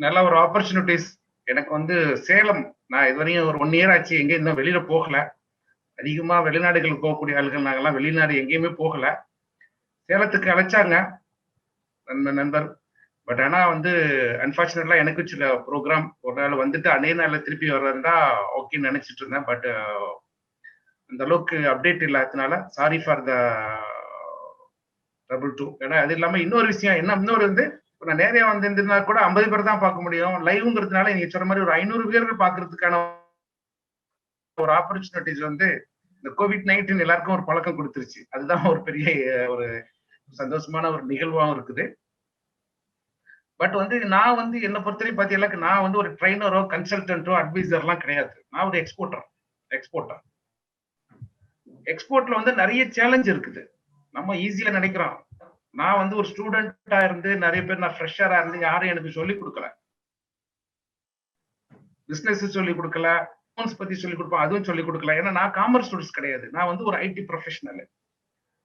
நல்ல ஒரு ஆப்பர்ச்சுனிட்டிஸ் எனக்கு வந்து சேலம். நான் இதுவரையும் ஒரு 1 இயர் ஆச்சு, எங்க இன்னும் வெளியில போகல. அதிகமா வெளிநாடுகளுக்கு போகக்கூடிய ஆளுகள் நாங்கெல்லாம் வெளிநாடு எங்கேயுமே போகல. சேலத்துக்கு அழைச்சாங்க நண்பர். பட் ஆனா வந்து அன்பார்ச்சுனேட்லா எனக்கு சில ப்ரோக்ராம் ஒரு நாள் வந்துட்டு அதே நாள்ல திருப்பி வர்றதா ஓகேன்னு நினைச்சிட்டு இருந்தேன். பட் அந்த அளவுக்கு அப்டேட் இல்லாததுனால sorry for the trouble too. ஏன்னா அது இல்லாம இன்னொரு விஷயம் என்ன, இன்னொரு வந்து நான் நேரே வந்திருந்தா கூட 50 பேர் தான் பார்க்க முடியும். லைவ்ங்கிறதுனால நீங்க சொல்ற மாதிரி ஒரு 500 பேர் பார்க்கறதுக்கான ஒரு ஆப்பர்ச்சுனிட்டிஸ் வந்து இந்த கோவிட்-19 எல்லாருக்கும் ஒரு பழக்கம் கொடுத்துருச்சு. அதுதான் ஒரு பெரிய ஒரு சந்தோஷமான ஒரு நிகழ்வாகவும் இருக்குது. பட் வந்து நான் வந்து என்னை பொறுத்தவரைக்கும் பார்த்தீங்கன்னா, நான் வந்து ஒரு ட்ரெயினரோ கன்சல்டன்ட்டோ அட்வைசர்லாம் கிடையாது. நான் ஒரு எக்ஸ்போர்ட்டர். எக்ஸ்போர்ட்ல வந்து நிறைய சேலஞ்ச் இருக்குது. நம்ம ஈஸியா நினைக்கிறோம். நான் வந்து ஒரு ஸ்டூடெண்டா இருந்து நிறைய பேர் நான் ஃப்ரெஷரா இருந்து யாரும் எனக்கு சொல்லிக் கொடுக்கல. பிசினஸ் சொல்லிக் கொடுக்கல, அக்கௌண்ட்ஸ் பத்தி சொல்லிக் கொடுப்போம் அதுவும் சொல்லிக் கொடுக்கல. ஏன்னா நான் காமர்ஸ் ஸ்டூடெண்ட்ஸ் கிடையாது. நான் வந்து ஒரு ஐடி ப்ரொஃபஷனல்.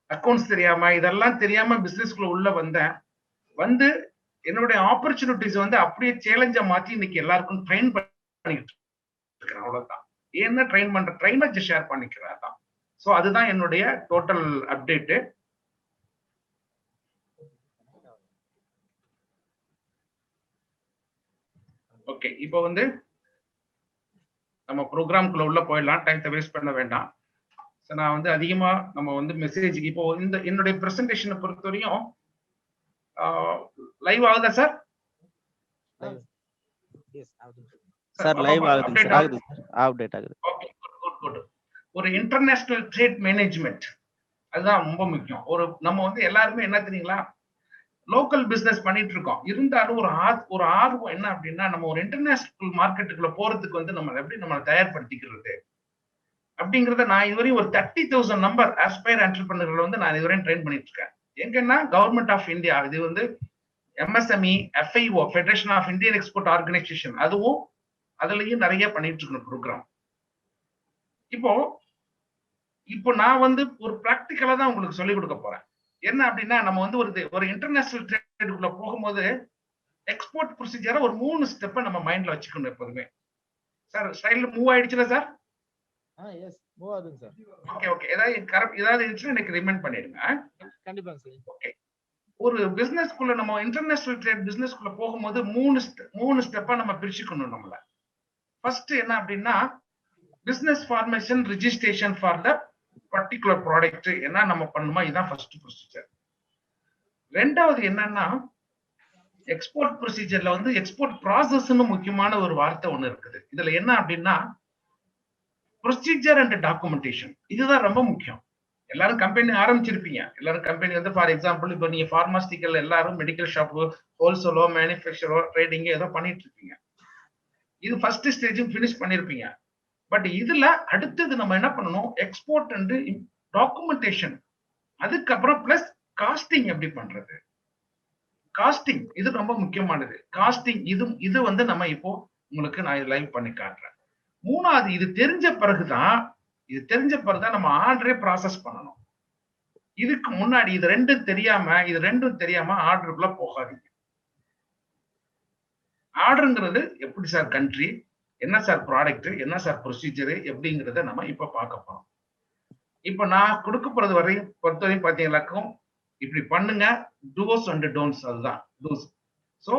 அக்கௌண்ட்ஸ் தெரியாம இதெல்லாம் தெரியாம பிசினஸ்க்குள்ள உள்ள வந்தேன். வந்து என்னுடைய ஆப்பர்ச்சுனிட்டிஸ் வந்து அப்படியே சேலஞ்சா மாத்தி இன்னைக்கு எல்லாருக்கும் ட்ரெயின் பண்ணிட்டு இருக்கிறேன். அவ்வளவுதான். என்ன ட்ரெயின் பண்ற ட்ரெயினை ஷேர் பண்ணிக்கிறேன் தான். ஸோ அதுதான் என்னுடைய டோட்டல் அப்டேட்டு. ஓகே, இப்போ வந்து நம்ம ப்ரோக்ராம்குள்ள உள்ள போயிடலாம். டைத்தை வேஸ்ட் பண்ண வேண்டாம். நான் வந்து அதிகமா நம்ம வந்து மெசேஜ் இப்போ இந்த என்னுடைய பிரசன்டேஷனை பொறுத்தவரையும் லைவ் ஆகுதா சார்? சார் லைவ் ஆகுது சார். ஆகுது சார். அப்டேட் ஆகுது. Okay, good. ஒரு இன்டர்நேஷனல் ட்ரேட் மேனேஜ்மெண்ட் அதுதான் ரொம்ப முக்கியம். ஒரு நம்ம வந்து எல்லாருமே என்ன தெரியுங்களா, லோக்கல் பிசினஸ் பண்ணிட்டு இருக்கோம். இருந்தாலும் ஒரு ஆர்வம் என்ன அப்படின்னா, நம்ம ஒரு இன்டர்நேஷனல் மார்க்கெட்டுக்குள்ள போறதுக்கு வந்து நம்ம எப்படி நம்ம தயார்படுத்திக்கிறது அப்படிங்கறத நான் இதுவரையும் ஒரு 30,000 நம்பர் ஆஸ்பயர் என்டர்பிரனர்கள் வந்து நான் இதுவரையும் ட்ரெயின் பண்ணிட்டு இருக்கேன். எங்கன்னா கவர்மெண்ட் ஆஃப் இந்தியா, இது வந்து MSME, FIO, federation of Indian export organisation, அதுவும் அதுலயும் நிறைய பண்ணிட்டு இருக்கணும் ப்ரோக்ராம். இப்போ நான் வந்து ஒரு பிராக்டிக்கலா தான் உங்களுக்கு சொல்லிக் கொடுக்க போறேன். என்ன அப்படின்னா, நம்ம வந்து ஒரு இன்டர்நேஷனல் ட்ரேடுக்குள்ள போகும்போது எக்ஸ்போர்ட் ப்ரொசீஜரை ஒரு 3 ஸ்டெப்பை நம்ம மைண்ட்ல வச்சுக்கணும் எப்போதுமே. சார் ஸ்டைல் மூவ் ஆயிடுச்சுல சார்? எஸ் மூவ் ஆகுதுங்க சார். ஓகே. ஏதாவது இருந்துச்சுன்னா எனக்கு ரிமைண்ட் பண்ணிடுங்க. கண்டிப்பாங்க சார். ஓகே, ஒரு பிசினஸ்க்குள்ள நம்ம இன்டர்நேஷனல் ட்ரேட் பிசினஸ்க்குள்ள போகும்போது 3 ஸ்டெப்பா நம்ம பிரிச்சுக்கணும் நம்மள. ஃபர்ஸ்ட் என்ன அப்படின்னா, business formation registration for the particular product என்ன நம்ம பண்ணுமா, இதுதான் ஃபர்ஸ்ட் ப்ரொசீஜர். ரெண்டாவது என்னன்னா, எக்ஸ்போர்ட் ப்ரொசீஜர்ல வந்து எக்ஸ்போர்ட் ப்ராசஸ்னு முக்கியமான ஒரு வார்த்தை ஒண்ணு இருக்குது. இதுல என்ன அப்படின்னா, ப்ரொசீஜர் அண்ட் டாக்குமெண்டேஷன், இதுதான் ரொம்ப முக்கியம். எல்லாரும் கம்பெனி ஆரம்பிச்சிருப்பீங்க. எல்லாரும் கம்பெனி வந்து ஃபார் எக்ஸாம்பிள் இப்போ நீங்க பார்மாஸ்டிக்கல் எல்லாரும் மெடிக்கல் ஷாப், ஹோல்சேலோ, மேனுஃபேக்சரோ, ட்ரேடிங் ஏதோ பண்ணிட்டு இருப்பீங்க. இது ஃபர்ஸ்ட் ஸ்டேஜ் பினிஷ் பண்ணிருப்பீங்க. பட் இதுல அடுத்தது நம்ம என்ன பண்ணணும், எக்ஸ்போர்ட் அண்ட் டாக்குமெண்டேஷன், அதுக்கப்புறம் பிளஸ் காஸ்டிங் எப்படி பண்றது. காஸ்டிங் இது ரொம்ப முக்கியமானது. காஸ்டிங் இது வந்து நம்ம இப்போ உங்களுக்கு நான் லைவ் பண்ணி காட்டுறேன். மூணாவது, இது தெரிஞ்ச பிறகுதான் நம்ம ஆர்டரே ப்ராசஸ் பண்ணணும். இதுக்கு முன்னாடி இது ரெண்டும் தெரியாம ஆர்டருக்குள்ள போகாதீங்க. ஆர்டருங்கிறது எப்படி சார் கண்ட்ரி, என்ன சார் ப்ராடக்ட், என்ன சார் ப்ரொசீஜர் எப்படிங்கிறத நம்ம இப்ப பார்க்க போறோம். இப்ப நான் கொடுக்க போறது பொறுத்தவரையும் பாத்தீங்கன்னாக்கும் இப்படி பண்ணுங்க, டூஸ் அண்ட் டோன்ட்ஸ், அதுதான் டூஸ். சோ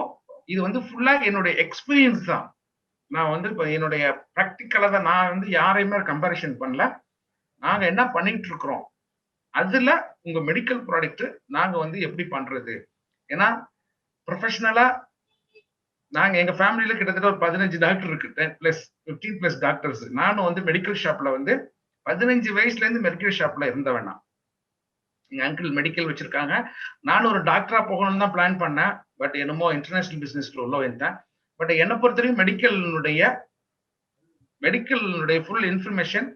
இது வந்து ஃபுல்லா என்னுடைய எக்ஸ்பீரியன்ஸ் தான். நான் வந்து இப்ப என்னுடைய பிராக்டிக்கலா தான், நான் வந்து யாரையுமே கம்பேரிஷன் பண்ணல. நாங்க என்ன பண்ணிட்டு இருக்கிறோம், அதுல உங்க மெடிக்கல் ப்ராடக்ட் நாங்க வந்து எப்படி பண்றது. ஏன்னா ப்ரொஃபஷனலா நாங்க எங்க ஃபேமிலியில கிட்டத்தட்ட ஒரு 15 டாக்டர் இருக்கு, 15+ டாக்டர்ஸ். நானும் வந்து மெடிக்கல் ஷாப்ல வந்து 15 வயசுல இருந்து மெடிக்கல் ஷாப்ல இருந்தவன். எங்க அங்கிள் மெடிக்கல் வச்சிருக்காங்க. நானும் ஒரு டாக்டரா போகணும்னு தான் பிளான் பண்ணேன். பட் என்னமோ இன்டர்நேஷனல் பிசினஸ்ல உள்ள வந்தேன். பட் என்னை பொறுத்தவரைக்கும் மெடிக்கலுடைய ஃபுல் இன்ஃபர்மேஷன்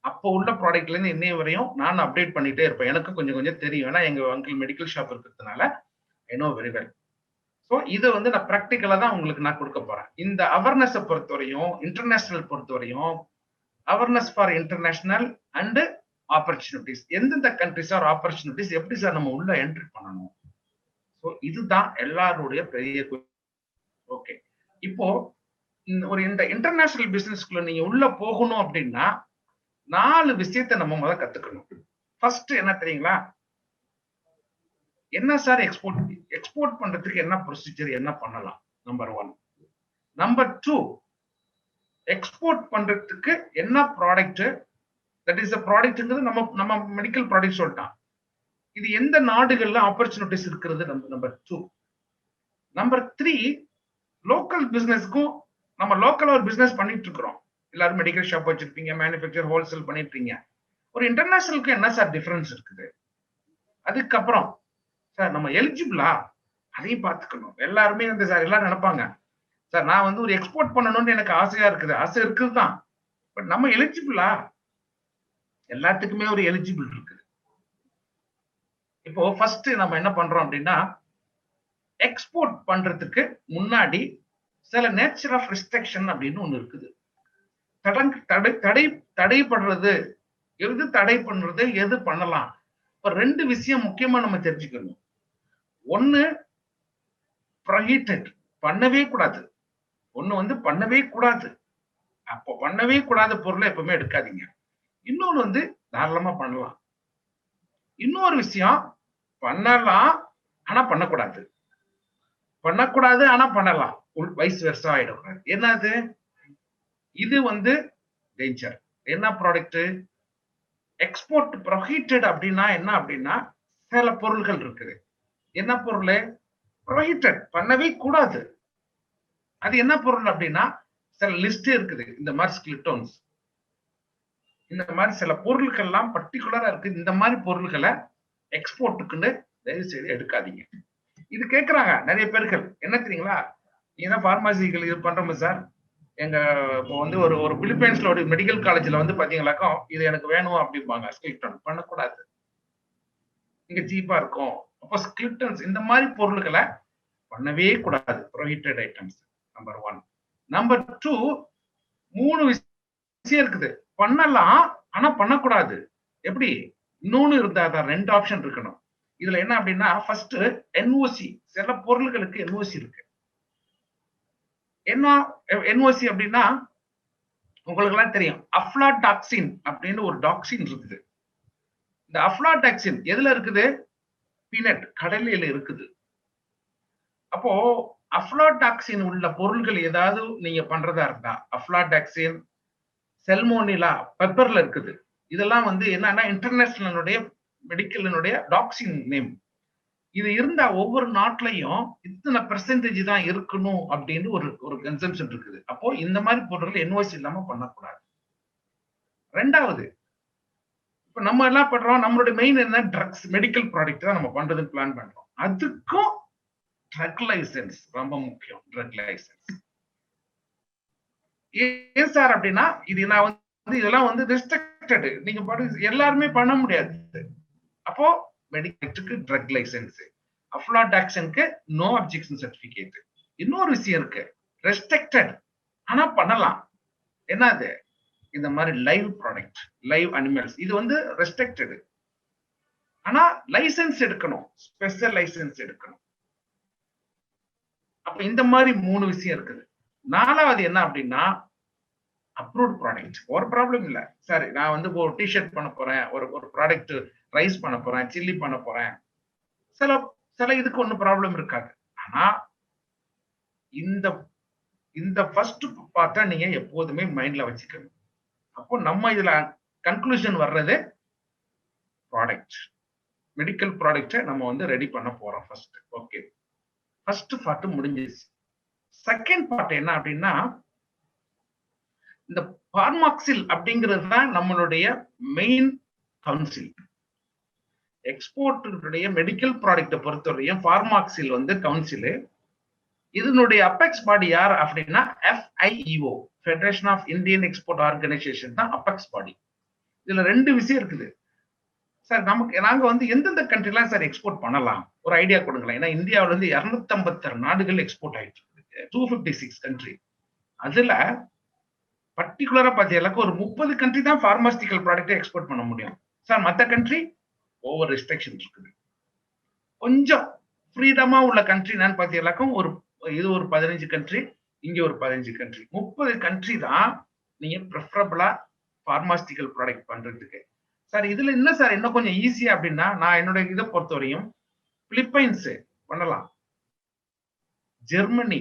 அப்போ உள்ள ப்ராடக்ட்ல இருந்து இன்னைய வரையும் நான் அப்டேட் பண்ணிட்டே இருப்பேன். எனக்கு கொஞ்சம் தெரியும். ஏன்னா எங்க அங்கிள் மெடிக்கல் ஷாப் இருக்கிறதுனால I know very well. So இதை வந்து நான் ப்ராக்டிக்கலா தான் உங்களுக்கு நான் கொடுக்க போறேன். இந்த அவேர்னஸை பொறுத்தவரையும், இன்டர்நேஷனல் பொறுத்தவரையும், awareness for international and opportunities, எந்தெந்த கண்ட்ரிஸ் ஆர் ஆப்பர்ச்சுனிட்டிஸ் எப்படி சார் நம்ம உள்ள என்ட்ரி பண்ணணும். ஸோ இதுதான் எல்லாருடைய பெரிய. ஓகே, இப்போ இந்த இன்டர்நேஷனல் பிசினஸ்க்குள்ள நீங்க உள்ள போகணும் அப்படின்னா 4 விஷயத்தை நம்ம முதல்ல கத்துக்கணும். ஃபர்ஸ்ட் என்ன தெரியுங்களா? என்ன சார் எக்ஸ்போர்ட் பண்றதுக்கு என்ன ப்ரொசீஜர், என்ன பண்ணலாம்? நம்பர் 1. நம்பர் 2, எக்ஸ்போர்ட் பண்றதுக்கு என்ன ப்ராடக்ட், தட் இஸ் ப்ராடக்ட்ங்கிறது நம்ம மெடிக்கல் ப்ராடக்ட் சொல்லிட்டான். இது எந்த நாடுகள்ல ஆப்பர்ச்சுனிட்டிஸ் இருக்கிறது? நம்பர் 2. நம்பர் 3, லோக்கல் பிசினஸ்க்கும் நம்ம லோக்கல் ஒரு பிசினஸ் பண்ணிட்டு இருக்கிறோம். எல்லாரும் மெடிக்கல் ஷாப் வச்சிருப்பீங்க, மேனுஃபேக்சர், ஹோல்சேல் பண்ணிருப்பீங்க. ஒரு இன்டர்நேஷனலுக்கு என்ன சார் டிஃபரன்ஸ் இருக்குது? அதுக்கப்புறம் சார் நம்ம எலிஜிபிளா, அதையும் பார்த்துக்கணும். எல்லாருமே சார் எல்லாரும் நினைப்பாங்க, சார் நான் வந்து ஒரு எக்ஸ்போர்ட் பண்ணணும்னு எனக்கு ஆசையா இருக்குது. ஆசை இருக்குது தான், பட் நம்ம எலிஜிபிளா? எல்லாத்துக்குமே ஒரு எலிஜிபிள் இருக்குது. இப்போ ஃபர்ஸ்ட் நம்ம என்ன பண்றோம் அப்படின்னா, எக்ஸ்போர்ட் பண்றதுக்கு முன்னாடி சில நேச்சர் ஆஃப் ரெஸ்ட்ரிக்ஷன் அப்படின்னு ஒண்ணு இருக்குது. தடைப்படுறது எது, தடை பண்றது எது, பண்ணலாம். இப்ப 2 விஷயம் முக்கியமா நம்ம தெரிஞ்சுக்கணும். ஒண்ணு ப்ரோஹிபிட்டட், பண்ணவே கூடாது. ஒண்ணு வந்து பண்ணவே கூடாது. அப்போ பண்ணவே கூடாத பொருளை எப்பவுமே எடுக்காதீங்க. இன்னொன்னு வந்து தாராளமா பண்ணலாம். இன்னொரு விஷயம், பண்ணலாம் ஆனா பண்ணக்கூடாது, பண்ணக்கூடாது ஆனா பண்ணலாம், வைஸ் வெர்சா ஆயிடக்கூடாது. என்னது இது? வந்து டேஞ்சர். என்ன ப்ராடக்ட் எக்ஸ்போர்ட் ப்ரோஹிபிட்டட் அப்படின்னா என்ன அப்படின்னா, சில பொருள்கள் இருக்குது. என்ன பொருள் ப்ரோஹிபிட்டட், பண்ணவே கூடாது? அது என்ன பொருள் அப்படின்னா, சில லிஸ்ட் இருக்குது. இந்த மாதிரி ஸ்கிலிட்டோன்ஸ், இந்த மாதிரி சில பொருட்கள்லாம் பர்டிகுலரா இருக்கு. இந்த மாதிரி பொருள்களை எக்ஸ்போர்ட்டுக்குன்னு தயவு செய்து எடுக்காதீங்க. இது கேட்கறாங்க நிறைய பேர்கள். என்ன தெரியுங்களா, நீங்க பார்மாசிகள் இது பண்றோம் சார், எங்க இப்போ வந்து ஒரு பிலிப்பைன்ஸ்ல ஒரு மெடிக்கல் காலேஜ்ல வந்து பாத்தீங்கன்னாக்கா இது எனக்கு வேணும் அப்படிம்பாங்க. ஸ்கிலிட்டன் பண்ணக்கூடாது, இங்க சீப்பா இருக்கும். அப்போ ஸ்கிலிட்டன்ஸ் இந்த மாதிரி பொருட்களை பண்ணவே கூடாது, ப்ரோஹிபிட்டட் ஐட்டம்ஸ். நம்பர் 1. நம்பர் 2, 3 விஷயம் இருக்குது. பண்ணலாம் ஆனா பண்ணக்கூடாது. எப்படி? இன்னொன்னு இருந்தா தான் 2 ஆப்ஷன் இருக்கணும். இதுல என்ன அப்படின்னா, ஃபர்ஸ்ட் என்ஓசி. சில பொருள்களுக்கு என்ஓசி இருக்கு. என்ன என்ஓசி அப்படின்னா, உங்களுக்கு எல்லாம் தெரியும், அஃப்லாடாக்சின் அப்படின்னு ஒரு டாக்ஸின் இருக்குது. இந்த அஃப்லாடாக்சின் எதுல இருக்குது? பீனட், கடலையில இருக்குது. அப்போ அஃப்லாடாக்சின் உள்ள பொருள்கள் ஏதாவது நீங்க பண்றதா இருந்தா, அஃப்லாடாக்சின், செல்மோனிலா பெப்பர்ல இருக்குது. இதெல்லாம் வந்து என்னன்னா இன்டர்நேஷனலுடைய மெடிக்கலினுடைய டாக்ஸின் நேம். இது இருந்தா ஒவ்வொரு நாட்டிலையும் இத்தனை பெர்சன்டேஜ் தான் இருக்கணும் அப்படின்னு ஒரு கன்சம்ஷன் இருக்குது. அப்போ இந்த மாதிரி பொருட்கள் என்ஓசி இல்லாம பண்ணக்கூடாது. 2வது, இப்ப நம்ம என்ன பண்றோம், நம்மளுடைய மெயின் என்ன, ட்ரக்ஸ், மெடிக்கல் ப்ராடக்ட் தான் நம்ம பண்றதுன்னு பிளான் பண்றோம். அதுக்கும் ட்ரக் லைசன்ஸ் ரொம்ப முக்கியம். ட்ரக் லைசன்ஸ் ஏன் சார் அப்படின்னா, இது நான் வந்து இதெல்லாம் வந்து ரெஸ்ட்ரிக்டட், நீங்க எல்லாருமே பண்ண முடியாது. அப்போ மெடிக்கலுக்கு ட்ரக் லைசன்ஸ், அஃப்லாடாக்சினுக்கு நோ அப்ஜெக்ஷன் சர்டிபிகேட். இன்னொரு விஷயம் இருக்கு, ரெஸ்ட்ரிக்டட் ஆனா பண்ணலாம். என்னது? இந்த மாதிரி லைவ் ப்ராடக்ட், லைவ் அனிமல்ஸ், இது வந்து ரெஸ்ட்ரிக்டட் ஆனா லைசன்ஸ் எடுக்கணும், ஸ்பெஷல் லைசன்ஸ் எடுக்கணும். அப்ப இந்த மாதிரி 3 விஷயம் இருக்குது. 4வது என்ன அப்படின்னா, அப்ரூவ்ட் ப்ராடக்ட். ஒரு ப்ராப்ளம் இல்ல சார், நான் வந்து ஒரு டிஷர்ட் பண்ண போறேன், ஒரு ப்ராடக்ட் ரைஸ் பண்ண போறேன், சில்லி பண்ண போறேன், சில இதுக்கு ஒன்னும் ப்ராப்ளம் இருக்காது. ஆனா இந்த ஃபர்ஸ்ட் பார்ட்டா நீங்க எப்போதுமே மைண்ட்ல வச்சுக்கணும். அப்போ நம்ம இதுல கன்க்ளூஷன் வர்றது, ப்ராடக்ட், மெடிக்கல் ப்ராடக்ட்டை நம்ம வந்து ரெடி பண்ண போறோம் ஃபர்ஸ்ட். ஓகே, ஃபர்ஸ்ட் பார்ட் முடிஞ்சிருச்சு. செகண்ட் பார்ட் என்ன அப்படின்னா, இந்த பார்மாக்சில் அப்படிங்கிறது தான் நம்மளுடைய மெயின் கவுன்சில். எக்ஸ்போர்ட்டுடைய மெடிக்கல் ப்ராடக்ட்டை பொறுத்தவரையும் பார்மாக்சில் வந்து கவுன்சில். இதனுடைய அபெக்ஸ் பாடி யார் அப்படின்னா, FIEO, federation of Indian export organisation தான் அபெக்ஸ் பாடி. இதுல 2 விஷயம் இருக்குது சார். நாங்க வந்து எந்தெந்த கண்ட்ரிலாம் சார் எக்ஸ்போர்ட் பண்ணலாம், ஒரு ஐடியா கொடுங்களேன். ஏன்னா இந்தியாவில இருந்து 256 நாடுகள் எக்ஸ்போர்ட் ஆயிட்டு இருக்கு, 256 கண்ட்ரி. அதுல பர்டிகுலரா பாத்தீங்கன்னா ஒரு 30 கண்ட்ரி தான் பார்மாஸ்டிக்கல் ப்ராடக்ட் எக்ஸ்போர்ட் பண்ண முடியும் சார். மத்த கண்ட்ரி ஓவர் ரெஸ்ட்ரிக்ஷன் இருக்குது. கொஞ்சம் ஃப்ரீடமா உள்ள கண்ட்ரி நான் பாத்தீங்கன்னாக்கும் ஒரு 15 கண்ட்ரி, இங்க ஒரு 15 கண்ட்ரி, 30 கண்ட்ரி தான் நீங்க ப்ரிஃபரபிளா பார்மாஸ்டிக்கல் ப்ராடக்ட் பண்றதுக்கு. சார் இதுல என்ன சார் இன்னும் கொஞ்சம் ஈஸியா அப்படின்னா, நான் என்னோட இதை பொறுத்தவரையும் பிலிப்பைன்ஸ் பண்ணலாம், ஜெர்மனி,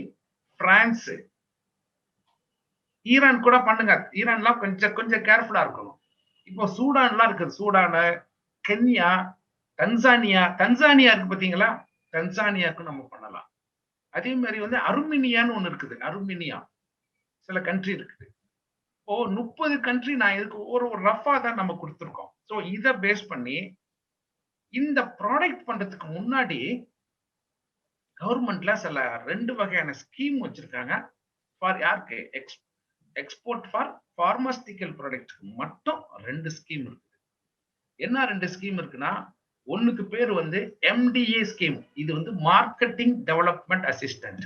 பிரான்ஸ், ஈரான் கூட பண்ணுங்க. ஈரான்லாம் கொஞ்சம் கொஞ்சம் கேர்ஃபுல்லா இருக்கணும். இப்போ சூடான்லாம் இருக்குது, சூடானு, கென்யா, தன்சானியா இருக்கு பாத்தீங்களா, தன்சானியாவுக்கு நம்ம பண்ணலாம். அதே மாதிரி வந்து அருமினியான்னு ஒண்ணு இருக்குது, அருமினியா சில கண்ட்ரி இருக்குது. இப்போ 30 கண்ட்ரி நான் இதுக்கு ஒரு ரஃபா தான் நம்ம கொடுத்துருக்கோம். ஸோ இதை பேஸ் பண்ணி இந்த ப்ராடக்ட் பண்றதுக்கு முன்னாடி கவர்மெண்ட்ல சில 2 வகையான ஸ்கீம் வச்சிருக்காங்க. ஃபார் யாருக்கு எக்ஸ்போர்ட் ஃபார் பார்மாஸ்டிக்கல் ப்ராடக்ட்க்கு மட்டும் 2 ஸ்கீம் இருக்குது. என்ன 2 ஸ்கீம் இருக்குன்னா, ஒண்ணுக்கு பேர் வந்து MDA ஸ்கீம். இது வந்து மார்க்கெட்டிங் டெவலப்மெண்ட் அசிஸ்டன்ட்.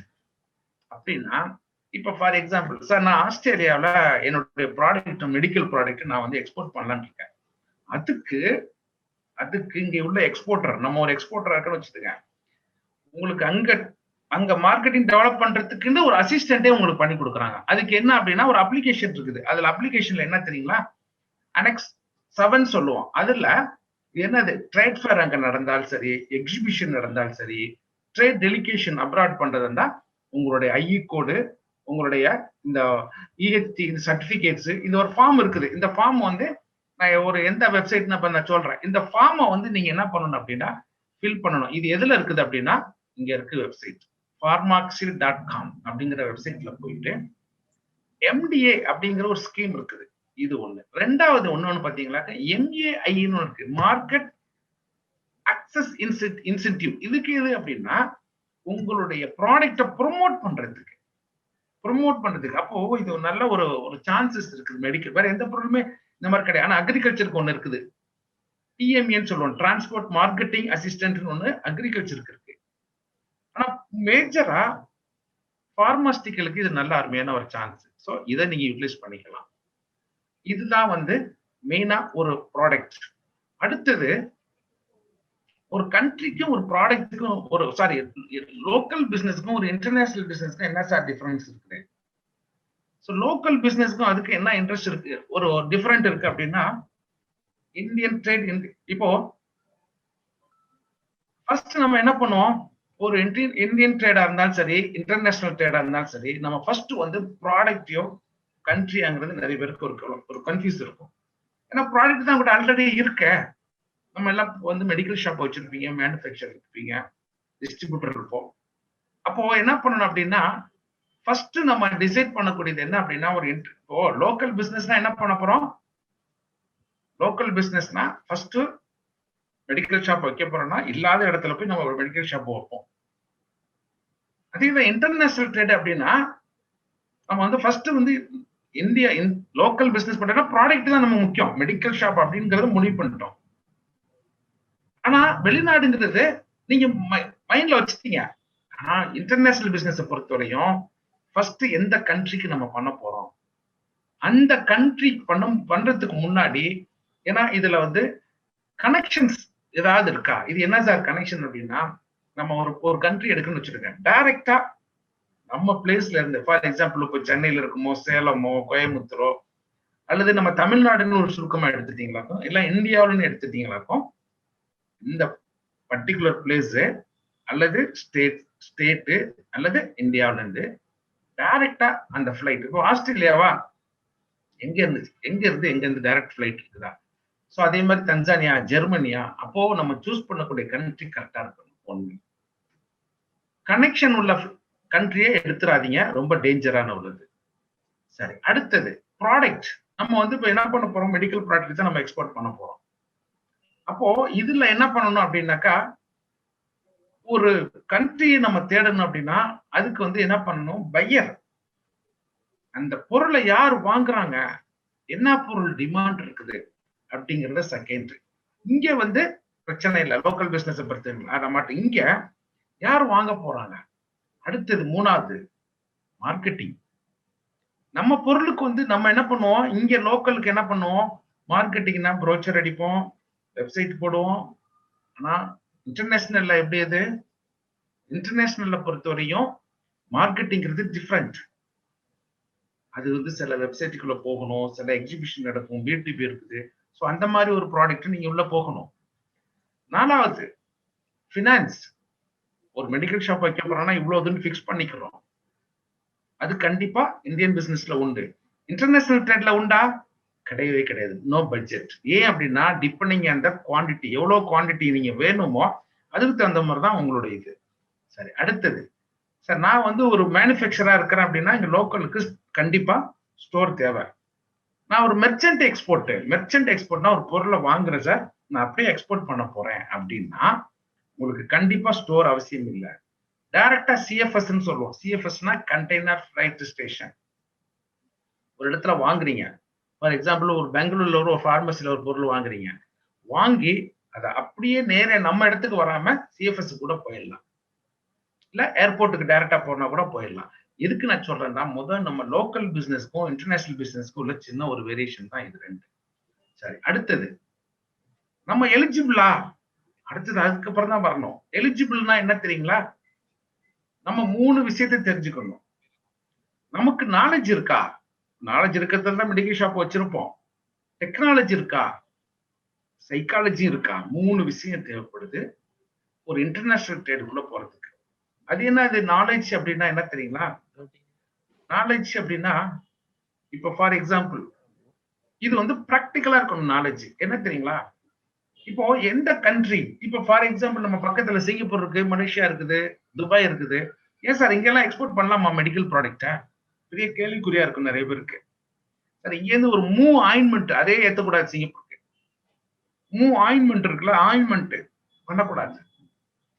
அப்படின்னா இப்ப ஃபார் எக்ஸாம்பிள் சார், நான் ஆஸ்திரேலியாவில் என்னுடைய ப்ராடக்ட், மெடிக்கல் ப்ராடக்ட் நான் வந்து எக்ஸ்போர்ட் பண்ணலான்னு இருக்கேன். அதுக்கு இங்க உள்ள எக்ஸ்போர்ட்டர், நம்ம ஒரு எக்ஸ்போர்ட்டர் இருக்குன்னு வச்சுக்கோங்க, உங்களுக்கு அங்க மார்க்கெட்டிங் டெவலப் பண்றதுக்குன்னு ஒரு அசிஸ்டன்டே உங்களுக்கு பண்ணி கொடுக்குறாங்க. அதுக்கு என்ன அப்படின்னா ஒரு அப்ளிகேஷன் இருக்குது. அதுல அப்ளிகேஷன்ல என்ன தெரியுங்களா, அனெக்ஸ் 7 சொல்லுவோம். அதுல என்னது, ட்ரேட் ஃபேர் அங்க நடந்தாலும் சரி, எக்ஸிபிஷன் நடந்தாலும் சரி, ட்ரேட் டெலிகேஷன் அப்ராட் பண்றது இருந்தா உங்களுடைய ஐஇ கோடு, உங்களுடைய இந்த இஹெச்டி சர்டிபிகேட்ஸ், இந்த ஒரு ஃபார்ம் இருக்குது. இந்த ஃபார்ம் வந்து நான் ஒரு எந்த வெப்சைட் நான் சொல்றேன், இந்த ஃபார்மை வந்து நீங்க என்ன பண்ணணும் அப்படின்னா ஃபில் பண்ணணும். இது எதுல இருக்குது அப்படின்னா, இங்க இருக்கு வெப்சைட் pharmaxil.com அப்படிங்கிற வெப்சைட்ல போயிட்டு MDA அப்படிங்கிற ஒரு ஸ்கீம் இருக்குது. இது ஒண்ணு. ரெண்டாவது ஒண்ணு பாத்தீங்களா, MAI-ன்னு இருக்கு, மார்க்கெட் அக்சஸ் இன்சென்டிவ். இதுக்கு எது அப்படின்னா உங்களுடைய ப்ராடக்ட ப்ரொமோட் பண்றதுக்கு. அப்போ இது நல்ல ஒரு சான்சஸ் இருக்குது. மெடிக்கல் வேற எந்த பொருளுமே இந்த மாதிரி கிடையாது. ஆனா அக்ரிகல்ச்சருக்கு ஒண்ணு இருக்குது, TMA சொல்லுவோம், டிரான்ஸ்போர்ட் மார்க்கெட்டிங் அசிஸ்டன்ட் ஒண்ணு அக்ரிகல்ச்சருக்கு இருக்கு. ஆனா மேஜரா பார்மாஸ்டிக்கலுக்கு இது நல்ல அருமையான ஒரு சான்ஸ். ஸோ இதை நீங்க யூட்டிலைஸ் பண்ணிக்கலாம். இதுதான் வந்து மெயினா ஒரு ப்ராடக்ட். அடுத்தது ஒரு கண்ட்ரிக்கும் ஒரு ப்ராடக்ட்டுக்கும் ஒரு லோக்கல் பிசினஸ்க்கும் ஒரு இன்டர்நேஷனல் பிசினஸ்க்கும் என்ன சார் டிஃபரன்ஸ் இருக்குது? ஸோ லோக்கல் பிசினஸ்க்கும் அதுக்கு என்ன இன்ட்ரெஸ்ட் இருக்கு, ஒரு டிஃபரெண்ட் இருக்கு அப்படின்னா, இந்தியன் ட்ரேட். இப்போ ஃபர்ஸ்ட் நம்ம என்ன பண்ணுவோம், ஒரு இந்தியன் ட்ரேடா இருந்தாலும் சரி, இன்டர்நேஷனல் ட்ரேடா இருந்தாலும் சரி, நம்ம ஃபர்ஸ்ட் வந்து ப்ராடக்டையோ கண்ட்ரியாங்கிறது நிறைய பேருக்கு ஒரு கன்ஃபியூஸ் இருக்கும். ஏன்னா ப்ராடக்ட் தான் கூட ஆல்ரெடி இருக்க. நம்ம எல்லாம் வந்து மெடிக்கல் ஷாப் வச்சிருப்பீங்க, மேனுஃபேக்சர் இருப்பீங்க, டிஸ்ட்ரிபியூட்டர் இருப்போம். அப்போ என்ன பண்ணணும் அப்படின்னா, ஃபர்ஸ்ட் நம்ம டிசைட் பண்ணக்கூடியது என்ன அப்படின்னா, இப்போ லோக்கல் பிசினஸ்னா என்ன பண்ண போறோம், லோக்கல் பிசினஸ்னா ஃபர்ஸ்ட் மெடிக்கல் ஷாப் வைக்க போறோம்னா இல்லாத இடத்துல போய் நம்ம ஒரு மெடிக்கல் ஷாப் வைப்போம். அதே இன்டர்நேஷனல் ட்ரேட் அப்படின்னா நம்ம வந்து ஃபர்ஸ்ட் வந்து இந்தியா லோக்கல் பிசினஸ் பண்றோம்னா ப்ராடக்ட் தான் நம்ம முக்கியம், மெடிக்கல் ஷாப் அப்படிங்கறத முடிவு பண்ணிட்டோம். ஆனா வெளிநாடுங்கிறது நீங்க மைண்ட்ல வச்சுட்டீங்க. ஆனா இன்டர்நேஷனல் பிசினஸ் பொறுத்தவரையும் ஃபர்ஸ்ட் எந்த கண்ட்ரிக்கு நம்ம பண்ண போறோம், அந்த கண்ட்ரி பண்றதுக்கு முன்னாடி, ஏன்னா இதுல வந்து கனெக்ஷன்ஸ் ஏதாவது இருக்கா, இது என்ன சார் கனெக்ஷன் அப்படின்னா, நம்ம ஒரு கண்ட்ரி எடுக்கணும்னு வச்சுருக்கேன், டைரக்டா நம்ம பிளேஸ்ல இருந்து, ஃபார் எக்ஸாம்பிள் இப்போ சென்னையில இருக்குமோ, சேலமோ, கோயம்புத்தூரோ, அல்லது நம்ம தமிழ்நாடுன்னு ஒரு சுருக்கமா எடுத்துட்டீங்களாக்கும், இல்ல இந்தியாவில்னு எடுத்துட்டீங்களாக்கும், இந்த பர்டிகுலர் பிளேஸ் அல்லது ஸ்டேட்டு அல்லது இந்தியாவில இருந்து டைரக்டா அந்த பிளைட், இப்போ ஆஸ்திரேலியாவா, எங்க இருந்து டைரக்ட் பிளைட் இருக்குதா? ஸோ அதே மாதிரி தன்சானியா, ஜெர்மனியா, அப்போ நம்ம சூஸ் பண்ணக்கூடிய கண்ட்ரி கரெக்டா இருக்கணும். ஒண்ணு கனெக்ஷன் உள்ள கண்ட்ரியே எடுத்துறாதீங்க, ரொம்ப டேஞ்சரான உள்ளது. சரி, அடுத்தது ப்ராடக்ட். நம்ம வந்து இப்போ என்ன பண்ண போறோம், மெடிக்கல் ப்ராடக்ட் தான் நம்ம எக்ஸ்போர்ட் பண்ண போறோம். அப்போ இதுல என்ன பண்ணணும் அப்படின்னாக்கா, ஒரு கண்ட்ரியை நம்ம தேடணும் அப்படின்னா அதுக்கு வந்து என்ன பண்ணணும், பையர், அந்த பொருளை யார் வாங்குறாங்க, என்ன பொருள் டிமாண்ட் இருக்குது அப்படிங்கறத செகண்டரி. இங்க வந்து பிரச்சனை இல்லை, லோக்கல் பிசினஸ் பொறுத்த இங்க யார் வாங்க போறாங்க. அடுத்தது மூணாவது மார்க்கெட்டிங். நம்ம பொருளுக்கு வந்து நம்ம என்ன பண்ணுவோம், இங்க லோக்கலுக்கு என்ன பண்ணுவோம், மார்க்கெட்டிங்னா ப்ரோச்சர் அடிப்போம், வெப்சைட் போடுவோம். ஆனா இன்டர்நேஷனல்ல எப்படி, அது இன்டர்நேஷனல்ல பொறுத்தவரையும் மார்க்கெட்டிங்கிறது டிஃப்ரெண்ட். அது வந்து சில வெப்சைட்டுக்குள்ள போகணும், சில எக்ஸிபிஷன் நடக்கும், பியூடிபி இருக்குது. ஸோ அந்த மாதிரி ஒரு ப்ராடக்ட் நீங்க உள்ள போகணும். 4வது ஃபினான்ஸ். ஒரு மெடிக்கல் ஷாப் வைக்க போறோம்னா இவ்வளவுன்னு ஃபிக்ஸ் பண்ணிக்கிறோம். அது கண்டிப்பா இந்தியன் பிசினஸ்ல உண்டு. இன்டர்நேஷனல் ட்ரேட்ல உண்டா? கிடையவே கிடையாது. No budget. ஏன் அப்படின்னா டிபெண்டிங் அந்த குவான்டிட்டி, எவ்வளவு குவான்டிட்டி நீங்க வேணுமோ அதுக்கு தகுந்த மாதிரி தான் உங்களுடைய இது. சரி, அடுத்தது சார், நான் வந்து ஒரு மேனுஃபேக்சரா இருக்கிறேன் அப்படின்னா இங்க லோக்கலுக்கு கண்டிப்பா ஸ்டோர் தேவை. நான் ஒரு மெர்ச்சன்ட் எக்ஸ்போர்ட்னா ஒரு பொருளை வாங்குறேன் சார், நான் அப்படியே எக்ஸ்போர்ட் பண்ண போறேன் அப்படின்னா உங்களுக்கு கண்டிப்பா ஸ்டோர் அவசியம் இல்லை. டைரக்டா சிஎஃப்எஸ் சொல்லுவோம். சிஎஃப்எஸ்னா கண்டெய்னர் ஃப்ரைட் ஸ்டேஷன். ஒரு இடத்துல வாங்குறீங்க, ஃபார் எக்ஸாம்பிள் ஒரு பெங்களூர்ல ஒரு ஃபார்மசில ஒரு பொருள் வாங்குறீங்க, வாங்கி அதை அப்படியே நேரே நம்ம இடத்துக்கு வராம சிஎஃப்எஸ் கூட போயிடலாம், இல்ல ஏர்போர்ட்டுக்கு டைரக்டா போனா கூட போயிடலாம். எதுக்கு நான் சொல்றேன்னா முதல் நம்ம லோக்கல் பிசினஸ்க்கும் இன்டர்நேஷனல் பிசினஸ்க்கும் உள்ள சின்ன ஒரு வேரியேஷன் தான் இது ரெண்டு. சரி, அடுத்தது நம்ம எலிஜிபிளா? அடுத்தது அதுக்கப்புறம் தான் வரணும். எலிஜிபிள்னா என்ன தெரியுங்களா? நம்ம 3 விஷயத்தை தெரிஞ்சுக்கணும். நமக்கு நாலேஜ் இருக்கா? நாலேஜ் இருக்கிறது தான் மெடிக்கல் ஷாப் வச்சிருப்போம். டெக்னாலஜி இருக்கா? சைக்காலஜி இருக்கா? 3 விஷயம் தேவைப்படுது ஒரு இன்டர்நேஷனல் ட்ரேடுக்குள்ள போறதுக்கு. அது என்ன? அது நாலேஜ் அப்படின்னா என்ன தெரியுங்களா? நாலேஜ் அப்படின்னா இப்ப ஃபார் எக்ஸாம்பிள் இது வந்து பிராக்டிக்கலா இருக்கணும். நாலேஜ் என்ன தெரியுங்களா? இப்போ எந்த கண்ட்ரி, இப்போ ஃபார் எக்ஸாம்பிள் நம்ம பக்கத்துல சிங்கப்பூர் இருக்கு, மலேசியா இருக்குது, துபாய் இருக்குது. ஏன் சார் இங்கெல்லாம் எக்ஸ்போர்ட் பண்ணலாமா மெடிக்கல் ப்ராடக்ட? பெரிய கேள்விக்குறியா இருக்கும் நிறைய பேருக்கு. சார் இங்க இருந்து ஒரு ஆயின்மெண்ட் அதே ஏத்தக்கூடாது. சிங்கப்பூருக்கு ஆயின்மெண்ட் இருக்குல்ல, ஆயின்மெண்ட் பண்ணக்கூடாது.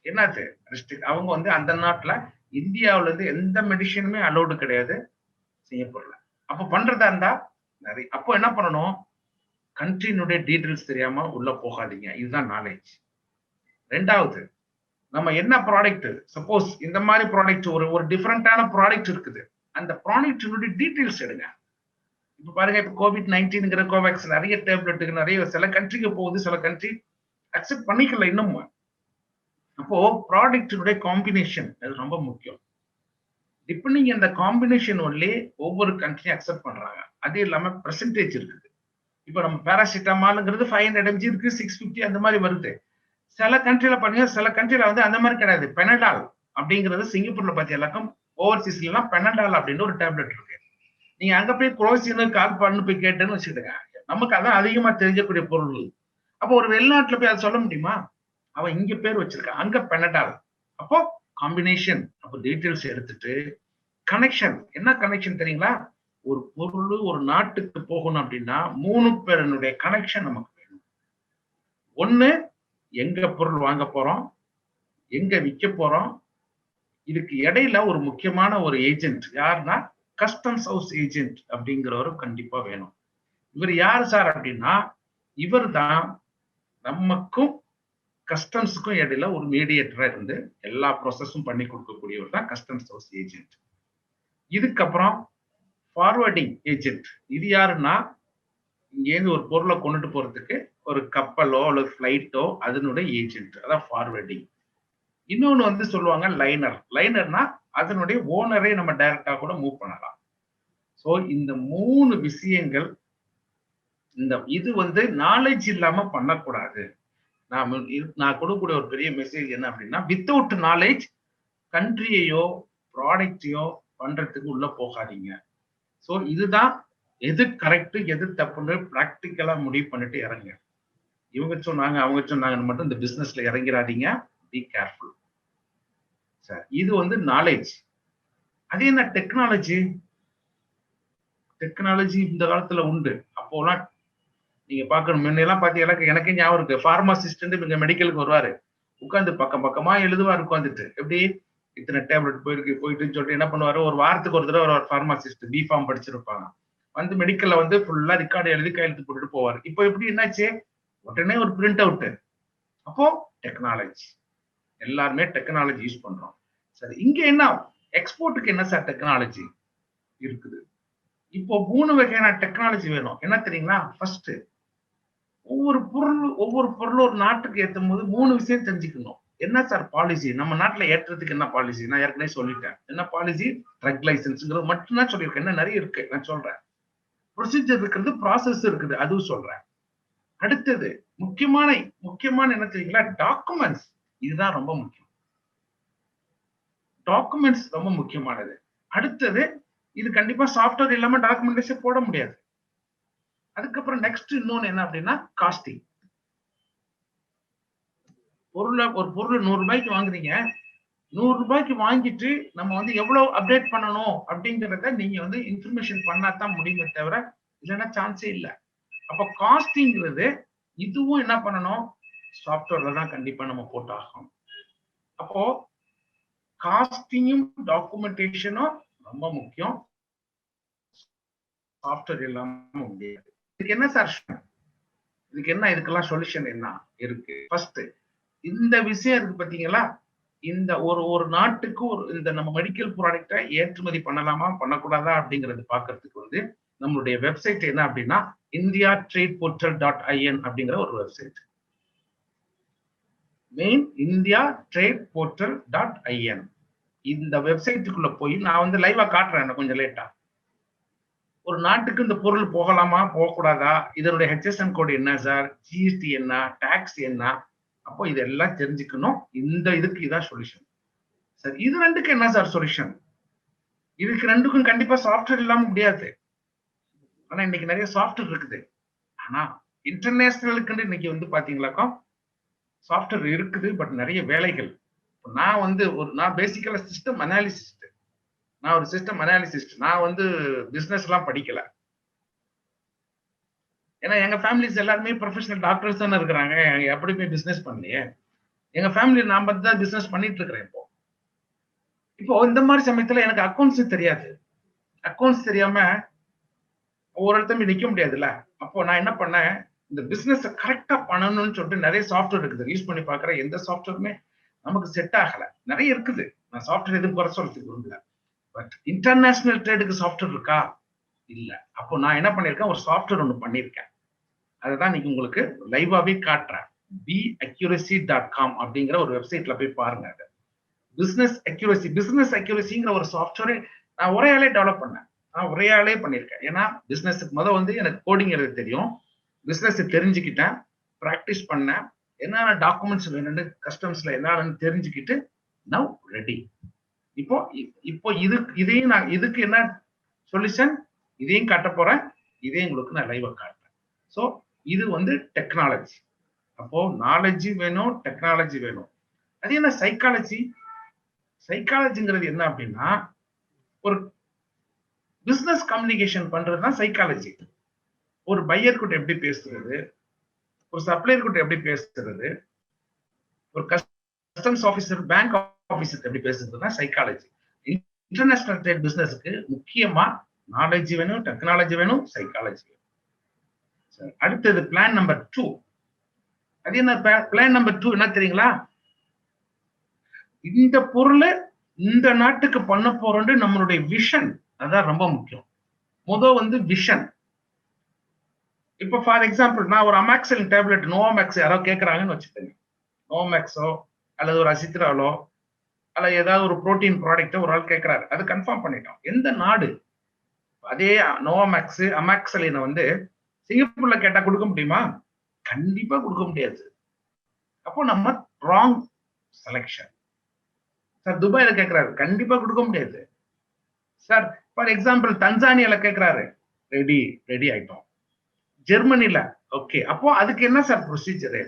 என்னது ரெஸ்ட்ரிக்ட்? அவங்க வந்து அந்த நாட்டுல இந்தியாவில இருந்து எந்த மெடிசனுமே அலோடு கிடையாது சிங்கப்பூர்ல. அப்ப பண்றதா இருந்தா நிறைய, அப்போ என்ன பண்ணணும்? கண்ட்ரியினுடைய டீடைல்ஸ் தெரியாம உள்ள போகாதீங்க. இதுதான் நாலேஜ். 2வது, நம்ம என்ன ப்ராடக்ட், சப்போஸ் இந்த மாதிரி ப்ராடக்ட் ஒரு டிஃபரெண்டான ப்ராடக்ட் இருக்குது, அந்த ப்ராடக்டினுடைய டீடைல்ஸ் எடுங்க. இப்ப பாருங்க, இப்ப COVID-19 கோவேக்ஸ் நிறைய டேப்லெட்டுக்கு நிறைய சில கண்ட்ரிக்கு போகுது, சில கண்ட்ரி அக்செப்ட் பண்ணிக்கல இன்னும். அப்போ ப்ராடக்டினுடைய காம்பினேஷன் அது ரொம்ப முக்கியம். டிபெண்டிங் அந்த காம்பினேஷன் ஒன்லி ஒவ்வொரு கண்ட்ரியும் அக்செப்ட் பண்றாங்க. அது இல்லாம பெர்சன்டேஜ் இருக்குது. இப்ப நம்ம பேராசிட்டமால்ங்கிறது 500 mg இருக்கு, 650 அந்த மாதிரி வருது. சில கண்ட்ரில பாருங்க, சில கண்ட்ரில வந்து அந்த மாதிரி கிடையாது. பெனடால் அப்படிங்கிறது சிங்கப்பூர்ல பத்தி எல்லாருக்கும், ஓவர்சீஸ்ல எல்லாம் பெனடால் அப்படின்னு ஒரு டேப்லெட் இருக்கு. நீங்க அங்க போய் குரோசின்னு கால் பண்ணு போய் கேட்டேன்னு வச்சுக்கிடுங்க, நமக்கு அதான் அதிகமா தெரிஞ்சக்கூடிய பொருள். அப்போ ஒரு வெளிநாட்டுல போய் அதை சொல்ல முடியுமா? அவன் இங்க பேர் வச்சிருக்கான், அங்க பெனடால். அப்போ காம்பினேஷன், அப்போ டீடைல்ஸ் எடுத்துட்டு கனெக்ஷன். என்ன கனெக்ஷன் தெரியுங்களா? ஒரு பொருள் ஒரு நாட்டுக்கு போகணும் அப்படின்னா 3 பேருடைய கனெக்ஷன் நமக்கு வேணும். ஒண்ணு, எங்க பொருள் வாங்க போறோம், எங்க விற்க போறோம், இதுக்கு இடையில ஒரு முக்கியமான ஒரு ஏஜென்ட் யாருன்னா கஸ்டம்ஸ் ஹவுஸ் ஏஜென்ட் அப்படிங்கிறவரும் கண்டிப்பா வேணும். இவர் யாரு சார் அப்படின்னா, இவர் தான் நமக்கும் கஸ்டம்ஸுக்கும் இடையில ஒரு மீடியேட்டரா இருந்து எல்லா ப்ராசஸும் பண்ணி கொடுக்கக்கூடியவர் தான் கஸ்டம்ஸ் ஹவுஸ் ஏஜென்ட். இதுக்கப்புறம் ஃபார்வர்டிங் ஏஜென்ட். இது யாருன்னா, இங்கேருந்து ஒரு பொருளை கொண்டுட்டு போறதுக்கு ஒரு கப்பலோ அல்லது பிளைட்டோ அதனுடைய ஏஜென்ட், அதான் ஃபார்வர்டிங். இன்னொன்னு வந்து சொல்லுவாங்க லைனர். லைனர்னா அதனுடைய ஓனரை நம்ம டைரக்டா கூட மூவ் பண்ணலாம். சோ இந்த 3 விஷயங்கள், இந்த இது வந்து நாலேஜ் இல்லாம பண்ணக்கூடாது. நான் கொடுக்கக்கூடிய ஒரு பெரிய மெசேஜ் என்ன அப்படின்னா, வித்தவுட் நாலேஜ் கண்ட்ரியையோ ப்ராடக்டையோ பண்றதுக்கு உள்ள போகாதீங்க. சோ இதுதான் எது கரெக்ட் எது தப்புன்னு பிராக்டிக்கலா முடிவு பண்ணிட்டு இறங்க. இவங்க சொன்னாங்க அவங்க சொன்னாங்கன்னு மட்டும் இந்த பிசினஸ்ல இறங்கிறாதீங்க. Be careful sir. இது வந்து நாலேஜ். அது என்ன டெக்னாலஜி? டெக்னாலஜி இந்த காலத்துல உண்டு. அப்போலாம் நீங்க பாக்கணும், முன்னெல்லாம் பாத்தீங்கன்னா எனக்கே ஞாபகம் இருக்கு, பார்மாசிஸ்ட் இங்க மெடிக்கலுக்கு வருவாரு, உட்காந்து பக்கம் பக்கமா எழுதுவாரு உட்காந்துட்டு. எப்படி இத்தனை டேப்லெட் போயிட்டுன்னு சொல்லிட்டு என்ன பண்ணுவாரு, ஒரு வாரத்துக்கு ஒரு தடவை ஒரு பார்மாசிஸ்ட் பிஃபார்ம் படிச்சிருப்பாங்க, வந்து மெடிக்கல்ல வந்து ஃபுல்லா ரெக்கார்டு எழுதி கையெழுத்து போட்டுட்டு போவாரு. இப்போ எப்படி என்னாச்சு, உடனே ஒரு பிரிண்ட் அவுட். அப்போ டெக்னாலஜி, எல்லாருமே டெக்னாலஜி யூஸ் பண்றோம். சரி, இங்க என்ன எக்ஸ்போர்ட்டுக்கு என்ன சார் டெக்னாலஜி இருக்குது? இப்போ 3 வகையான டெக்னாலஜி வேணும். என்ன தெரியுங்களா? ஃபர்ஸ்ட், ஒவ்வொரு பொருள் ஒரு நாட்டுக்கு ஏத்தும் போது 3 விஷயம் தெரிஞ்சுக்கணும். என்ன சார் பாலிசி நம்ம நாட்டுல ஏற்றதுக்கு என்ன பாலிசி? நான் ஏற்கனவே சொல்லிட்டேன். என்ன பாலிசி? ட்ரக் லைசன்ஸ்ங்கிறது மட்டும் தான் சொல்லியிருக்கேன். என்ன நிறைய இருக்கு, நான் சொல்றேன். ப்ரொசீஜர் இருக்குது, ப்ராசஸ் இருக்குது, அதுவும் சொல்றேன். அடுத்தது முக்கியமான என்ன தெரியுங்களா? டாக்குமெண்ட்ஸ். இதுதான் ரொம்ப முக்கியம். டாக்குமெண்ட்ஸ் ரொம்ப முக்கியமானது. அடுத்தது இது கண்டிப்பா சாஃப்ட்வேர் இல்லாம டாக்குமெண்டேஷன் போட முடியாது. அதுக்கப்புறம் நெக்ஸ்ட் இன்னொன்னு என்ன அப்படின்னா காஸ்டிங். ஒரு பொருள் 100 ரூபாய்க்கு வாங்குறீங்க. 100 ரூபாய்க்கு வாங்கிட்டு நம்ம வந்து எவ்வளவு அப்டேட் பண்ணணும் அப்படிங்கறத நீங்க வந்து இன்ஃபர்மேஷன் பண்ணாதான் முடியுமே தவிர இல்லைன்னா சான்ஸே இல்லை. அப்ப காஸ்டிங்கிறது இதுவும் என்ன பண்ணணும்? சாஃப்ட்வேர்ல தான் கண்டிப்பா நம்ம போட்டு ஆகணும். அப்போ காஸ்டிங்கும் டாக்குமெண்டேஷனும் ரொம்ப முக்கியம். சாஃப்ட்வேர் இல்லாம முடியாது. இதுக்கு என்ன சார்? இதுக்கெல்லாம் சொல்யூஷன் என்ன இருக்கு? ஃபர்ஸ்ட் இந்த விஷயம் இருக்கு பாத்தீங்களா? இந்த ஒரு நாட்டுக்கு இந்த நம்ம மெடிக்கல் ப்ராடக்டை ஏற்றுமதி பண்ணலாமா பண்ணக்கூடாதா அப்படிங்கறது பாக்குறதுக்கு வந்து நம்மளுடைய வெப்சைட் என்ன அப்படின்னா indiatradeportal.in அப்படிங்கிற ஒரு வெப்சைட். Main indiatradeportal.in. இந்த வெப்சைட்டுக்குள்ள போய் நான் வந்து லைவா காட்டுறேன் கொஞ்சம் லேட்டா. ஒரு நாட்டுக்கு இந்த பொருள் போகலாமா போகக்கூடாதா, இதனுடைய ஹெச்எஸ்என் கோடு என்ன சார், ஜிஎஸ்டி என்ன, டாக்ஸ் என்ன, அப்போ இதெல்லாம் தெரிஞ்சுக்கணும். இதுக்கு இதான் சொல்யூஷன் சார். இது ரெண்டுக்கு என்ன சார் சொல்யூஷன்? இதுக்கு ரெண்டுக்கும் கண்டிப்பா சாஃப்ட்வேர் இல்லாம முடியாது. ஆனா இன்னைக்கு நிறைய சாஃப்ட்வேர் இருக்குது. ஆனா இன்டர்நேஷனலுக்கு இன்னைக்கு வந்து பாத்தீங்களாக்கா சாஃப்ட்வேர் இருக்குது, பட் நிறைய வேலைகள். நான் பேசிக்கலா சிஸ்டம் அனாலிசிஸ்ட். நான் ஒரு சிஸ்டம் அனாலிசிஸ்ட். நான் வந்து பிசினஸ் எல்லாம் படிக்கல. ஏன்னா எங்க ஃபேமிலிஸ் எல்லாருமே ப்ரொஃபஷனல் டாக்டர்ஸ் தானே இருக்கிறாங்க. எப்படியுமே பிசினஸ் பண்ணலையே. எங்க ஃபேமிலி நான் தான் பிசினஸ் பண்ணிட்டு இருக்கிறேன். இப்போ இந்த மாதிரி சமயத்துல எனக்கு அக்கௌண்ட்ஸ் தெரியாது. அக்கௌண்ட்ஸ் தெரியாம ஒரு இடத்துல நிக்க முடியாதுல்ல. அப்போ நான் என்ன பண்ணேன், இந்த பிசினஸ் கரெக்டா பண்ணணும்னு சொல்லிட்டு நிறைய சாஃப்ட்வேர் இருக்குது. யூஸ் பண்ணி பாக்குறேன். எந்த சாஃப்ட்வேருமே நமக்கு செட் ஆகல. நிறைய இருக்குது. நான் சாஃப்ட்வேர் எதுவும் குறை சொல்றதுக்கு விரும்பல. பட் இன்டர்நேஷனல் ட்ரேடுக்கு சாஃப்ட்வேர் இருக்கா? இல்ல. அப்போ நான் என்ன பண்ணிருக்கேன், ஒரு சாஃப்ட்வேர் ஒண்ணு பண்ணிருக்கேன். அதுதான் இன்னைக்கு உங்களுக்கு லைவாவே காட்டுறேன். beaccuracy.com அப்படிங்கிற ஒரு வெப்சைட்ல போய் பாருங்க. அது பிசினஸ் அக்யூரசிங்கிற ஒரு சாஃப்ட்வேர் நான் ஒரே ஆளே டெவலப் பண்ணேன். நான் ஒரே ஆளே பண்ணிருக்கேன். ஏன்னா பிசினஸுக்கு வந்து எனக்கு கோடிங் எழுத தெரியும். பிசினஸ் தெரிஞ்சுக்கிட்டேன், பிராக்டிஸ் பண்ணேன். என்னென்ன டாக்குமெண்ட்ஸ் வேணும்னு கஸ்டம்ஸ்ல என்னன்னு தெரிஞ்சுக்கிட்டு நவ் ரெடி. இப்போ இதுக்கு என்ன சொல்யூஷன், இதையும் காட்ட போறேன். இதையும் உங்களுக்கு நான் லைவா காட்டுறேன். ஸோ இது வந்து டெக்னாலஜி. அப்போ நாலேஜ் வேணும், டெக்னாலஜி வேணும். அது என்ன சைக்காலஜி? சைக்காலஜிங்கிறது என்ன அப்படின்னா ஒரு பிசினஸ் கம்யூனிகேஷன் பண்றதுதான் சைக்காலஜி. ஒரு பையர் கிட்ட எப்படி பேசுறது, ஒரு சப்ளையர் கிட்ட எப்படி பேசுறது, ஒரு கஸ்டம்ஸ் ஆபீசர், பேங்க் ஆபீசர் எப்படி பேசுறதுன்னா சைக்காலஜி. இன்டர்நேஷனல் ட்ரேட் பிசினஸ்க்கு முக்கியமா நாலேஜ் வேணும், டெக்னாலஜி வேணும், சைக்காலஜி வேணும். அடுத்தது பிளான் நம்பர் 2. அது என்ன பிளான் நம்பர் 2 என்ன தெரியுங்களா? இந்த பொருளை இந்த நாட்டுக்கு பண்ண போறோம்னு நம்மளுடைய விஷன், அதான் ரொம்ப முக்கியம். வந்து விஷன். இப்ப ஃபார் எக்ஸாம்பிள் நான் ஒரு அமாக்சிலின் டேப்லெட் நோவாமேக்ஸ் யாரோ கேட்கறாங்கன்னு வச்சுக்கோங்க. நோவாமேக்ஸோ அல்லது ஒரு அசித்ராலோ அல்லது ஏதாவது ஒரு புரோட்டீன் ப்ராடக்ட் ஒரு ஆள் கேட்கிறாரு. அது கன்ஃபார்ம் பண்ணிட்டோம். எந்த நாடு அதே நோவாமேக்ஸ் அமாக்சிலினை வந்து சிங்கப்பூர்ல கேட்டா கொடுக்க முடியுமா? கண்டிப்பா கொடுக்க முடியாது. அப்போ நம்ம ராங் செலக்ஷன். சார் துபாயில கேட்கிறாரு, கண்டிப்பா கொடுக்க முடியாது. சார் ஃபார் எக்ஸாம்பிள் தன்சானியால கேட்கிறாரு, ரெடி ஆயிட்டோம். ஜெர்மனில ஓகே. அப்போ அதுக்கு என்ன சார் ப்ரொசீஜரு?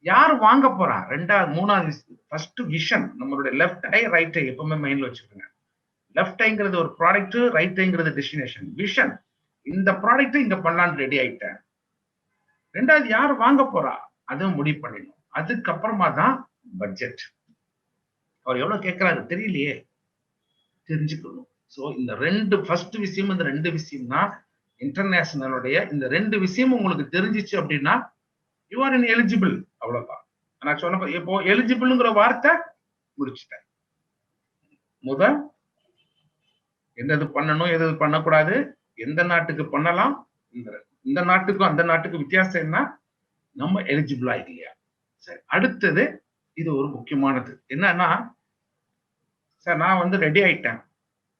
யார் வாங்க போறா? 2வது 3வது ஃபர்ஸ்ட் விஷன். நம்மளுடைய லெஃப்ட் ஐ ரைட் ஐ எப்பவுமே மைண்ட்ல வச்சுக்கோங்க. லெஃப்ட் ஐங்கிறது ஒரு ப்ராடக்ட், ரைட் ஐங்கிறது டெஸ்டினேஷன். விஷன், இந்த ப்ராடக்ட் இங்க பண்ணலான்னு ரெடி ஆயிட்டேன். 2வது யார் வாங்க போறா அதுவும் முடிவு பண்ணிடணும். அதுக்கப்புறமா தான் பட்ஜெட். அவர் எவ்வளவு கேட்கிறாரு தெரியலையே, தெரிஞ்சுக்கணும். சோ இந்த ஃபர்ஸ்ட் விஷயம், இந்த 2 விஷயம் தான் இன்டர்நேஷனலுடைய. இந்த 2 விஷயம் உங்களுக்கு தெரிஞ்சிச்சு அப்படின்னா யூ ஆர் இன் எலிஜிபிள். அவ்வளவுதான் நான் சொன்ன. இப்போ எலிஜிபிள்ங்கிற வார்த்தை முடிச்சுட்டேன். எது பண்ணணும், எது பண்ணக்கூடாது, எந்த நாட்டுக்கு பண்ணலாம், இந்த நாட்டுக்கும் அந்த நாட்டுக்கு வித்தியாசம் என்ன, நம்ம எலிஜிபிளா இல்லையா. சரி, அடுத்தது இது ஒரு முக்கியமானது. என்னன்னா, சார் நான் வந்து ரெடி ஆயிட்டேன்.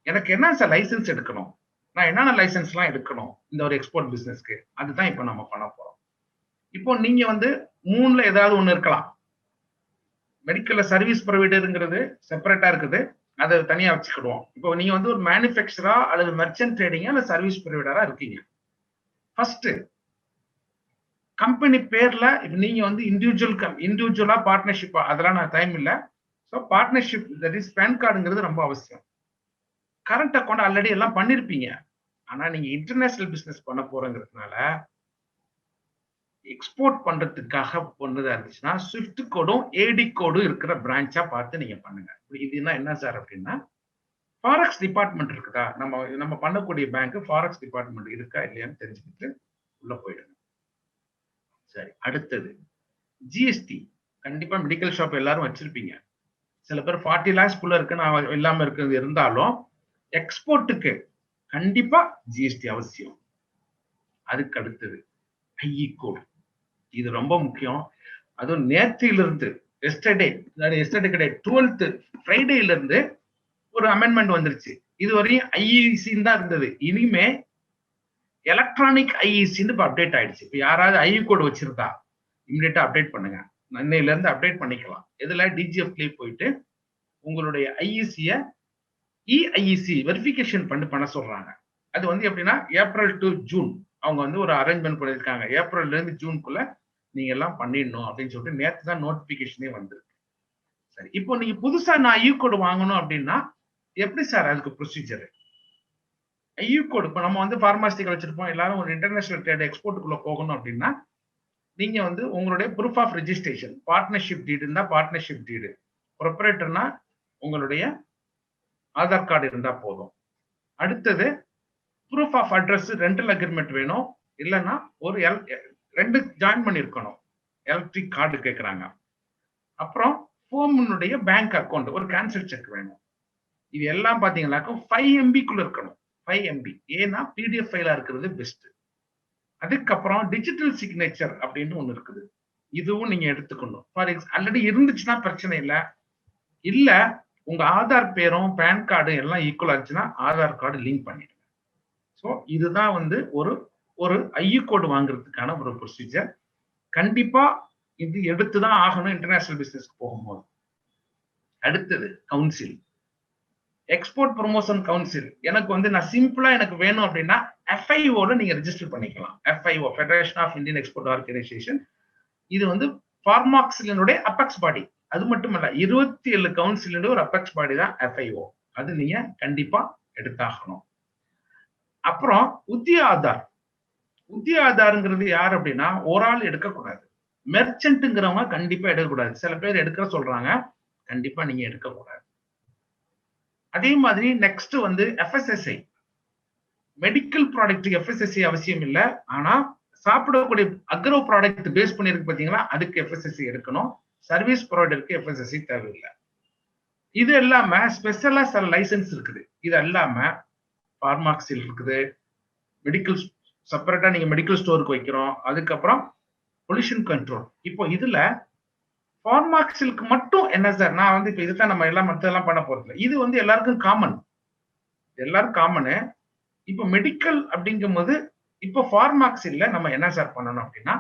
எனக்கு என்ன சார் லைசென்ஸ் எடுக்கணும்? நான் என்னென்ன லைசென்ஸ்லாம் எடுக்கணும்? இந்த ஒரு எக்ஸ்போர்ட் பிசினஸ்க்கு. அதுதான் இப்ப நம்ம பண்ண போறோம். இப்போ நீங்க வந்து 3ல ஏதாவது ஒண்ணு இருக்கலாம். மெடிக்கல்ல சர்வீஸ் ப்ரொவைடர்ங்கிறது செப்பரேட்டா இருக்குது. அத தனியா வச்சுக்கிடுவோம். இப்போ நீங்க வந்து ஒரு மேனுஃபேக்சரா அல்லது மெர்ச்சன்ட் ட்ரேடிங்கா அல்லது சர்வீஸ் ப்ரொவைடரா இருக்கீங்க. ஃபர்ஸ்ட் கம்பெனி பேர்ல இப்ப நீங்க வந்து இண்டிவிஜுவலா பார்ட்னர்ஷிப்பா அதெல்லாம் நான் டைம் இல்ல. So partnership that is PAN கார்டுங்கிறது ரொம்ப அவசியம். கரண்ட் அக்கவுண்ட் ஆல்ரெடி எல்லாம் பண்ணிருப்பீங்க. ஆனா நீங்க இன்டர்நேஷனல் பிசினஸ் பண்ண போறங்கிறதுனால எக்ஸ்போர்ட் பண்றதுக்காக பண்ணதா இருந்துச்சுன்னா ஸ்விஃப்ட் கோடும் ஏடி கோடும் இருக்கிற பிரான்ச்சா பார்த்து நீங்க பண்ணுங்க. இதுனா என்ன சார் அப்படின்னா ஃபாரெக்ஸ் டிபார்ட்மெண்ட் இருக்குதா? நம்ம பண்ணக்கூடிய பேங்க் ஃபாரெக்ஸ் டிபார்ட்மெண்ட் இருக்கா இல்லையான்னு தெரிஞ்சுக்கிட்டு உள்ள போயிடுங்க. சரி, அடுத்தது ஜிஎஸ்டி. கண்டிப்பா மெடிக்கல் ஷாப் எல்லாரும் வச்சிருப்பீங்க. சில பேர் 40 lakhs குள்ள இருக்கு நான் இல்லாம இருக்கிறது இருந்தாலும் எக்ஸ்போர்ட்டுக்கு கண்டிப்பா ஜிஎஸ்டி அவசியம். அதுக்கு அடுத்தது ஐஇ கோட். இது ரொம்ப முக்கியம். அதுவும் நேத்திலிருந்து எஸ்டர்டே கிடையாது 12th ஃப்ரைடேல இருந்து ஒரு அமெண்ட்மெண்ட் வந்துருச்சு. இதுவரையும் ஐஇசின்னு தான் இருந்தது. இனிமே எலக்ட்ரானிக் ஐஇசின்னு இப்ப அப்டேட் ஆயிடுச்சு. இப்ப யாராவது ஐஇ கோட் வச்சிருந்தா இமிடியேட்டா அப்டேட் பண்ணுங்க. இன்னையில இருந்து அப்டேட் பண்ணிக்கலாம். இதுல டிஜிஎஃப்ல போயிட்டு உங்களுடைய ஐஇசிய இஐஇசி வெரிஃபிகேஷன் பண்ண சொல்றாங்க. அது வந்து எப்படின்னா ஏப்ரல் டு ஜூன் அவங்க வந்து ஒரு அரேஞ்ச்மெண்ட் பண்ணிருக்காங்க. ஏப்ரல்ல இருந்து ஜூனுக்குள்ள நீங்க எல்லாம் பண்ணிடணும் அப்படின்னு சொல்லிட்டு நேற்று தான் நோட்டிபிகேஷனே வந்திருக்கு. சரி, இப்போ நீங்க புதுசா நான் ஐயூ கோடு வாங்கணும் அப்படின்னா எப்படி சார் அதுக்கு ப்ரொசீஜர்? ஐயூ கோடு இப்போ நம்ம வந்து பார்மாசிட்டிகள் வச்சிருப்போம். எல்லாரும் ஒரு இன்டர்நேஷனல் ட்ரேட் எக்ஸ்போர்ட்டுக்குள்ள போகணும் அப்படின்னா நீங்க வந்து உங்களுடைய proof of registration, partnership deed இருந்தா பார்ட்னர்ஷிப் டீடு, ப்ரொப்ரேட்டர்னா உங்களுடைய ஆதார் கார்டு இருந்தா போதும். அடுத்தது proof of address, rental agreement வேணும். இல்லைன்னா ஒரு 2 ஜாயின் பண்ணிருக்கணும். எலக்ட்ரிக் கார்டு கேட்கறாங்க. அப்புறம் ஃபோமுடைய பேங்க் அக்கௌண்ட், ஒரு கேன்சல் செக் வேணும். இது எல்லாம் பாத்தீங்கன்னாக்கும் 5 MB இருக்கணும். 5 MB. ஏன்னா பிடிஎஃப் ஃபைலா இருக்கிறது பெஸ்ட். அதுக்கப்புறம் டிஜிட்டல் சிக்னேச்சர் அப்படின்னு ஒண்ணு இருக்குது. இதுவும் நீங்க எடுத்துக்கணும். ஃபார் ஆல்ரெடி இருந்துச்சுன்னா பிரச்சனை இல்லை. இல்ல உங்க ஆதார் பேரும் பேன் கார்டு எல்லாம் ஈக்குவல் ஆச்சுன்னா ஆதார் கார்டு லிங்க் பண்ணிடுங்க. ஸோ இதுதான் வந்து ஒரு ஐயூ கோடு வாங்குறதுக்கான ஒரு ப்ரொசீஜர். கண்டிப்பா இது எடுத்துதான் ஆகணும் இன்டர்நேஷனல் பிசினஸ்க்கு போகும்போது. அடுத்தது கவுன்சில், எக்ஸ்போர்ட் ப்ரொமோஷன் கவுன்சில். எனக்கு வந்து நான் சிம்பிளா எனக்கு வேணும் அப்படின்னா எஃப்ஐஓல நீங்க ரெஜிஸ்டர் பண்ணிக்கலாம். FIO federation of Indian export organisation. இது வந்து பார்மாக்சிலினுடைய அபெக்ஸ் பாடி. அது மட்டும் இல்ல 27 கவுன்சிலுடைய ஒரு அபெக்ஸ் பாடி தான் எஃப்ஐஓ. அது நீங்க கண்டிப்பா எடுத்தாகணும். அப்புறம் உத்திய ஆதார். உத்திய ஆதார்ங்கிறது யார் அப்படின்னா ஒரு ஆள் எடுக்கக்கூடாது. மெர்ச்சன்ட்ங்கிறவங்க கண்டிப்பா எடுக்கக்கூடாது. சில பேர் எடுக்க சொல்றாங்க, கண்டிப்பா நீங்க எடுக்கக்கூடாது. அதே மாதிரி நெக்ஸ்ட் வந்து எஃப்எஸ்எஸ்ஐ. மெடிக்கல் ப்ராடக்ட் எஃப்எஸ்எஸ்ஐ அவசியம் இல்லை. ஆனா சாப்பிடக்கூடிய அக்ரோ ப்ராடக்ட் பேஸ் பண்ணிருக்கு பாத்தீங்களா, அதுக்கு எஃப்எஸ்எஸ்ஐ எடுக்கணும். சர்வீஸ் ப்ரொவைடருக்கு எஃப்எஸ்எஸ்ஐ தேவையில்லை. இது இல்லாம ஸ்பெஷலா சில லைசன்ஸ் இருக்குது. இது இல்லாம பார்மாக்சில் இருக்குது, மெடிக்கல் செப்பரேட்டா நீங்க மெடிக்கல் ஸ்டோருக்கு வைக்கிறோம். அதுக்கப்புறம் பொல்யூஷன் கண்ட்ரோல். இப்போ இதுல பார்மாக்சிலுக்கு மட்டும் என்ன சார், நான் வந்து இப்ப இதுதான் நம்ம எல்லாம் மற்றதெல்லாம் பண்ண போறது. இது வந்து எல்லாருக்கும் காமன், எல்லாரும் காமனு. இப்போ மெடிக்கல் அப்படிங்கும் போது இப்போ பார்மாக்சில்ல நம்ம என்ன சார் பண்ணணும் அப்படின்னா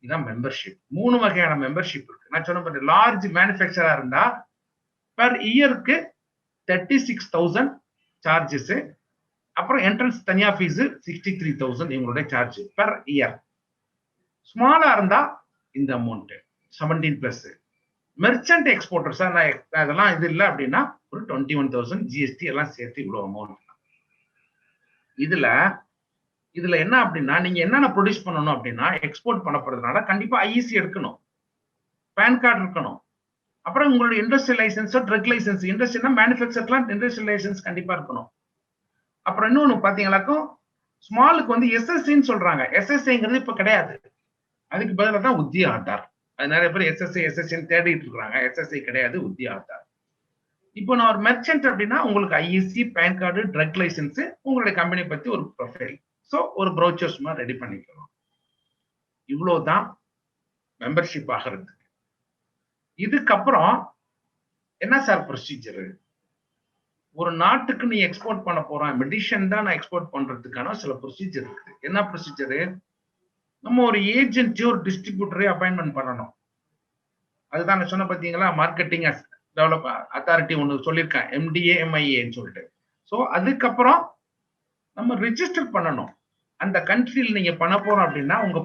இதான் மெம்பர்ஷிப். 3 வகையான மெம்பர்ஷிப் இருக்கு. நான் சொன்ன லார்ஜ் மேனுஃபேக்சரா இருந்தா பெர் இயருக்கு 36,000 சார்ஜஸ். அப்புறம் என்ட்ரன்ஸ் தனியா ஃபீஸ் 63,000 இவங்களுடைய சார்ஜ் பெர் இயர். ஸ்மாலா இருந்தா இந்த அமௌண்ட் 17+. மெர்ச்சன்ட் எக்ஸ்போர்ட்டர் சார் நான் அதெல்லாம் இது இல்லை அப்படின்னா ஒரு 21,000 ஜிஎஸ்டி எல்லாம் சேர்த்து இவ்வளவு அமௌண்ட். இதுல என்ன அப்படின்னா நீங்க என்னென்ன ப்ரொடியூஸ் பண்ணணும் அப்படின்னா எக்ஸ்போர்ட் பண்ண போறதுனால கண்டிப்பா ஐஇசி எடுக்கணும், பேன் கார்டு இருக்கணும். அப்புறம் உங்களுடைய இண்டஸ்ட்ரியல் லைசன்ஸோ ட்ரக் லைசன்ஸ், இண்டஸ்ட்ரியா மேனுஃபேக்சர்லாம் இண்டஸ்ட்ரியல் லைசன்ஸ் கண்டிப்பா இருக்கணும். அப்புறம் இன்னொன்னு பாத்தீங்கன்னாக்கும் ஸ்மாலுக்கு வந்து எஸ்எஸ்ஐன்னு சொல்றாங்க. எஸ்எஸ்ஐங்கிறது இப்ப கிடையாது. அதுக்கு பதிலாக தான் உத்திய ஆதார். அது நிறைய பேர் எஸ்எஸ்ஐன்னு தேடிட்டு இருக்காங்க. எஸ்எஸ்ஐ கிடையாது, உத்திய ஆதார். இப்போ நான் ஒரு மெர்ச்சன்ட் அப்படின்னா உங்களுக்கு IEC, PAN card, drug licence, உங்களுடைய கம்பெனி பத்தி ஒரு ப்ரொஃபைல், ஸோ ஒரு ப்ரோச்சர்ஸ் மாதிரி ரெடி பண்ணிக்கலாம். இவ்வளவுதான் மெம்பர்ஷிப் ஆகிறதுக்கு. இதுக்கப்புறம் என்ன சார் ப்ரொசீஜர்? ஒரு நாட்டுக்கு நீ எக்ஸ்போர்ட் பண்ண போறேன், மெடிஷன் தான் நான் எக்ஸ்போர்ட் பண்றதுக்கான சில ப்ரொசீஜர் இருக்கு. என்ன ப்ரொசீஜரு? நம்ம ஒரு ஏஜென்ட் ஒரு டிஸ்ட்ரிபியூட்டரை அப்பாயின்மெண்ட் பண்ணணும். அதுதான் நான் சொன்ன பாத்தீங்களா, மார்க்கெட்டிங் டெவலப் அத்தாரிட்டி ஒன்று சொல்லியிருக்கேன், MDA MIAன்னு சொல்லிட்டு. ஸோ அதுக்கப்புறம் நம்ம ரிஜிஸ்டர் பண்ணணும். அந்த கண்ட்ரியில் நீங்க பண்ண போறோம் அப்படின்னா உங்க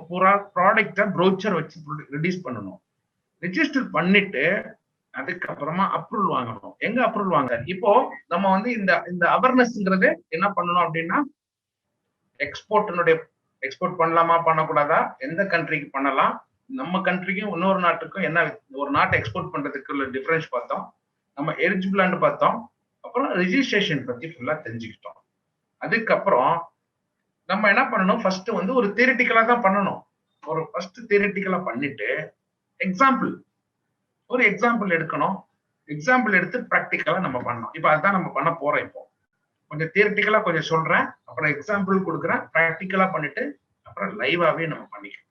ப்ராடக்டை ப்ரோச்சர் வச்சு ரிலீஸ் பண்ணணும். ரிஜிஸ்டர் பண்ணிட்டு அதுக்கப்புறமா அப்ரூவல் வாங்கணும். எங்க அப்ரூவல் வாங்க? இப்போ நம்ம வந்து இந்த அவேர்னஸ்ங்கிறது என்ன பண்ணணும் அப்படின்னா, எக்ஸ்போர்ட் பண்ணலாமா பண்ணக்கூடாதா, எந்த கண்ட்ரிக்கு பண்ணலாம், நம்ம கண்ட்ரிக்கும் இன்னொரு நாட்டுக்கும் என்ன, ஒரு நாட்டை எக்ஸ்போர்ட் பண்றதுக்கு உள்ள டிஃபரன்ஸ் பார்த்தோம், நம்ம எலிஜிபிளான்னு பார்த்தோம், அப்புறம் ரெஜிஸ்ட்ரேஷன் பத்தி ஃபுல்லா தெரிஞ்சுக்கிட்டோம். அதுக்கப்புறம் நம்ம என்ன பண்ணணும், ஃபர்ஸ்ட் வந்து ஒரு தியரிட்டிக்கலா தான் பண்ணணும். ஒரு ஃபர்ஸ்ட் தியரிட்டிக்கலா பண்ணிட்டு ஒரு எக்ஸாம்பிள் எடுக்கணும். எக்ஸாம்பிள் எடுத்து ப்ராக்டிக்கலா நம்ம பண்ணணும். இப்போ அதுதான் நம்ம பண்ண போறோம். இப்போ கொஞ்சம் தியரிட்டிக்கலா கொஞ்சம் சொல்றேன், அப்புறம் எக்ஸாம்பிள் கொடுக்குறேன், ப்ராக்டிக்கலா பண்ணிட்டு அப்புறம் லைவாவே நம்ம பண்ணிக்கலாம்.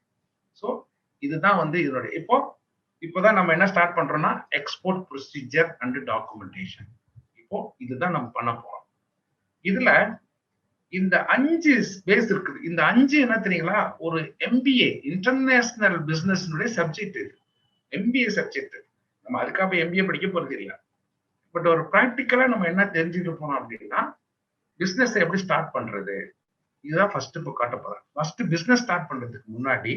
ஸோ இதுதான் வந்து இதனுடைய இப்போதான் நம்ம என்ன ஸ்டார்ட் பண்றோம்னா, எக்ஸ்போர்ட் ப்ரொசீஜர் அண்ட் டாக்குமெண்டேஷன். இப்போ இதுதான் நம்ம பண்ண போறோம். இதுல இந்த 5 பேஸ் இருக்குது. இந்த 5 என்ன தெரியுங்களா, ஒரு MBA இன்டர்நேஷனல் பிசினஸ் சப்ஜெக்ட். இது MBA சப்ஜெக்ட். நம்ம அதுக்காக MBA படிக்க போறது இல்லை. பட் ஒரு ப்ராக்டிக்கலா நம்ம என்ன தெரிஞ்சுட்டு போனோம் அப்படின்னா, பிசினஸ் எப்படி ஸ்டார்ட் பண்றது, இதுதான் ஃபர்ஸ்ட் இப்போ காட்ட போறேன். ஃபர்ஸ்ட் பிசினஸ் ஸ்டார்ட் பண்றதுக்கு முன்னாடி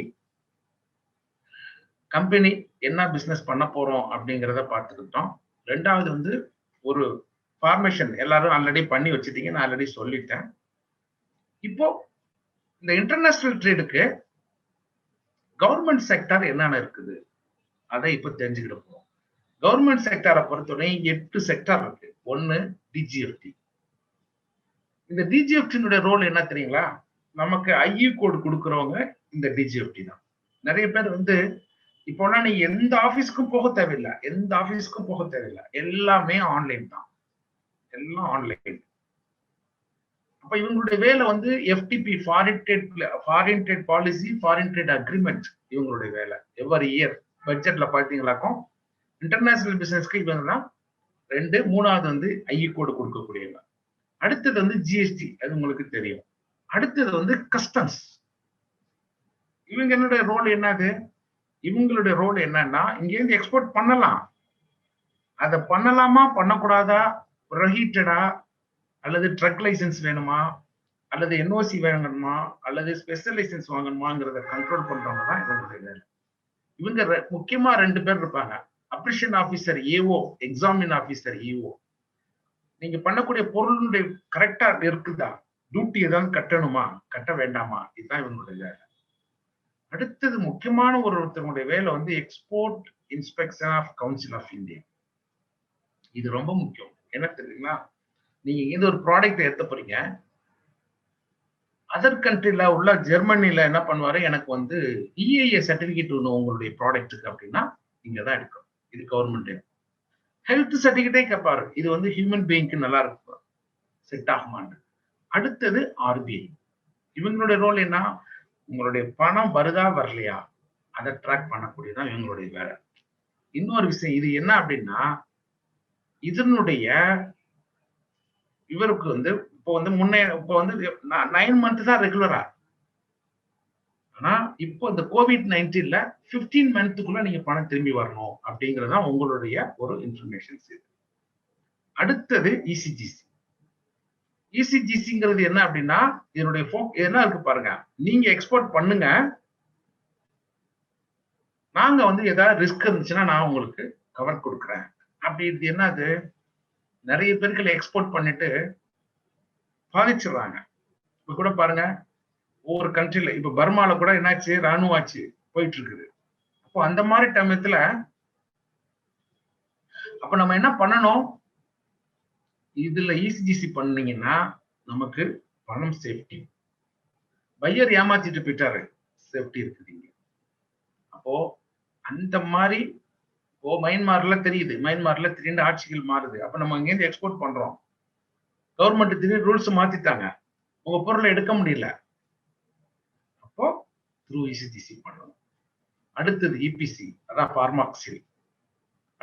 கம்பெனி என்ன பிசினஸ் பண்ண போறோம் அப்படிங்கிறத பார்த்துக்கிட்டோம். ரெண்டாவது வந்து ஒரு ஃபார்மேஷன் எல்லாரும் ஆல்ரெடி பண்ணி வச்சுட்டீங்க, நான் ஆல்ரெடி சொல்லிட்டேன். இப்போ இந்த இன்டர்நேஷனல் ட்ரேடுக்கு கவர்மெண்ட் செக்டார் என்னென்ன இருக்குது அதை இப்போ தெரிஞ்சுக்கிட்டு போறோம். கவர்மெண்ட் செக்டாரை பொறுத்தவரை 8 செக்டார் இருக்கு. 1 DGFT. இந்த DGFT ரோல் என்ன தெரியுங்களா, நமக்கு IU கோடு கொடுக்குறவங்க இந்த DGFT தான். நிறைய பேர் வந்து இப்போலாம் நீங்க எந்த ஆபீஸ்க்கும் போக தேவையில்லை, எல்லாமே ஆன்லைன் தான், எல்லாம் ஆன்லைன். அப்ப இவங்களுடைய வேலை வந்து FTP, foreign trade policy, foreign trade agreement இவங்களுடைய வேலை. எவ்ரி இயர் பட்ஜெட்ல பாத்தீங்களாக்கும் இன்டர்நேஷனல் பிசினஸ்க்கு இவங்க தான் 2. 3வது வந்து IU கோடு கொடுக்கக்கூடியவங்க. அடுத்தது வந்து GST, அது உங்களுக்கு தெரியும். அடுத்தது வந்து கஸ்டம்ஸ். இவங்களுடைய ரோல் என்னது, இவங்களுடைய ரோல் என்னன்னா, இங்கேருந்து எக்ஸ்போர்ட் பண்ணலாம், அதை பண்ணலாமா பண்ணக்கூடாதா, ப்ரொஹிபிட்டடா, அல்லது ட்ரக் லைசன்ஸ் வேணுமா, அல்லது NOC வேணுமா, அல்லது ஸ்பெஷல் லைசன்ஸ் வாங்கணுமாங்கிறத கண்ட்ரோல் பண்றவங்க தான் இவங்களுடைய வேலை. இவங்க முக்கியமா 2 பேர் இருப்பாங்க. Appreciation officer AO, examine officer EO. நீங்க பண்ணக்கூடிய பொருளுடைய கரெக்டா இருக்குதா, டியூட்டி ஏதாவது கட்டணுமா, கட்ட வேண்டாமா, இதுதான் இவங்களுடைய வேலை. அடுத்தது முக்கியமான ஒருத்தருடைய வேலை வந்து export inspection of council of India. இது ரொம்ப முக்கியம். என்ன தெரியுங்களா, நீங்க இந்த ஒரு ப்ராடக்ட் ஏத்த போறீங்க, அதர் கண்ட்ரில உள்ள ஜெர்மனில என்ன பண்ணுவாரு, எனக்கு வந்து EIA சர்டிபிகேட் ஒன்று உங்களுடைய ப்ராடக்ட்டுக்கு அப்படின்னா இங்கதான் எடுக்கும். இது கவர்மெண்ட். ஹெல்த் சர்டிபிகேட்டே கேட்பாரு, இது வந்து ஹியூமன் பீயிங்க்கு நல்லா இருக்கும், செட் ஆகுமான்னு. அடுத்தது RBI. இவங்களுடைய ரோல் என்ன, உங்களுடைய பணம் வருதா வரலையா அதை ட்ராக் பண்ணக்கூடியதான் இவங்களுடைய வேலை. இன்னொரு விஷயம் இது என்ன அப்படின்னா, இதனுடைய இவருக்கு வந்து இப்போ வந்து இப்போ வந்து 9 மந்த் தான் ரெகுலரா. ஆனா இப்போ இந்த COVID-19ல 15 மந்த்துக்குள்ள நீங்க பணம் திரும்பி வரணும் அப்படிங்கறதா உங்களுடைய ஒரு இன்ஃபர்மேஷன்ஸ். அடுத்தது ECGC. ECGCங்கிறது என்ன அப்படின்னா, இதனுடைய என்ன இருக்கு பாருங்க, நீங்க எக்ஸ்போர்ட் பண்ணுங்க, நாங்க வந்து ஏதாவது ரிஸ்க் இருந்துச்சுன்னா நான் உங்களுக்கு கவர் கொடுக்குறேன். அப்படி இது என்னது, நிறைய பேருக்கு எக்ஸ்போர்ட் பண்ணிட்டு பாதிச்சிடுறாங்க. இப்ப கூட பாருங்க, ஒவ்வொரு கண்ட்ரில இப்ப பர்மால கூட என்னாச்சு, ராணுவ ஆட்சி போயிட்டு இருக்குது. அப்போ அந்த மாதிரி டைமத்துல அப்ப நம்ம என்ன பண்ணணும், இதுல ECGC பண்ணீங்கன்னா நமக்கு பணம் சேஃப்டி. பையர் ஏமாத்திட்டு போயிட்டாரு, சேஃப்டி இருக்குது. அப்போ அந்த மாதிரி மயன்மார்ல தெரியுது, மயன்மார்ல திடீர்னு ஆட்சிகள் மாறுது. அப்ப நம்ம இங்கேருந்து எக்ஸ்போர்ட் பண்றோம், கவர்மெண்ட் திடீர்னு ரூல்ஸ் மாத்திட்டாங்க, உங்க பொருளை எடுக்க முடியல. அப்போ த்ரூ ECGC பண்ணணும். அடுத்தது EPC, அதான் பார்மாக்சில்.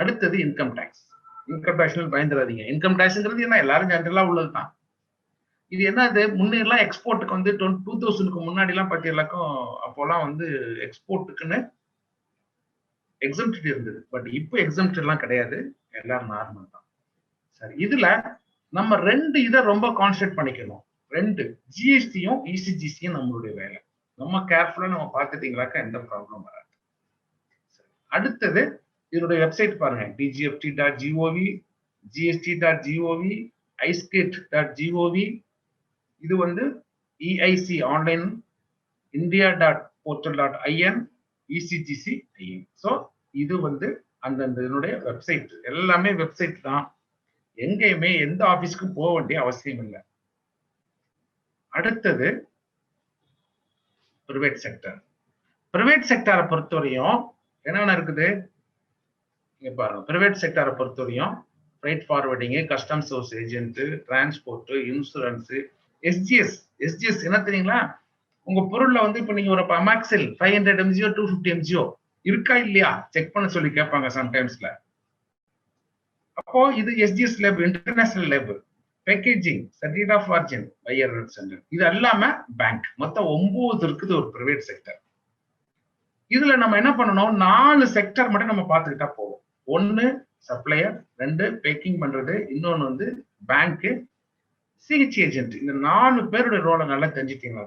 அடுத்தது இன்கம் டேக்ஸ். இன்கம் டேக்ஸ் பயந்துடாதீங்க. இன்கம் டேக்ஸ்ங்கிறது என்ன, எல்லாரும் ஜென்ரலா உள்ளதுதான். இது என்னது, முன்னெல்லாம் எக்ஸ்போர்ட்டுக்கு வந்து 2000க்கு முன்னாடி எல்லாம் பார்த்தீங்கன்னாக்கும் அப்போலாம் வந்து எக்ஸ்போர்ட்டுக்குன்னு எக்ஸம்ப்ட் இருந்தது. பட் இப்போ எக்ஸம்ப்ட் எல்லாம் கிடையாது, எல்லாரும் நார்மல் தான். சரி, இதுல நம்ம 2 இதை ரொம்ப கான்சென்ட்ரேட் பண்ணிக்கணும். 2 ஜிஎஸ்டியும் இசிஜிசியும் நம்மளுடைய வேலை. நம்ம கேர்ஃபுல்லா நம்ம பார்த்துட்டீங்களாக்கா எந்த ப்ராப்ளம் வராது. அடுத்தது இதனுடைய வெப்சைட் பாருங்க, dgft.gov, gst.gov, iskate.gov. இது வந்து EIC online, india.portal.in, ECGC.in. So இது வந்து அந்தந்த இதனுடைய வெப்சைட், எல்லாமே வெப்சைட் தான். எங்கேயுமே எந்த ஆபீஸ்க்கும் போக வேண்டிய அவசியம் இல்லை. அடுத்தது பிரைவேட் செக்டர். பிரைவேட் செக்டரை பொறுத்தவரையும் என்னென்ன இருக்குது இங்க பாருங்க. பிரைவேட் செக்டரை பொறுத்தவரையும் fried forwarding, customs source agent, transport, insurance, SGS. SGS என்ன தெரியுங்களா, உங்க பொருள்ல வந்து இப்ப நீங்க ஒரு அமாக்சில் 500 mgO 250 mgO இருக்கா இல்லையா செக் பண்ண சொல்லி கேட்பாங்க சம்டைம்ஸ்ல. அப்போ இது SGS lab, international lab, packaging, certificate of origin, buyer centre, இது எல்லாமே பேங்க். மொத்தம் 9 இருக்குது ஒரு பிரைவேட் செக்டர். இதுல நம்ம என்ன பண்ணணும், 4 செக்டர் மட்டும் நம்ம பார்த்துக்கிட்டா போதும். 1 சப்ளையர், 2 பேக்கிங் பண்றது, இன்னொன்னு வந்து பேங்க், சிஹெச் ஏஜென்ட். இந்த 4 பேருடைய ரோலை நல்லா தெரிஞ்சுட்டீங்களா?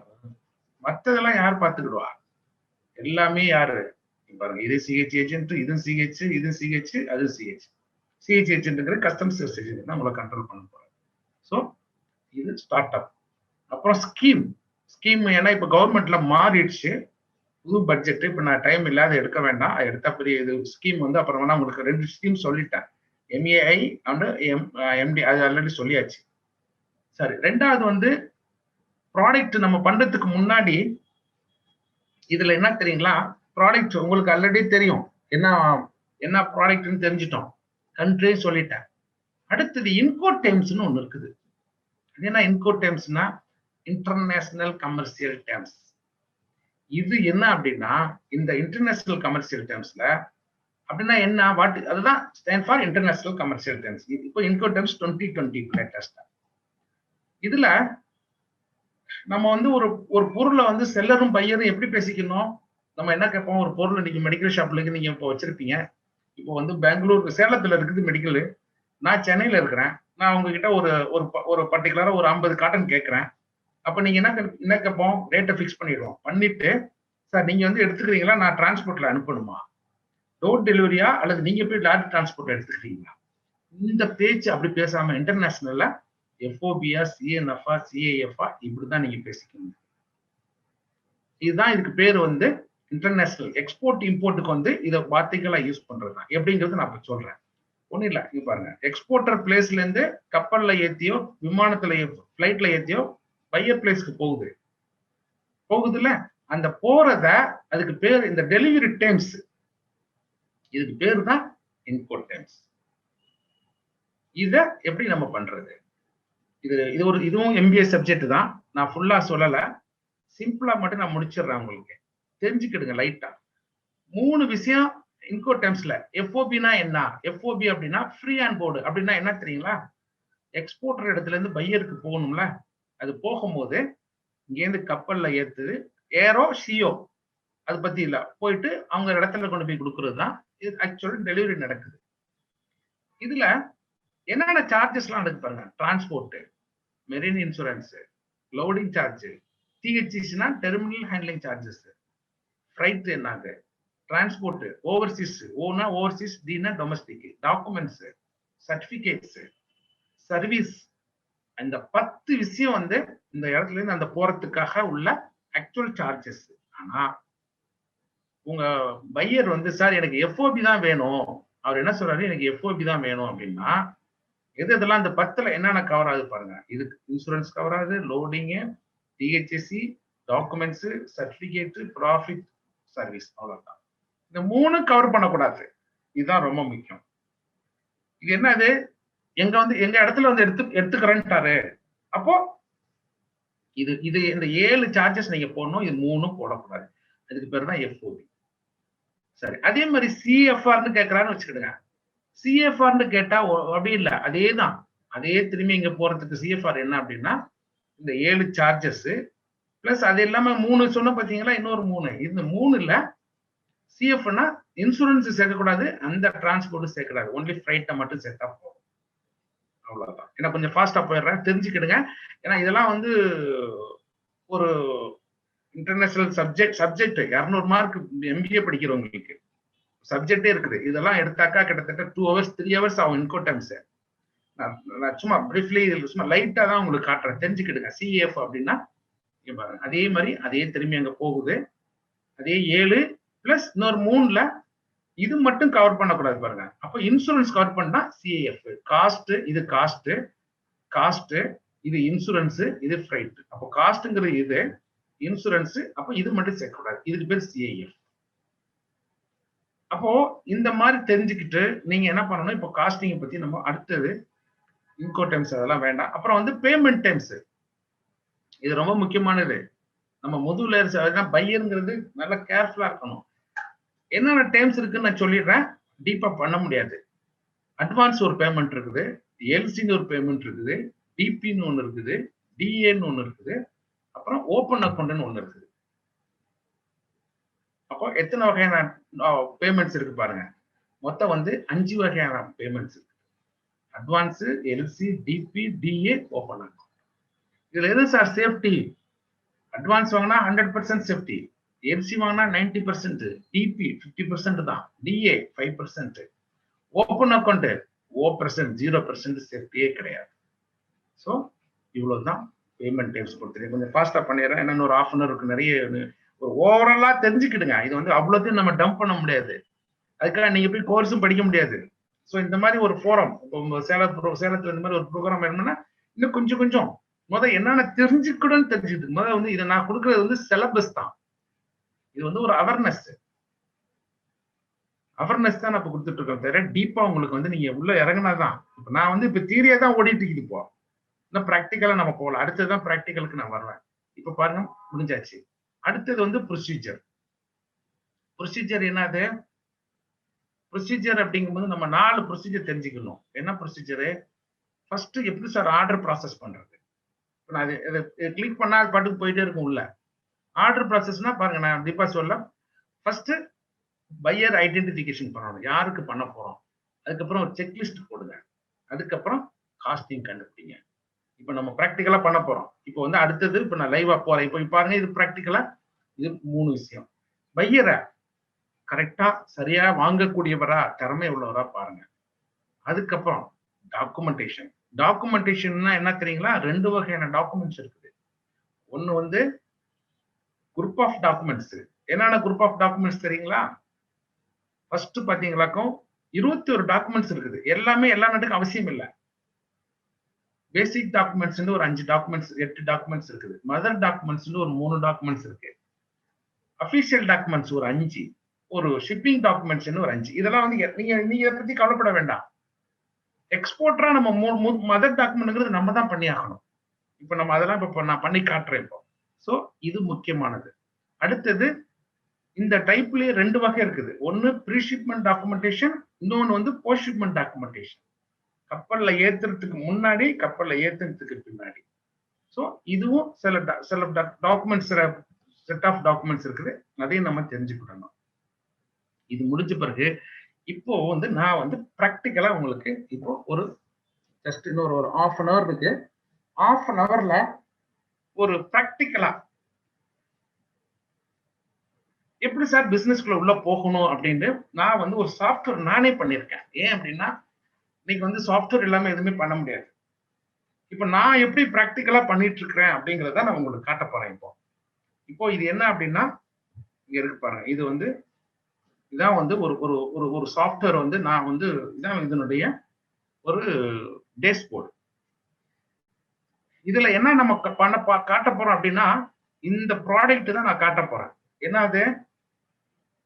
மற்றதெல்லாம் யார் பார்த்துக்கிடுவா? எல்லாமே யாரு பாருங்க, இது சிஹெச் ஏஜென்ட், இது சிஹெச், இது சிஹெச், அது சிஹெச். சிஹெச் ஏஜென்ட்ங்கிற கஸ்டம்ஸ் சர்வீஸ் ஏஜென்ட் தான் உங்களை கண்ட்ரோல் பண்ண போறாங்க. ஸோ இது ஸ்டார்ட் அப். அப்புறம் ஸ்கீம் ஏன்னா இப்ப கவர்மெண்ட்ல மாறிடுச்சு, புது பட்ஜெட். இப்ப நான் டைம் இல்லாத எடுக்க வேண்டாம், எடுத்தா பெரிய இது ஸ்கீம் வந்து அப்புறம் வேணா உங்களுக்கு 2 ஸ்கீம் சொல்லிட்டேன், MEAI அண்ட் MD, அது ஆல்ரெடி சொல்லியாச்சு. சரி, 2வது வந்து ப்ராடக்ட் நம்ம பண்றதுக்கு முன்னாடி இதுல என்ன தெரியுங்களா, ப்ராடக்ட் உங்களுக்கு ஆல்ரெடி தெரியும், என்ன ப்ராடக்ட்னு தெரிஞ்சிட்டோம், கண்ட்ரி சொல்லிட்டேன். அடுத்தது இன்கோட் டேர்ம்ஸ்னு ஒண்ணு இருக்குது. என்ன இன்கோட் டேர்ம்ஸ்னா, இன்டர்நேஷனல் கமர்ஷியல் டேர்ம்ஸ். இது என்ன அப்படின்னா, இந்த இன்டர்நேஷனல் கமர்ஷியல் டேர்ம்ஸ்ல அப்படின்னா என்ன, அதுதான் stand for international commercial terms. இப்போ இன்கோட் டேர்ம்ஸ் 2020 லேட்டஸ்டா. இதுல நம்ம வந்து ஒரு பொருளை வந்து செல்லரும் பையரும் எப்படி பேசிக்கணும், நம்ம என்ன கேட்போம், ஒரு பொருள் நீங்க மெடிக்கல் ஷாப்ல நீங்க இப்போ வச்சிருப்பீங்க. இப்போ வந்து பெங்களூர், சேலத்துல இருக்குது மெடிக்கல், நான் சென்னையில இருக்கிறேன். நான் உங்ககிட்ட ஒரு பர்டிகுலரா ஒரு 50 காட்டன் கேட்கிறேன். அப்ப நீங்க என்ன கேட்போம், ரேட்டை ஃபிக்ஸ் பண்ணிடுவோம். பண்ணிட்டு சார் நீங்க வந்து எடுத்துக்கிறீங்களா, நான் டிரான்ஸ்போர்ட்ல அனுப்பணுமா, டோர் டெலிவரியா, அல்லது நீங்க போய் டைரக்ட் டிரான்ஸ்போர்ட் எடுத்துக்கிறீங்களா? இந்த பேச்சு அப்படி பேசாம இன்டர்நேஷனல்ல FOBயா, CNFா, CAFா இப்படிதான் நீங்க பேசிக்கணும். இதுதான் இதுக்கு பேர் வந்து இன்டர்நேஷனல். எக்ஸ்போர்ட் இம்போர்ட்டுக்கு வந்து இதை வார்த்தைகளா யூஸ் பண்றதுதான். எப்படிங்கிறது நான் இப்ப சொல்றேன். ஒண்ணும் இல்ல, இங்க பாருங்க, எக்ஸ்போர்ட்டர் பிளேஸ்ல இருந்து கப்பல்ல ஏத்தியோ, விமானத்துல பிளைட்ல ஏத்தியோ பையர் பிளேஸ்க்கு போகுதுல்ல, அந்த போறத அதுக்கு பேர் இந்த டெலிவரி டைம்ஸ், இதுக்கு பேர் தான் இன்கோட் டைம்ஸ். இத எப்படி நம்ம பண்றது, இதுவும் MBA சப்ஜெக்ட் தான். நான் ஃபுல்லா சொல்லல, சிம்பிளா மட்டும் நான் முடிச்சிடுறேன், உங்களுக்கு தெரிஞ்சுக்கிடுங்க லைட்டா. 3 விஷயம் இன்கோட் டைம்ஸ்ல. FOBனா என்ன, FOB அப்படின்னா ஃப்ரீ ஆன் போர்டு. அப்படின்னா என்ன தெரியுங்களா, எக்ஸ்போர்ட்டர் இடத்துல இருந்து பையருக்கு போகணும்ல, அது போகும்போது இங்கேருந்து கப்பல்ல ஏத்துது, ஏரோ சியோ அது பத்தி இல்ல, போயிட்டு அவங்க இடத்துல கொண்டு போய் கொடுக்கறது தான் இது ஆக்சுவலி டெலிவரி நடக்குது. இதுல என்னென்ன சார்ஜஸ் எல்லாம் நடக்கு பாருங்க, transport, marine insurance, loading charge, THCனா டெர்மினல் ஹேண்ட்லிங் சார்ஜஸ், ஃப்ரைட் என்னது, டிரான்ஸ்போர்ட், ஓவர்சீஸ், ஓனா ஓவர்சீஸ், டினா டொமஸ்டிக், டாக்குமெண்ட்ஸ், சர்டிபிகேட்ஸ், சர்வீஸ். இந்த 10 விஷயம் வந்து இந்த இடத்துல இருந்து அந்த போறதுக்காக உள்ள ஆக்சுவல் சார்ஜஸ். ஆனா உங்க பையர் வந்து சார் எனக்கு FOB தான் வேணும், அவர் என்ன சொல்றாரு, எனக்கு FOB தான் வேணும் அப்படின்னா இதெல்லாம் இந்த 10ல என்னென்ன கவர் ஆகுது பாருங்க. இதுக்கு இன்சூரன்ஸ் கவர் ஆகுது, loading, THC, documents, certificate, profit, service, அவ்வளவுதான். இந்த 3 கவர் பண்ணக்கூடாது, இதுதான் ரொம்ப முக்கியம். இது என்னது, எங்க இடத்துல வந்து எடுத்துக்கிறேன்ட்டாரு. அப்போ இது இந்த 7 சார்ஜஸ் நீங்க போடணும், இது 3 போடக்கூடாது. அதுக்கு பேர் தான் FOB. சரி, அதே மாதிரி CFRன்னு கேட்கறான்னு வச்சுக்கிடுங்க. சிஎஃப்ஆர்னு கேட்டா அப்படி இல்ல, அதேதான். அதே திரும்பி இங்க போறதுக்கு சிஎஃப்ஆர் என்ன அப்படின்னா இந்த 7 சார்ஜஸ் பிளஸ் அது இல்லாம 3 சொன்ன பாத்தீங்களா, இன்னொரு 3. இந்த 3ல சிஎஃப்னா இன்சூரன்ஸ் சேர்க்கக்கூடாது, அந்த டிரான்ஸ்போர்ட் சேர்க்கக்கூடாது, ஒன்லி ஃப்ரைட்டை மட்டும் சேர்த்தா போதும். அவ்வளவுதான். ஏன்னா கொஞ்சம் ஃபாஸ்டா போயிடுறேன், தெரிஞ்சுக்கிடுங்க. ஏன்னா இதெல்லாம் வந்து ஒரு இன்டர்நேஷனல் சப்ஜெக்ட் 200 மார்க் எம்பிஏ படிக்கிறவங்களுக்கு சப்ஜெக்டே இருக்குது. இதெல்லாம் எடுத்தாக்கா கிட்டத்தட்ட 2 hours 3 hours ஆகும் இன்கோடம்ஸ். நான் சும்மா பிரீஃப்லி சும்மா லைட்டா தான் உங்களுக்கு காட்டுறேன், தெரிஞ்சுக்கிடுங்க. சிஎஃப் அப்படின்னா அதே மாதிரி அதே திரும்பி அங்க போகுது, அதே 7 பிளஸ் இன்னொரு 3ல இது மட்டும் கவர் பண்ணக்கூடாது பாருங்க. அப்போ இன்சூரன்ஸ் கவர் பண்ணா சிஏஎஃப். காஸ்ட் இது காஸ்ட் இது இன்சூரன்ஸ், இது ஃப்ரைட். அப்போ காஸ்ட்ங்கிறது இது, இன்சூரன்ஸ், அப்போ இது மட்டும் சேர்க்கக்கூடாது, இதுக்கு பேர் சிஏஎஃப். அப்போ இந்த மாதிரி தெரிஞ்சுக்கிட்டு நீங்க என்ன பண்ணணும், இப்போ காஸ்டிங் பத்தி நம்ம அடுத்தது இன்கோடம்ஸ் அதெல்லாம் வேண்டாம். அப்புறம் வந்து பேமெண்ட் டைம்ஸ், இது ரொம்ப முக்கியமானது. நம்ம முதல்ல பையருங்கிறது நல்லா கேர்ஃபுல்லா இருக்கணும். என்னென்ன டைம்ஸ் இருக்குன்னு நான் சொல்லிடுறேன், டீப்பா பண்ண முடியாது. அட்வான்ஸ் ஒரு பேமெண்ட் இருக்குது, எல்சின்னு ஒரு பேமெண்ட் இருக்குது, டிபின்னு ஒன்று இருக்குது, டிஏன்னு ஒன்று இருக்குது, அப்புறம் ஓப்பன் அக்கௌண்ட்னு ஒன்று இருக்குது. அப்போ எத்தனை வகையான பேமெண்ட்ஸ் இருக்கு பாருங்க. மொத்தம் வந்து 5 வகையான பேமெண்ட்ஸ் இருக்கு. Advance, LC, DP, DA, open account. இதுல எது சார் சேஃப்டி? அட்வான்ஸ் வாங்கினா 100% சேஃப்டி, எல்சி வாங்கினா 90%, டிபி 50% தான், டிஏ 5%, ஓப்பன் அக்கௌண்ட் 0% சேஃப்டியே கிடையாது. ஸோ இவ்வளவுதான் பேமெண்ட் டைப்ஸ் கொடுத்துருக்கேன். கொஞ்சம் ஃபாஸ்டா பண்ணிடுறேன், என்னன்னு ஒரு 1/2 hour இருக்கு. நிறைய ஒரு ஓவராலா தெரிஞ்சுக்கிடுங்க. இது வந்து அவ்வளோத்தையும் நம்ம டம்ப் பண்ண முடியாது, அதுக்காக நீங்க போய் கோர்ஸும் படிக்க முடியாது. ஸோ இந்த மாதிரி ஒரு ஃபோரம், இப்போ சேலத்துல இந்த மாதிரி ஒரு ப்ரோக்ராம் வேணும்னா இன்னும் கொஞ்சம் கொஞ்சம் என்னென்ன தெரிஞ்சுக்கணும்னு தெரிஞ்சுக்கிட்டு வந்து இதை நான் கொடுக்கறது வந்து சிலபஸ் தான். இது வந்து ஒரு அவேர்னஸ் தான் நான் கொடுத்துட்டு இருக்கேன். தவிர டீப்பா உங்களுக்கு வந்து நீங்க உள்ள இறங்கினாதான். இப்ப நான் வந்து இப்ப தியரியா தான் ஓடிட்டு இருக்குது. இப்போ இன்னும் ப்ராக்டிக்கலா நம்ம போகலாம். அடுத்ததுதான் ப்ராக்டிக்கலுக்கு நான் வருவேன். இப்ப பாருங்க முடிஞ்சாச்சு. அடுத்தது வந்து ப்ரொசீஜர். என்னது ப்ரொசீஜர் அப்படிங்கும்போது நம்ம 4 ப்ரொசீஜர் தெரிஞ்சுக்கணும். என்ன ப்ரொசீஜரு? ஃபர்ஸ்ட் எப்படி சார் ஆர்டர் ப்ராசஸ் பண்றது? நான் கிளிக் பண்ணா அது பாட்டுக்கு போயிட்டே இருக்கும் உள்ள. ஆர்டர் ப்ராசஸ்னா பாருங்க, நான் டீப்பா சொல்ல. ஃபர்ஸ்ட் பையர் ஐடென்டிஃபிகேஷன் பண்ணணும், யாருக்கு பண்ண போறோம். அதுக்கப்புறம் ஒரு செக்லிஸ்ட் போடுங்க. அதுக்கப்புறம் காஸ்டிங் கண்டுபிடிங்க. இப்போ நம்ம ப்ராக்டிக்கலா பண்ண போறோம். இப்போ வந்து அடுத்தது இப்போ நான் லைவா போறேன். இப்போ பாருங்க, இது ப்ராக்டிக்கலா, இது 3 விஷயம். பையரை கரெக்டா சரியா வாங்கக்கூடியவரா, திறமை உள்ளவரா பாருங்க. அதுக்கப்புறம் டாக்குமெண்டேஷன்னா என்ன தெரியுங்களா? 2 வகையான டாக்குமெண்ட்ஸ் இருக்குது. ஒன்னு வந்து குரூப் ஆஃப் டாக்குமெண்ட்ஸ். என்னென்ன குரூப் ஆஃப் டாக்குமெண்ட்ஸ் தெரியுங்களா? ஃபர்ஸ்ட் பாத்தீங்களாக்கும் 21 டாக்குமெண்ட்ஸ் இருக்குது. எல்லாமே எல்லா நாட்டுக்கும் அவசியம் இல்லை. பேசிக் டாக்குமெண்ட்ஸ் ஒரு 5 டாக்குமெண்ட்ஸ், 8 டாக்குமெண்ட்ஸ் இருக்குது. மதர் டாக்குமெண்ட்ஸ் ஒரு 3 டாக்குமெண்ட்ஸ் இருக்கு. அபிஷியல் டாக்குமெண்ட்ஸ் ஒரு 5, ஒரு ஷிப்பிங் டாக்குமெண்ட்ஸ் ஒரு 5. இதெல்லாம் வந்து நீங்க இதை பத்தி கவலைப்பட வேண்டாம். எக்ஸ்போர்ட்டரா நம்ம மதர் டாக்குமெண்ட்ங்கிறது நம்ம தான் பண்ணி ஆகணும். இப்ப நம்ம அதெல்லாம் இப்ப நான் பண்ணி காட்டுறேன் இப்போ. சோ இது முக்கியமானது. அடுத்தது இந்த டைப்லயே 2 வகை இருக்குது. ஒன்னு ப்ரீ ஷிப்மெண்ட் டாக்குமெண்டேஷன், இன்னொன்னு வந்து போஸ்ட் ஷிப்மெண்ட் டாக்குமெண்டேஷன். கப்பல்ல ஏத்துறதுக்கு முன்னாடி, கப்பல்ல ஏத்துறதுக்கு பின்னாடி. சோ இதுவும் சில டாக்குமெண்ட்ஸ், செட் ஆஃப் டாக்குமெண்ட்ஸ் இருக்குது. அதையும் நம்ம தெரிஞ்சுக்கிடணும். இது முடிஞ்ச பிறகு இப்போ வந்து நான் வந்து பிராக்டிக்கலா உங்களுக்கு இப்போ ஒரு ஜஸ்ட் இன்னொரு 1/2 hour இருக்கு. 1/2 hourல ஒரு பிராக்டிக்கலா எப்படி சார் பிசினஸ்க்குள்ள உள்ள போகணும் அப்படின்னு நான் வந்து ஒரு சாஃப்ட்வேர் நானே பண்ணியிருக்கேன். ஏன் அப்படின்னா இன்னைக்கு வந்து சாஃப்ட்வேர் இல்லாம எதுவுமே பண்ண முடியாது. இப்போ நான் எப்படி பிராக்டிக்கலா பண்ணிட்டு இருக்கிறேன் அப்படிங்கறத நான் உங்களுக்கு காட்ட போறேன். இப்போ இது என்ன அப்படின்னா, இங்க இருக்கு பாருங்க. இது வந்து இதான் வந்து ஒரு சாஃப்ட்வேர் வந்து நான் வந்து இதான் இதனுடைய ஒரு டேஷ்போர்டு. இதுல என்ன நம்ம காட்ட போறோம் அப்படின்னா, இந்த ப்ராடக்ட் தான் நான் காட்ட போறேன். என்னது?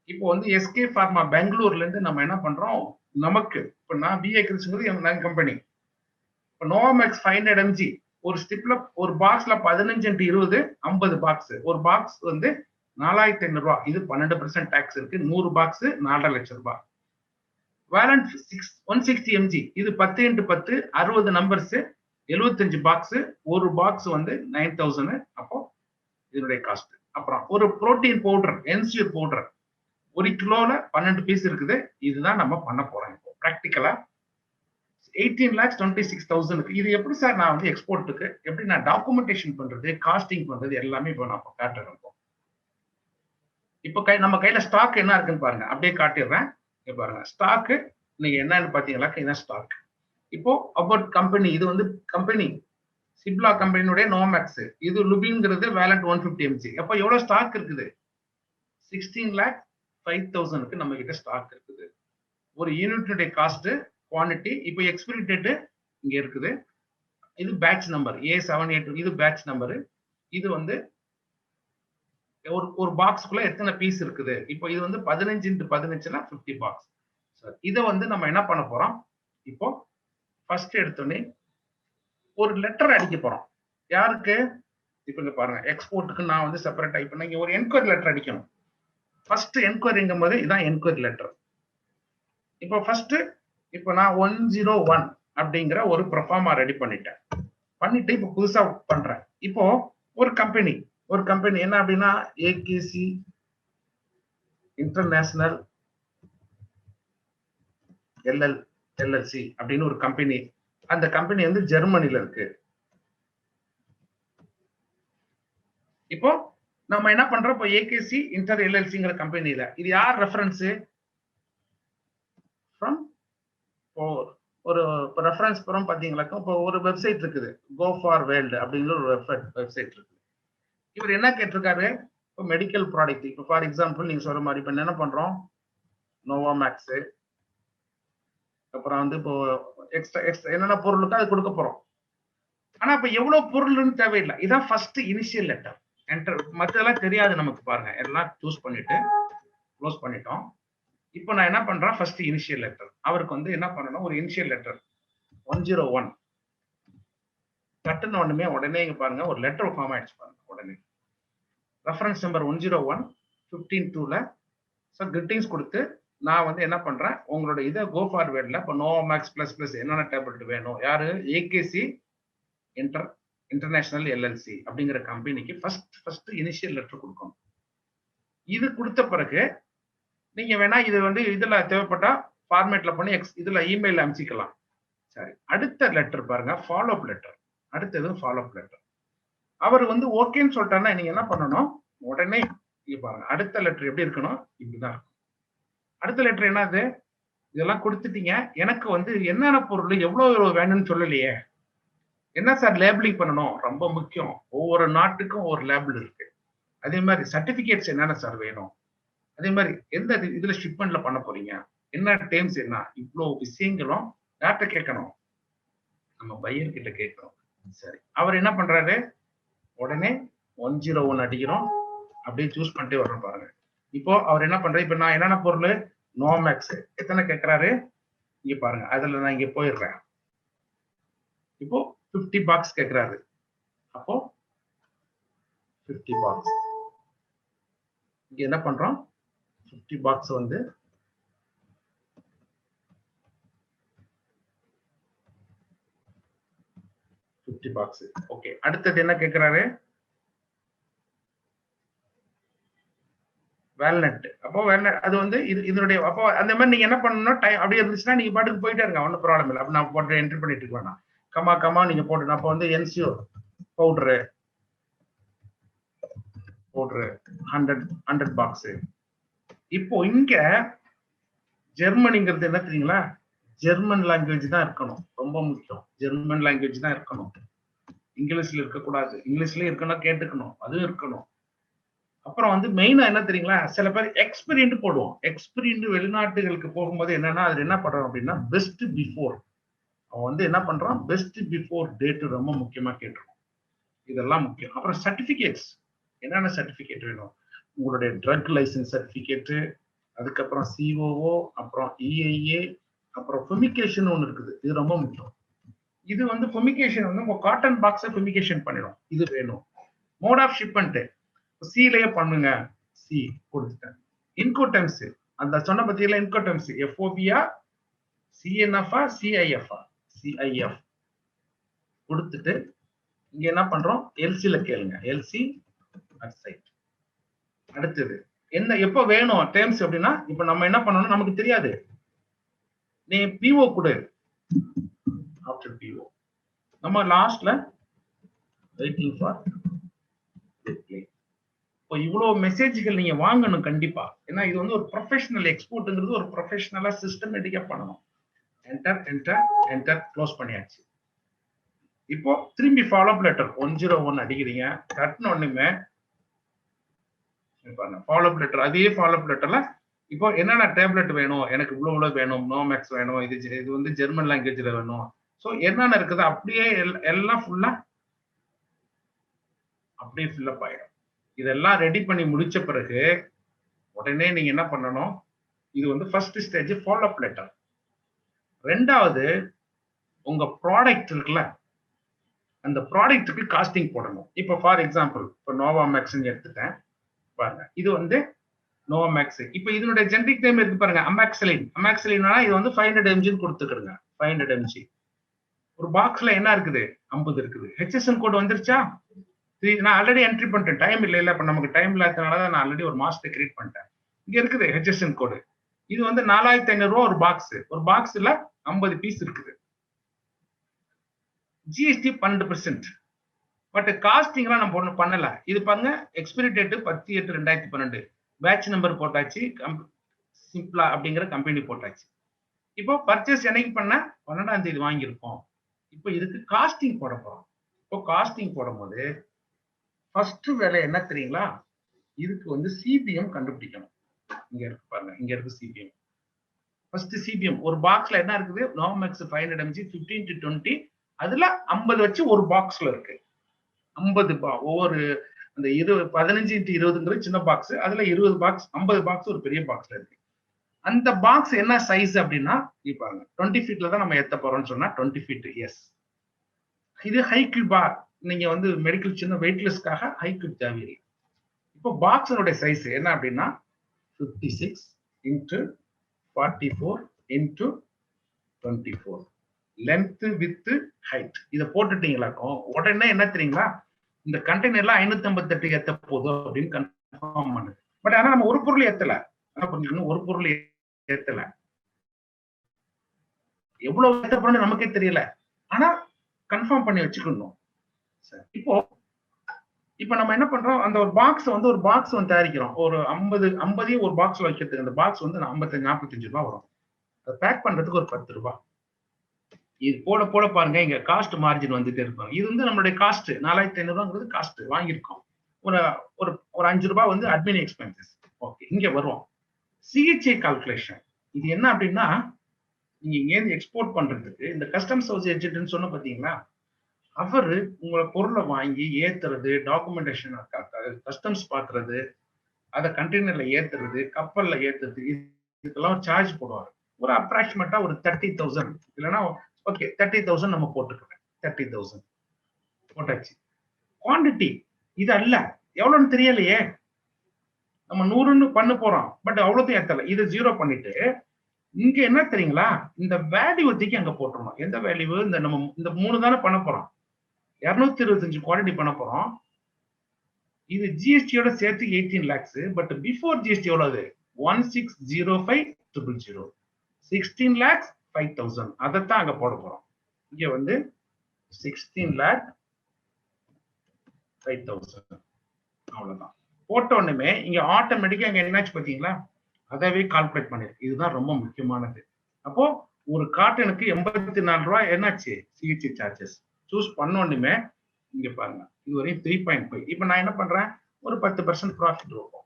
இப்போ வந்து எஸ்கே ஃபார்மா பெங்களூர்ல இருந்து நம்ம என்ன பண்றோம், நமக்கு இப்ப நான் பிஏ கிறிஸ்ங்கிறது கம்பெனி. இப்போ நோவாமெக்ஸ் 500 mg ஒரு ஸ்டிப்ல ஒரு பாக்ஸ்ல 15x20 50 பாக்ஸ். ஒரு பாக்ஸ் வந்து 4500 ரூபாய். இது 12% டாக்ஸ் இருக்கு. 100 பாக்ஸ் 4.5 லட்சம் ரூபாய். வேலண்ட் 160 mg இது 10 × 10 60 நம்பர்ஸ் 75 பாக்ஸ், ஒரு பாக்ஸ் வந்து 9000. அப்போ இதனுடைய காஸ்ட். அப்புறம் ஒரு புரோட்டீன் பவுடர், என்சியூர் பவுடர் 1 கிலோல 12 பீஸ் இருக்குது. இதுதான் நம்ம பண்ண போறோம் இப்போ பிராக்டிகலா. 18,26,000. இது எப்படி சார் நான் வந்து எக்ஸ்போர்ட்டுக்கு எப்படி நான் டாக்குமெண்டேஷன் பண்றது, காஸ்டிங் பண்றது எல்லாமே இப்போ நான் காட்டுறேன். இப்போ நம்ம கையில ஸ்டாக் என்ன இருக்குன்னு பாருங்க, அப்படியே காட்டிடுறேன். இங்க பாருங்க ஸ்டாக் நீங்க என்னன்னு பாத்தீங்களா, இதுதான் ஸ்டாக். இப்போ அபவுட் கம்பெனி, இது வந்து கம்பெனி சிப்லா கம்பெனியுடைய நோமேக்ஸ், இது லுபின்ங்கிறது வேலண்ட் 150 mg. அப்போ எவ்வளவு ஸ்டாக் இருக்குது? 16,05,000 நம்ம கிட்ட ஸ்டாக் இருக்குது. ஒரு யூனிட்டுடைய காஸ்ட், குவான்டிட்டி. இப்போ எக்ஸ்பைரி டேட் இங்க இருக்குது. இது பேட்ச் நம்பர் A782, இது பேட்ச் நம்பர். இது வந்து ஒரு பாக்ஸ்க்குள்ள எத்தனை பீஸ் இருக்குது. இப்போ இது வந்து 15 × 15னா 50 பாக்ஸ். இதை வந்து நம்ம என்ன பண்ண போறோம், இப்போ ஃபர்ஸ்ட் எடுத்தோடனே ஒரு லெட்டர் அடிக்க போறோம். யாருக்கு? இப்போ இங்க பாருங்க, எக்ஸ்போர்ட்டுக்கு நான் வந்து செப்பரேட்டா இப்போ நீங்க ஒரு என்கொயரி லெட்டர் அடிக்கணும். ஃபர்ஸ்ட் என்கொயரிங்கும் போது இதான் என்கொயரி லெட்டர். இப்போ ஃபர்ஸ்ட் இப்போ நான் 101 அப்படிங்கிற ஒரு ப்ரொஃபார்மா ரெடி பண்ணிட்டு இப்போ புதுசா பண்றேன். இப்போ ஒரு கம்பெனி என்ன அப்படின்னா ஏகேசி இன்டர்நேஷனல் எல்எல்சி அப்படின்னு ஒரு கம்பெனி. அந்த கம்பெனி வந்து ஜெர்மனில இருக்கு. இப்போ நம்ம என்ன பண்றோம், இப்போ ஏகேசி இன்டர் எல்எல்சிங்கிற கம்பெனில இது யார் ரெஃபரன்ஸ்? ஃப்ரம் ஒரு ரெஃபரன்ஸ் புறம் பாத்தீங்களா, இப்போ ஒரு வெப்சைட் இருக்குது, கோ ஃபார் வேர்ல்டு அப்படிங்கிற ஒரு வெப்சைட் இருக்கு. இவர் என்ன கேட்டிருக்காரு, இப்போ மெடிக்கல் ப்ராடக்ட். இப்போ ஃபார் எக்ஸாம்பிள் நீங்க சொல்ற மாதிரி இப்போ என்ன பண்றோம், நோவாமேக்ஸ், அப்புறம் வந்து இப்போ எக்ஸ்ட்ரா என்னென்ன பொருளுக்கு அது கொடுக்க போறோம். ஆனா இப்ப எவ்வளவு பொருள்னு தேவையில்லை. இதான் ஃபர்ஸ்ட் இனிஷியல் லெட்டர். என்டர் மத்ததெல்லாம் தெரியாது நமக்கு. பாருங்க எல்லாம் சூஸ் பண்ணிட்டு க்ளோஸ் பண்ணிட்டோம். இப்போ நான் என்ன பண்றேன், ஃபர்ஸ்ட் இனிஷியல் லெட்டர். அவருக்கு வந்து என்ன பண்ணணும், ஒரு இனிஷியல் லெட்டர் 101 கட்டுன உடனே இங்க பாருங்க ஒரு லெட்டர் ஃபார்ம் ஆயிடுச்சு பாருங்க. உடனே ரெஃபரன்ஸ் நம்பர் 101 15/2ல கிரீட்டிங்ஸ் கொடுத்து நான் வந்து என்ன பண்றேன், உங்களோட இதை கோ ஃபார்வேர்ட்ல இப்போ நோவாமேக்ஸ் ++ என்னென்ன டேப்லெட் வேணும், யாரு ஏகேசி இன்டர்நேஷனல் எல்எல்சி அப்படிங்கிற கம்பெனிக்கு ஃபர்ஸ்ட் இனிஷியல் லெட்டர் கொடுக்கணும். இது கொடுத்த பிறகு நீங்க வேணா இது வந்து இதுல தேவைப்பட்டா ஃபார்மேட்ல பண்ணி இதுல இமெயில் அனுப்பிச்சிக்கலாம். சரி, அடுத்த லெட்டர் பாருங்க, ஃபாலோ அப் லெட்டர். அடுத்தது ஃபாலோ அப் லெட்டர். அவர் வந்து ஓகேன்னு சொல்லிட்டாருன்னா நீங்க என்ன பண்ணணும், உடனே இங்க பாருங்க அடுத்த லெட்டர் எப்படி இருக்கணும், இப்படிதான் இருக்கும். அடுத்த லெட்டர் என்னது, இதெல்லாம் கொடுத்துட்டீங்க, எனக்கு வந்து என்னென்ன பொருள் எவ்வளவு வேணும்னு சொல்லலையே, என்ன சார் லேபிளிங் பண்ணணும், ரொம்ப முக்கியம். ஒவ்வொரு நாட்டுக்கும் ஒரு லேபிள் இருக்கு. அதே மாதிரி சர்டிபிகேட்ஸ் என்னென்ன சார் வேணும், அதே மாதிரி எந்த இதுல ஷிப்மெண்ட்ல பண்ண போறீங்க, என்ன டேர்ம்ஸ் என்ன, இவ்வளவு விஷயங்களும் யார்கிட்ட கேட்கணும், நம்ம பையர் கிட்ட கேட்கணும். சரி, அவர் என்ன பண்றாரு, உடனே 101 அடிக்கிறோம், அப்படியே சூஸ் பண்ணிட்டே வர்றோம் பாருங்க. இப்போ அவர் என்ன பண்றாரு, இப்ப நான் என்னென்ன பொருள் நோமேக்ஸ் எத்தனை கேட்கிறாரு இங்க பாருங்க, அதுல நான் இங்க போயிடுறேன். இப்போ 50 பாக்ஸ் கேட்கிறாரு. அப்போ 50 பாக்ஸ் இங்க என்ன பண்றோம், 50 பாக்ஸ் வந்து பாக்ஸ். ஓகே, அடுத்தது என்ன கேட்கிறாரு, வேல்நட். அப்போ வேல்நட் அது வந்து இதனுடைய, அப்போ அந்த மாதிரி நீங்க என்ன பண்ணணும், டைம் அப்படியே இருந்துச்சுன்னா நீங்க பாட்டுக்கு போயிட்டே இருங்க, ஒன்றும் ப்ராப்ளம் இல்லை. அப்ப நான் போட்டு என்ட்ரி பண்ணிட்டு இருக்க வேணாம், கமா நீங்க போட்டு. அப்போ வந்து என்சியூர் பவுடரு 100 பாக்ஸ். இப்போ இங்க ஜெர்மனிங்கிறது என்ன தெரியுங்களா, ஜெர்மன் லாங்குவேஜ் தான் இருக்கணும், ரொம்ப முக்கியம். ஜெர்மன் லாங்குவேஜ் தான் இருக்கணும், இங்கிலீஷ்ல இருக்கக்கூடாது. இங்கிலீஷ்ல இருக்கணும், கேட்டுக்கணும், அதுவும் இருக்கணும். அப்புறம் வந்து மெயினா என்ன தெரியுங்களா, சில பேர் எக்ஸ்பீரியன்ட் போடுவோம். எக்ஸ்பீரியன்ட் வெளிநாட்டுகளுக்கு போகும்போது என்னன்னா அதுல என்ன பண்றோம் அப்படின்னா பெஸ்ட் பிஃபோர். அவன் வந்து என்ன பண்றான், பெஸ்ட் பிஃபோர் டேட் ரொம்ப முக்கியமா கேட்டிருக்கோம். இதெல்லாம் முக்கியம். அப்புறம் சர்டிபிகேட்ஸ், என்னென்ன சர்டிபிகேட் வேணும், உங்களுடைய ட்ரக் லைசன்ஸ் சர்டிபிகேட், அதுக்கப்புறம் சிஓஓ, அப்புறம் இஐஏ, அப்புறம் ஃபெமிகேஷன் ஒன்று இருக்குது, இது ரொம்ப முக்கியம். இது வந்து ஃபெமிகேஷன் வந்து உங்க காட்டன் பாக்ஸை ஃபெமிகேஷன் பண்ணிடும், இது வேணும். மோட் ஆஃப் ஷிப்மெண்ட் சீலையே பண்ணுங்க, சி கொடுத்துட்டேன். இன்கோடெம்ஸ் அந்த சொன்ன பத்தியில இன்கோடெம்ஸ் எஃப்ஓபியா சிஎன்எஃப்ஆ சிஐஎஃப்ஆ சிஐஎஃப் கொடுத்துட்டு இங்க என்ன பண்றோம், எல்சில கேளுங்க, எல்சி சைட். அடுத்தது என்ன எப்ப வேணும் டேர்ம்ஸ் அப்படின்னா, இப்ப நம்ம என்ன பண்ணணும் நமக்கு தெரியாது, நீ பிஓ கொடு. ஆஃப்டர் பிஓ நம்ம லாஸ்ட்ல வெயிட்டிங் ஃபார் டிஸ்ப்ளே. இப்போ இவ்வளவு மெசேஜ்கள் நீங்க வாங்கணும் கண்டிப்பா. ஏன்னா இது வந்து ஒரு ப்ரொஃபஷனல் எக்ஸ்போர்ட்ங்கிறது ஒரு ப்ரொஃபஷனலா சிஸ்டமேட்டிக்கா பண்ணணும். என்டர் என்டர் என்டர் க்ளோஸ் பண்ணியாச்சு. இப்போ திரும்பி ஃபாலோ அப் லெட்டர் 101 அடிக்கிறீங்க. தட்டின உடனே ஃபாலோ அப் லெட்டர், அதே ஃபாலோ அப் லெட்டர்ல இப்போ என்னென்ன டேப்லெட் வேணும், எனக்கு இவ்வளவு வேணும், நோமேக்ஸ் வேணும், இது வந்து ஜெர்மன் லாங்குவேஜ்ல வேணும். ஸோ என்னென்ன இருக்குது அப்படியே எல்லாம் ஃபுல்லா அப்படியே ஃபில்லப் ஆயிடும். இதெல்லாம் ரெடி பண்ணி முடிச்ச பிறகு உடனே நீங்க என்ன பண்ணணும், இது வந்து first stage follow up letter. ரெண்டாவது உங்க ப்ராடக்ட் இருக்குல்ல, அந்த ப்ராடக்ட்டுக்கு காஸ்டிங் போடணும். இப்போ ஃபார் எக்ஸாம்பிள் இப்போ நோவாமேக்ஸ் எடுத்துட்டேன் பாருங்க, இது வந்து நோவாமேக்ஸ். இப்போ இதனுடைய ஜெனரிக் நேம் இருக்கு பாருங்க, அமாக்சலின். அமாக்சலின்னா இது வந்து 500 mg கொடுத்துக்கிறங்க. 500 mg ஒரு பாக்ஸ்ல என்ன இருக்குது, 50 இருக்குது. ஹெச்எஸ்என் கோட் வந்துருச்சா? நான் ஆல்ரெடி என்ட்ரி பண்ணிட்டேன், டைம் இல்லை இல்ல, இப்ப நமக்கு டைம் இல்லாதனால நான் ஆல்ரெடி ஒரு மாசத்தை கிரியேட் பண்ணிட்டேன். இங்க இருக்குது ஹெச்எஸ்என் கோடு. இது வந்து 4500 ரூபா ஒரு பாக்ஸ். ஒரு பாக்ஸ்ல 50 பீஸ் இருக்குது. ஜிஎஸ்டி 12%. பட் காஸ்டிங்லாம் நம்ம ஒன்றும் பண்ணல. இது பாருங்க, எக்ஸ்பிரி டேட் 10/8/2012, பேட்ச் நம்பர் போட்டாச்சு, சிம்பிளா அப்படிங்கிற கம்பெனி போட்டாச்சு. இப்போ பர்ச்சேஸ் என்னைக்கு பண்ண, 12ஆம் தேதி வாங்கியிருக்கோம். இப்போ இதுக்கு காஸ்டிங் போட போறோம். இப்போ காஸ்டிங் போடும்போது ஃபர்ஸ்ட் வேலை என்ன தெரியுங்களா, இதுக்கு வந்து சிபிஎம் கண்டுபிடிக்கணும். இங்க இருக்கு பாருங்க, இங்க இருக்கு சிபிஎம். ஃபர்ஸ்ட் சிபிஎம் ஒரு பாக்ஸ்ல என்ன இருக்குது, நோமேக்ஸ் 500 mg 15 to 20, அதுல 50 வச்சு ஒரு பாக்ஸ்ல இருக்கு. 50 ஒவ்வொரு அந்த 15 into 20ங்கிறது சின்ன பாக்ஸ், அதுல 20 பாக்ஸ், 50 பாக்ஸ் ஒரு பெரிய பாக்ஸ்ல இருக்கு. அந்த பாக்ஸ் என்ன சைஸ் அப்படின்னா, பாருங்க 20 ஃபீட்ல தான் நம்ம ஏத்த போறோம்னு சொன்னா 20 ஃபீட். எஸ், இது ஹைக்கிள் பார். நீங்க வந்து மெடிக்கல் சின்ன வெயிட்லெஸ்க்காக ஹைக்கிள் தேவையில்லை. இப்போ பாக்ஸோட சைஸ் என்ன அப்படின்னா 56 into 44 into 24, length with height. இதை போட்டுட்டீங்களாக்கும் உடனே என்ன தெரியுங்களா, இந்த கண்டெய்னர்ல 558 ஏத்த போதும் அப்படின்னு கன்ஃபார்ம் பண்ணுது. பட் ஆனா நம்ம ஒரு பொருள் ஏத்தல, ஒரு பொருள் ஏத்தல, எவ்வளவு ஏத்த போறோம்னு நமக்கே தெரியல. ஆனா கன்ஃபார்ம் பண்ணி வச்சுக்கணும். இப்போ நம்ம என்ன பண்றோம், அந்த ஒரு பாக்ஸ் வந்து தயாரிக்கிறோம். ஒரு 50 ஒரு பாக்ஸ்ல வைக்கிறதுக்கு அந்த பாக்ஸ் வந்து 45 ரூபாய் வரும். அதை பேக் பண்றதுக்கு ஒரு 10 ரூபாய். இது போட போட பாருங்க, இங்க காஸ்ட் மார்ஜின் வந்துட்டே இருக்கும். இது வந்து நம்மளுடைய காஸ்ட் 4500 ரூபாங்கிறது காஸ்ட் வாங்கியிருக்கோம். ஒரு ஒரு ஒரு 5 ரூபாய் வந்து அட்மின் எக்ஸ்பென்சஸ். ஓகே, இங்க வருவோம். CHA calculation. இது என்ன அப்படின்னா, நீங்க இங்க எக்ஸ்போர்ட் பண்றதுக்கு இந்த கஸ்டம்ஸ் ஹவுஸ் ஏஜென்ட்னு சொன்ன பாத்தீங்களா, அவரு உங்களை பொருளை வாங்கி ஏத்துறது, டாக்குமெண்டேஷன், கஸ்டம்ஸ் பாக்குறது, அதை கண்டெய்னர்ல ஏத்துறது, கப்பல்ல ஏத்துறது, இதுக்கெல்லாம் சார்ஜ் போடுவாரு. ஒரு அப்ராக்சிமேட்டா ஒரு 30,000 இல்லைன்னா ஓகே 30,000 நம்ம போட்டுக்கிறோம். 30,000 போட்டாச்சு. குவான்டிட்டி இது அல்ல, எவ்வளவுன்னு தெரியலையே, நம்ம 100ன்னு பண்ண போறோம், பட் அவ்வளோத்தையும் ஏத்தல. இதை 0 பண்ணிட்டு இங்க என்ன தெரியுங்களா, இந்த வேல்யூ தூக்கி அங்க போட்டுருணும். எந்த வேல்யூ, இந்த நம்ம இந்த 3 தானே பண்ண போறோம், 225 குவாலிட்டி பண்ண போறோம். இது ஜிஎஸ்டியோட சேர்த்து 18 lakhs. பட் பிஃபோர் ஜிஎஸ்டி எவ்வளவு, 1605,000, 16,05,000. அதைத்தான் அங்க போட போறோம். இங்க வந்து 16,05,000 அவ்வளவுதான். போட்ட உடனே இங்க ஆட்டோமேட்டிக்கா இங்க என்னாச்சு பாத்தீங்களா, அதவே கால்குலேட் பண்ணிருக்கு. இதுதான் ரொம்ப முக்கியமானது. அப்போ ஒரு காட்டனுக்கு 84 ரூபாய் என்னாச்சு சிஹெச்ஏ சார்ஜஸ். சூஸ் பண்ண உடனே இங்க பாருங்க, இதுவரையும் 3.5. இப்ப நான் என்ன பண்றேன், ஒரு 10% ப்ராஃபிட் இருக்கும்.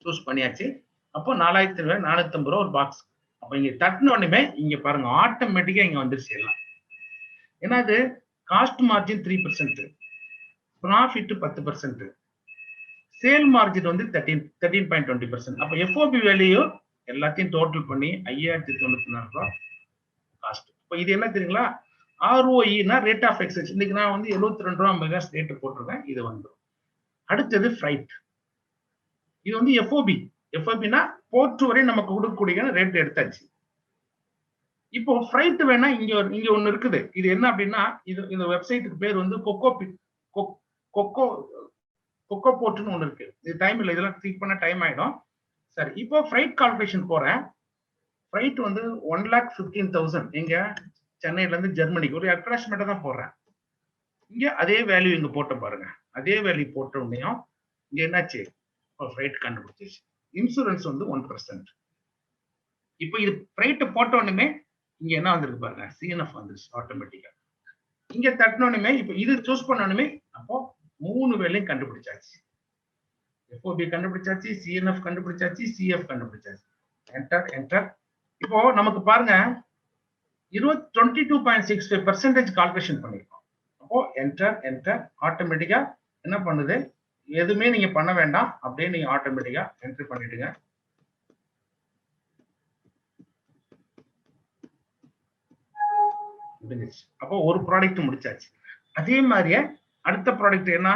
சூஸ் பண்ணியாச்சு. அப்போ 4,450 ரூபாய் ஒரு பாக்ஸ். அப்ப இங்க தட்டின உடனே இங்க பாருங்க, ஆட்டோமேட்டிக்கா இங்க வந்துருச்சு எல்லாம். ஏன்னா அது cost margin 3%, profit 10%, sale margin வந்து 13.20%. அப்ப எஃப்ஓபி வேல்யூ எல்லாத்தையும் டோட்டல் பண்ணி 5,094 ரூபாய் காஸ்ட். இப்போ இது என்ன தெரியுங்களா, ஆர்ஓஇனா ரேட் ஆஃப் எக்ஸ்சேஞ்ச். இன்னைக்கு நான் வந்து 72 ரூபாய் 50 காசு ரேட்டு போட்டிருக்கேன். இது வந்துடும். அடுத்தது ஃப்ரைட். இது வந்து எஃப்ஓபினா போர்ட் வரை நமக்கு கொடுக்கக்கூடிய ரேட் எடுத்தாச்சு. இப்போ ஃப்ரைட் வேணா இங்க ஒண்ணு இருக்குது. இது என்ன அப்படின்னா இந்த வெப்சைட்டுக்கு பேர் வந்து கொக்கோ கொக்கோ போர்ட்னு ஒண்ணு இருக்கு. இது டைம் இல்லை, இதெல்லாம் கிளிக் பண்ண டைம் ஆயிடும். சரி, இப்போ ஃப்ரைட் கால்குலேஷன் போறேன். ஃப்ரைட் வந்து 1,15,000 எங்க சென்னையில இருந்து ஜெர்மனிக்கு ஒரு அப்ராக்சிமேட்டா தான் போடுறேன். இங்க அதே வேல்யூ இங்க போட்ட பாருங்க. அதே வேல்யூ போட்ட உடனேயும் இங்க என்னாச்சு, ஃப்ரைட் கண்டுபிடிச்சிச்சு. இன்சூரன்ஸ் வந்து 1%. இப்போ இது ஃப்ரைட் போட்ட உடனே இங்க என்ன வந்திருக்கு பாருங்க, சிஎன்எஃப் வந்துருச்சு ஆட்டோமேட்டிக்கா. இங்க தட்டினோடனே இப்போ இது சூஸ் பண்ணணுமே, அப்போ 3 வேலையும் கண்டுபிடிச்சாச்சு. எஃப்ஓபி கண்டுபிடிச்சாச்சு, சிஎன்எஃப் கண்டுபிடிச்சாச்சு, சிஎஃப் கண்டுபிடிச்சாச்சு. Enter enter. இப்போ நமக்கு பாருங்க 22.65% கால்குலேஷன் பண்ணிருக்கோம். அப்போ என்டர் என்டர். ஆட்டோமேட்டிக்கா என்ன பண்ணுது, எதுவுமே நீங்க பண்ண வேண்டாம், அப்படியே நீங்க ஆட்டோமேட்டிக்கா என்டர் பண்ணிடுங்க. முடிஞ்சிச்சு. அப்போ ஒரு ப்ராடக்ட் முடிச்சாச்சு. அதே மாதிரியே அடுத்த ப்ராடக்ட் என்ன,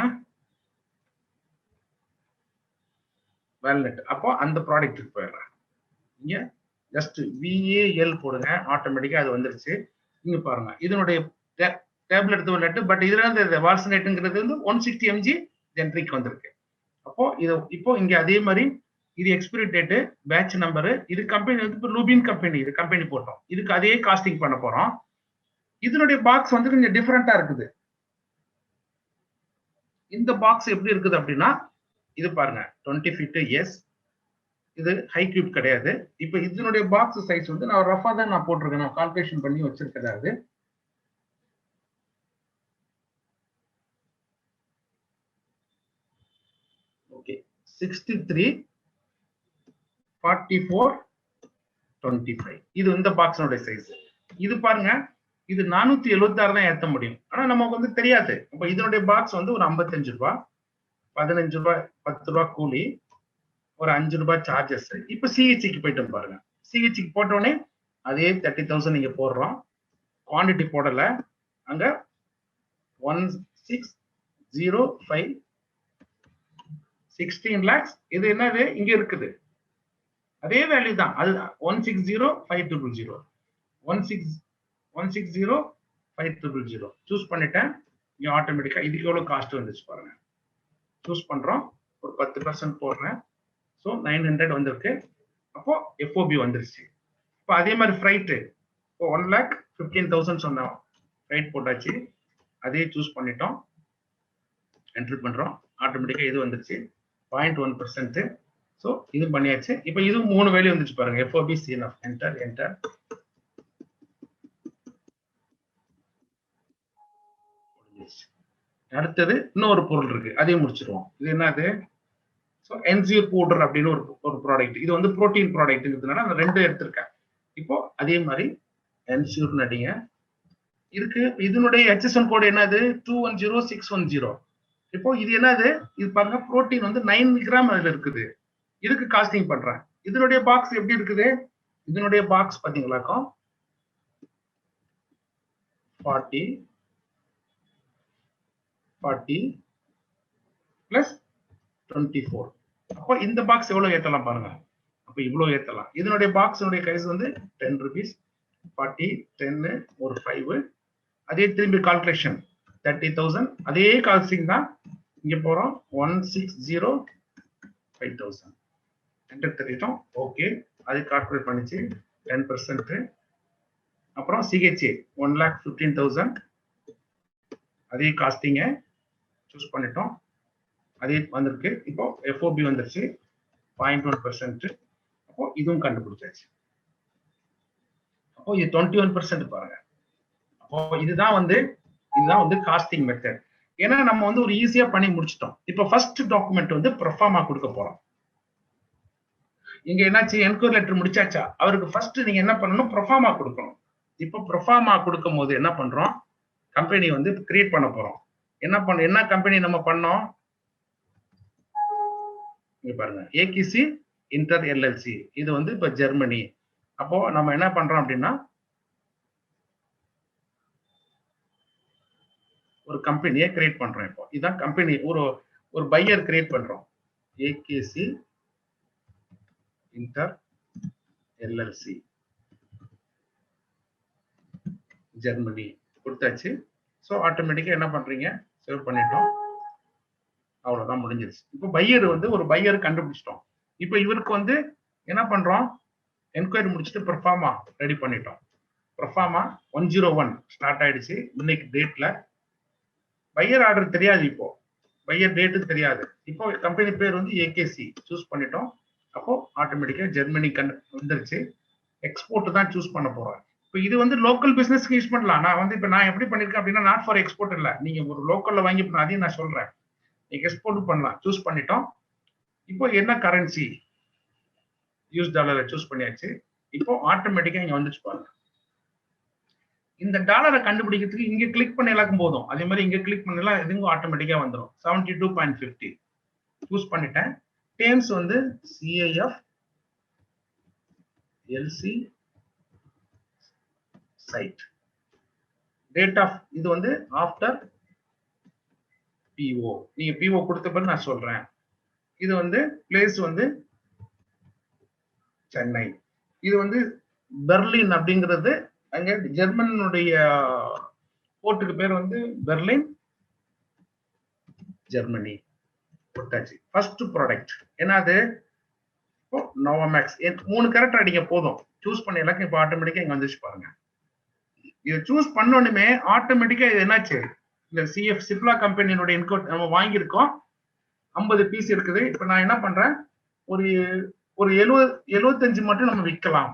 வேல்நட். அப்போ அந்த ப்ராடக்ட்டுக்கு போயிடுறேன். இங்க ஜஸ்ட் VAL போடுங்க, ஆட்டோமேட்டிக்கா அது வந்துருச்சு. இங்க பாருங்க, இதனுடைய டேப்லெட் எடுத்து நெட், பட் இதுல இருந்து வால்சனேட்ங்கிறது வந்து 160 mg ஜென்ரிக் வந்திருக்கு. அப்போ இப்போ இங்க அதே மாதிரி இது எக்ஸ்பிரி டேட், பேட்ச் நம்பர், இது கம்பெனி வந்து லூபின் கம்பெனி, இது கம்பெனி போட்டோம். இதுக்கு அதே காஸ்டிங் பண்ண போறோம். இதனுடைய பாக்ஸ் வந்து கொஞ்சம் டிஃபரெண்டா இருக்குது. இந்த பாக்ஸ் எப்படி இருக்குது அப்படின்னா, இது பாருங்க 20 feet எஸ், இது ஹை கியூப் கிடையாது. இப்போ இதனுடைய பாக்ஸ் சைஸ் வந்து நான் ரஃபா தான் நான் போட்டிருக்கேன், நான் கால்குலேஷன் பண்ணி வச்சிருக்கிறது. ஓகே, 63 44 25 இது இந்த பாக்ஸோட சைஸ். இது பாருங்க, இது 476 தான் ஏத்த முடியும். ஆனா நமக்கு வந்து தெரியாது. அப்ப இதனுடைய பாக்ஸ் வந்து ஒரு 55 ரூபாய், 15 ரூபாய், 10 ரூபாய் கூலி, ஒரு 5 ரூபாய் சார்ஜஸ். இப்ப சிஹெச்க்கு போயிட்டோம் பாருங்க. சிஹெச்க்கு போட்ட உடனே அதே 30,000 நீங்க போடுறோம். குவாண்டிட்டி போடல, அங்க 1605 16 lakhs. இது என்னது இங்க இருக்குது, அதே வேல்யூ தான். அது 160,500 160,500 சூஸ் பண்ணிட்டேன். இங்க ஆட்டோமேட்டிக்கா இதுக்கு எவ்வளவு காஸ்ட் வந்துச்சு பாருங்க. சூஸ் பண்றோம், ஒரு 10% போடுறேன். ஸோ 900 வந்திருக்கு. அப்போ எஃப்ஓபி வந்துருச்சு. இப்போ அதே மாதிரி ஃப்ரைட்டு, இப்போ 1,15,000 சொன்னோம், ஃப்ரைட் போட்டாச்சு. அதே சூஸ் பண்ணிட்டோம், என்ட்ரி பண்றோம். ஆட்டோமேட்டிக்கா இது வந்துருச்சு 0.1%. ஸோ இது பண்ணியாச்சு. இப்போ இது 3 வேல்யூ வந்துச்சு பாருங்க, எஃப்ஓபி, சிஎன்எஃப். Enter enter. அடுத்தது இன்னொரு பொருள் இருக்கு, அதையும் முடிச்சிருவோம். இது என்னது, ஸோ என்சியூர் பவுடர் அப்படின்னு ஒரு ப்ராடக்ட். இது வந்து புரோட்டீன் ப்ராடக்ட்ங்கிறதுனால அந்த 2 எடுத்திருக்கேன். இப்போ அதே மாதிரி என்சியூர் நடிங்க இருக்கு. இதனுடைய HSN கோடு என்னது, 210610. இப்போ இது என்னது, இது பாருங்க, புரோட்டீன் வந்து 9 கிராம் அதுல இருக்குது. இதுக்கு காஸ்டிங் பண்றேன். இதனுடைய பாக்ஸ் எப்படி இருக்குது, இதனுடைய பாக்ஸ் பாத்தீங்களாக்கும் 40 plus 24. அப்போ இந்த பாக்ஸ் எவ்வளவு ஏத்தலாம் பாருங்க. அப்ப இவ்வளவு ஏத்தலாம். இதனுடைய பாக்ஸ் கைஸ் வந்து 10 rupees, 40 10 ஒரு 5. அதே திரும்பி கால்குலேஷன் 30,000. அதே காஸ்டிங் தான் இங்க போறோம், 160,500 என்டர் தட்டிட்டோம். ஓகே, அது கால்குலேட் பண்ணிச்சு 10%. அப்புறம் சிஹெச்ஏ 1,15,000 அதே காஸ்டிங்க சூஸ் பண்ணிட்டோம், அதே வந்திருக்கு. இப்போ எஃப்ஓபி வந்துருச்சு 0.1%. அப்போ இதுவும் கண்டுபிடிச்சாச்சு. அப்போ இது 21% பாருங்க. அப்போ இதுதான் வந்து காஸ்டிங் மெத்தட். ஏன்னா நம்ம வந்து ஒரு ஈஸியா பண்ணி முடிச்சிட்டோம். இப்போ ஃபர்ஸ்ட் டாக்குமெண்ட் வந்து ப்ரொஃபார்மா கொடுக்க போறோம். இங்க என்னாச்சு, என்கொயரி லெட்டர் முடிச்சாச்சா, அவருக்கு ஃபர்ஸ்ட் நீங்க என்ன பண்ணணும், ப்ரொஃபார்மா கொடுக்கணும். இப்போ ப்ரொஃபார்மா கொடுக்கும் போது என்ன பண்றோம், கம்பெனி வந்து கிரியேட் பண்ண போறோம். என்ன கம்பெனி நம்ம பண்ணோம், இங்க பாருங்க, ஏகிசி இன்டர் எல்எல்சி. இது வந்து இப்ப ஜெர்மனி. அப்போ நம்ம என்ன பண்றோம் அப்படின்னா, ஒரு கம்பெனியை கிரியேட் பண்றோம். இப்போ இதான் கம்பெனி, ஒரு பையர் கிரியேட் பண்றோம். AKC inter LLC. ஜெர்மனி கொடுத்தாச்சு. ஸோ ஆட்டோமேட்டிக்கா என்ன பண்றீங்க, சேவ் பண்ணிட்டோம். அவ்வளவுதான், முடிஞ்சிருச்சு. இப்போ பையர் வந்து ஒரு பையர் கண்டுபிடிச்சிட்டோம். இப்போ இவருக்கு வந்து என்ன பண்றோம், என்கொயரி முடிச்சுட்டு பெர்ஃபார்மா ரெடி பண்ணிட்டோம். பெர்ஃபார்மா 101 ஸ்டார்ட் ஆயிடுச்சு. இன்னைக்கு டேட்ல பையர் ஆர்டர் தெரியாது, இப்போ பையர் டேட்டு தெரியாது. இப்போ கம்பெனி பேர் வந்து ஏகேசி சூஸ் பண்ணிட்டோம். அப்போ ஆட்டோமேட்டிக்கா ஜெர்மனி வந்துருச்சு. எக்ஸ்போர்ட் தான் சூஸ் பண்ண போறோம். இப்போ இது வந்து லோக்கல் பிசினஸ்க்கு யூஸ் பண்ணலாம். நான் வந்து இப்போ நான் எப்படி பண்ணிருக்கேன் அப்படின்னா, நாட் ஃபார் எக்ஸ்போர்ட் இல்ல, நீங்க ஒரு லோக்கல்ல வாங்கி அதையும் நான் சொல்றேன். நீங்க எக்ஸ்போர்ட் பண்ணலாம். சூஸ் பண்ணிட்டோம். இப்போ என்ன கரன்சி, யூஎஸ் டாலரை சூஸ் பண்ணியாச்சு. இப்போ ஆட்டோமேட்டிக்கா இங்க வந்துச்சு பாருங்க. இந்த டாலரை கண்டுபிடிக்கிறதுக்கு இங்க கிளிக் பண்ணி இலக்கும் போதும், அதே மாதிரி இங்க கிளிக் பண்ணலாம், இதுவும் ஆட்டோமேட்டிக்கா வந்துடும். 72.50 சூஸ் பண்ணிட்டேன். டேர்ம்ஸ் வந்து CIF LC side. Date of இது வந்து ஆஃப்டர் பிஓ. நீங்க பிஓ கொடுத்த பிறகு நான் சொல்றேன். இது வந்து பிளேஸ் வந்து சென்னை. இது வந்து பெர்லின் அப்படிங்கிறது அங்க ஜெர்மனுடைய போர்ட்டுக்கு பேர் வந்து பெர்லின், ஜெர்மனி போட்டாச்சு. ஃபர்ஸ்ட் ப்ராடக்ட் என்னது, இப்போ நோவாமேக்ஸ். 3 கேரக்டர் அடிக்க போதும். சூஸ் பண்ண இலக்கு இப்போ ஆட்டோமேட்டிக்கா இங்க வந்துச்சு பாருங்க. இதை சூஸ் பண்ணோன்னுமே ஆட்டோமேட்டிக்கா இது என்னாச்சு, இந்த சிஎஃப் சிப்லா கம்பெனியோட இன்கோட் நம்ம வாங்கியிருக்கோம். 50 பீஸ் இருக்குது. இப்போ நான் என்ன பண்றேன், ஒரு 75 மட்டும் நம்ம விற்கலாம்.